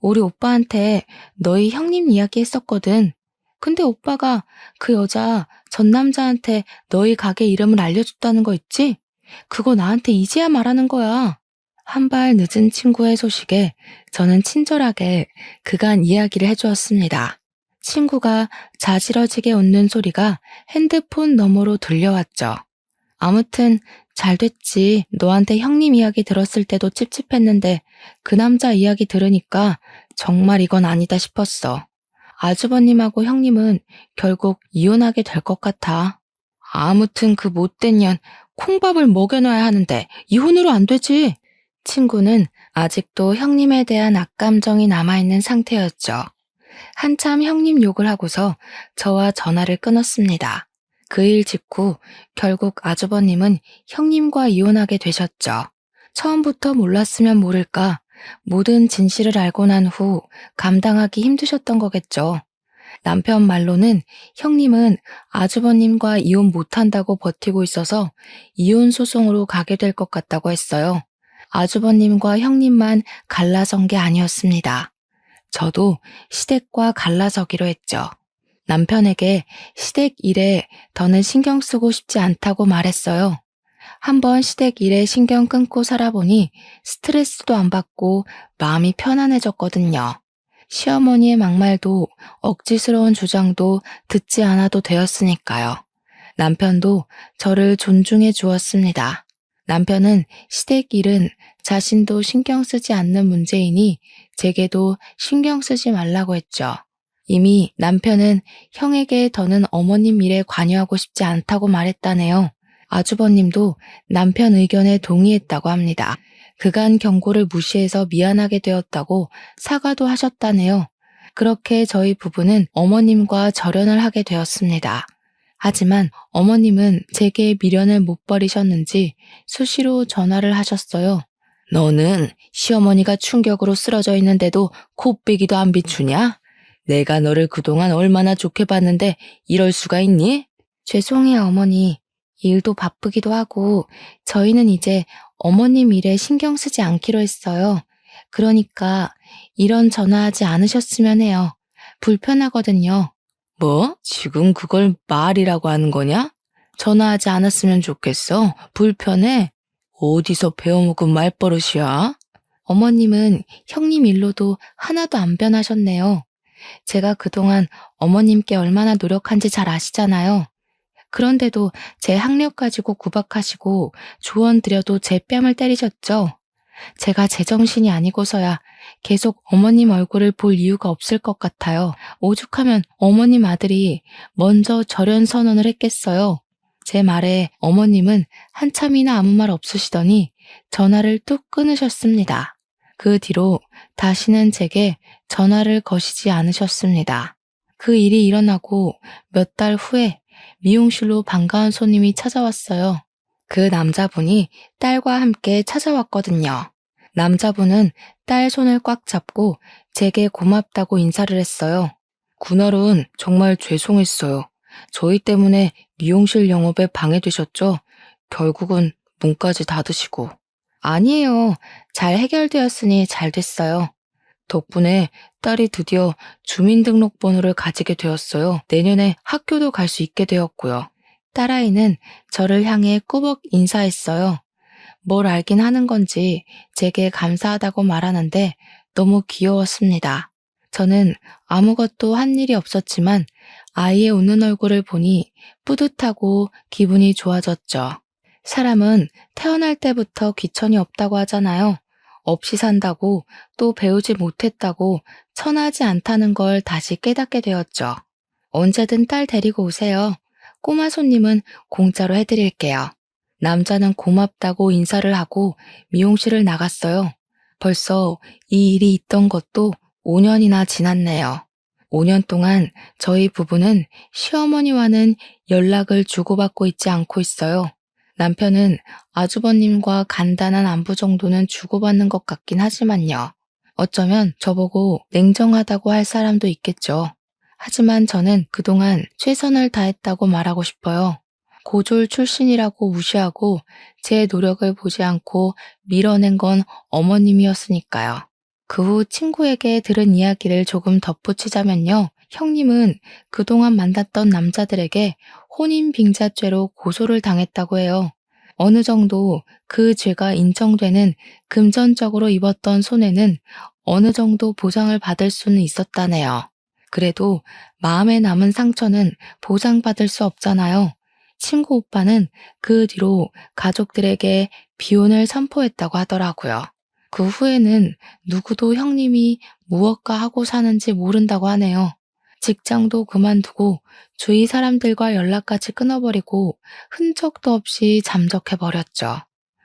우리 오빠한테 너희 형님 이야기 했었거든. 근데 오빠가 그 여자 전 남자한테 너희 가게 이름을 알려줬다는 거 있지? 그거 나한테 이제야 말하는 거야. 한 발 늦은 친구의 소식에 저는 친절하게 그간 이야기를 해주었습니다. 친구가 자지러지게 웃는 소리가 핸드폰 너머로 들려왔죠. 아무튼 잘 됐지. 너한테 형님 이야기 들었을 때도 찝찝했는데 그 남자 이야기 들으니까 정말 이건 아니다 싶었어. 아주버님하고 형님은 결국 이혼하게 될 것 같아. 아무튼 그 못된 년 콩밥을 먹여놔야 하는데 이혼으로 안 되지. 친구는 아직도 형님에 대한 악감정이 남아있는 상태였죠. 한참 형님 욕을 하고서 저와 전화를 끊었습니다. 그 일 직후 결국 아주버님은 형님과 이혼하게 되셨죠. 처음부터 몰랐으면 모를까 모든 진실을 알고 난 후 감당하기 힘드셨던 거겠죠. 남편 말로는 형님은 아주버님과 이혼 못한다고 버티고 있어서 이혼 소송으로 가게 될 것 같다고 했어요. 아주버님과 형님만 갈라선 게 아니었습니다. 저도 시댁과 갈라서기로 했죠. 남편에게 시댁 일에 더는 신경 쓰고 싶지 않다고 말했어요. 한번 시댁 일에 신경 끊고 살아보니 스트레스도 안 받고 마음이 편안해졌거든요. 시어머니의 막말도 억지스러운 주장도 듣지 않아도 되었으니까요. 남편도 저를 존중해 주었습니다. 남편은 시댁 일은 자신도 신경 쓰지 않는 문제이니 제게도 신경 쓰지 말라고 했죠. 이미 남편은 형에게 더는 어머님 일에 관여하고 싶지 않다고 말했다네요. 아주버님도 남편 의견에 동의했다고 합니다. 그간 경고를 무시해서 미안하게 되었다고 사과도 하셨다네요. 그렇게 저희 부부는 어머님과 절연을 하게 되었습니다. 하지만 어머님은 제게 미련을 못 버리셨는지 수시로 전화를 하셨어요. 너는 시어머니가 충격으로 쓰러져 있는데도 코빼기도 안 비추냐? 내가 너를 그동안 얼마나 좋게 봤는데 이럴 수가 있니? 죄송해요, 어머니. 일도 바쁘기도 하고 저희는 이제 어머님 일에 신경 쓰지 않기로 했어요. 그러니까 이런 전화하지 않으셨으면 해요. 불편하거든요. 뭐? 지금 그걸 말이라고 하는 거냐? 전화하지 않았으면 좋겠어. 불편해? 어디서 배워먹은 말버릇이야? 어머님은 형님 일로도 하나도 안 변하셨네요. 제가 그동안 어머님께 얼마나 노력한지 잘 아시잖아요. 그런데도 제 학력 가지고 구박하시고 조언 드려도 제 뺨을 때리셨죠. 제가 제정신이 아니고서야 계속 어머님 얼굴을 볼 이유가 없을 것 같아요. 오죽하면 어머님 아들이 먼저 절연 선언을 했겠어요. 제 말에 어머님은 한참이나 아무 말 없으시더니 전화를 뚝 끊으셨습니다. 그 뒤로 다시는 제게 전화를 거시지 않으셨습니다. 그 일이 일어나고 몇 달 후에 미용실로 반가운 손님이 찾아왔어요. 그 남자분이 딸과 함께 찾아왔거든요. 남자분은 딸 손을 꽉 잡고 제게 고맙다고 인사를 했어요. 그날은 정말 죄송했어요. 저희 때문에 미용실 영업에 방해되셨죠? 결국은 문까지 닫으시고. 아니에요. 잘 해결되었으니 잘 됐어요. 덕분에 딸이 드디어 주민등록번호를 가지게 되었어요. 내년에 학교도 갈 수 있게 되었고요. 딸아이는 저를 향해 꾸벅 인사했어요. 뭘 알긴 하는 건지 제게 감사하다고 말하는데 너무 귀여웠습니다. 저는 아무것도 한 일이 없었지만 아이의 웃는 얼굴을 보니 뿌듯하고 기분이 좋아졌죠. 사람은 태어날 때부터 귀천이 없다고 하잖아요. 없이 산다고 또 배우지 못했다고 천하지 않다는 걸 다시 깨닫게 되었죠. 언제든 딸 데리고 오세요. 꼬마 손님은 공짜로 해드릴게요. 남자는 고맙다고 인사를 하고 미용실을 나갔어요. 벌써 이 일이 있던 것도 5년이나 지났네요. 5년 동안 저희 부부는 시어머니와는 연락을 주고받고 있지 않고 있어요. 남편은 아주버님과 간단한 안부 정도는 주고받는 것 같긴 하지만요. 어쩌면 저보고 냉정하다고 할 사람도 있겠죠. 하지만 저는 그동안 최선을 다했다고 말하고 싶어요. 고졸 출신이라고 무시하고 제 노력을 보지 않고 밀어낸 건 어머님이었으니까요. 그 후 친구에게 들은 이야기를 조금 덧붙이자면요. 형님은 그동안 만났던 남자들에게 혼인빙자죄로 고소를 당했다고 해요. 어느 정도 그 죄가 인정되는 금전적으로 입었던 손해는 어느 정도 보상을 받을 수는 있었다네요. 그래도 마음에 남은 상처는 보상받을 수 없잖아요. 친구 오빠는 그 뒤로 가족들에게 비혼을 선포했다고 하더라고요. 그 후에는 누구도 형님이 무엇과 하고 사는지 모른다고 하네요. 직장도 그만두고 주위 사람들과 연락까지 끊어버리고 흔적도 없이 잠적해버렸죠.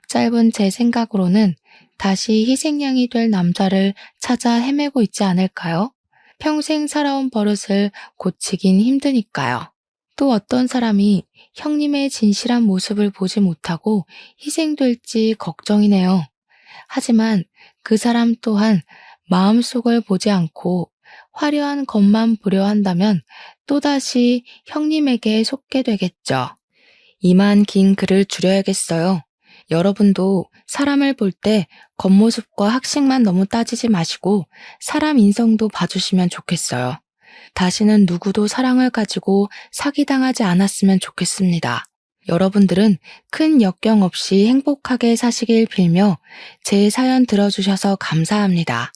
짧은 제 생각으로는 다시 희생양이 될 남자를 찾아 헤매고 있지 않을까요? 평생 살아온 버릇을 고치긴 힘드니까요. 또 어떤 사람이 형님의 진실한 모습을 보지 못하고 희생될지 걱정이네요. 하지만 그 사람 또한 마음속을 보지 않고 화려한 것만 보려 한다면 또다시 형님에게 속게 되겠죠. 이만 긴 글을 줄여야겠어요. 여러분도 사람을 볼 때 겉모습과 학식만 너무 따지지 마시고 사람 인성도 봐주시면 좋겠어요. 다시는 누구도 사랑을 가지고 사기당하지 않았으면 좋겠습니다. 여러분들은 큰 역경 없이 행복하게 사시길 빌며 제 사연 들어주셔서 감사합니다.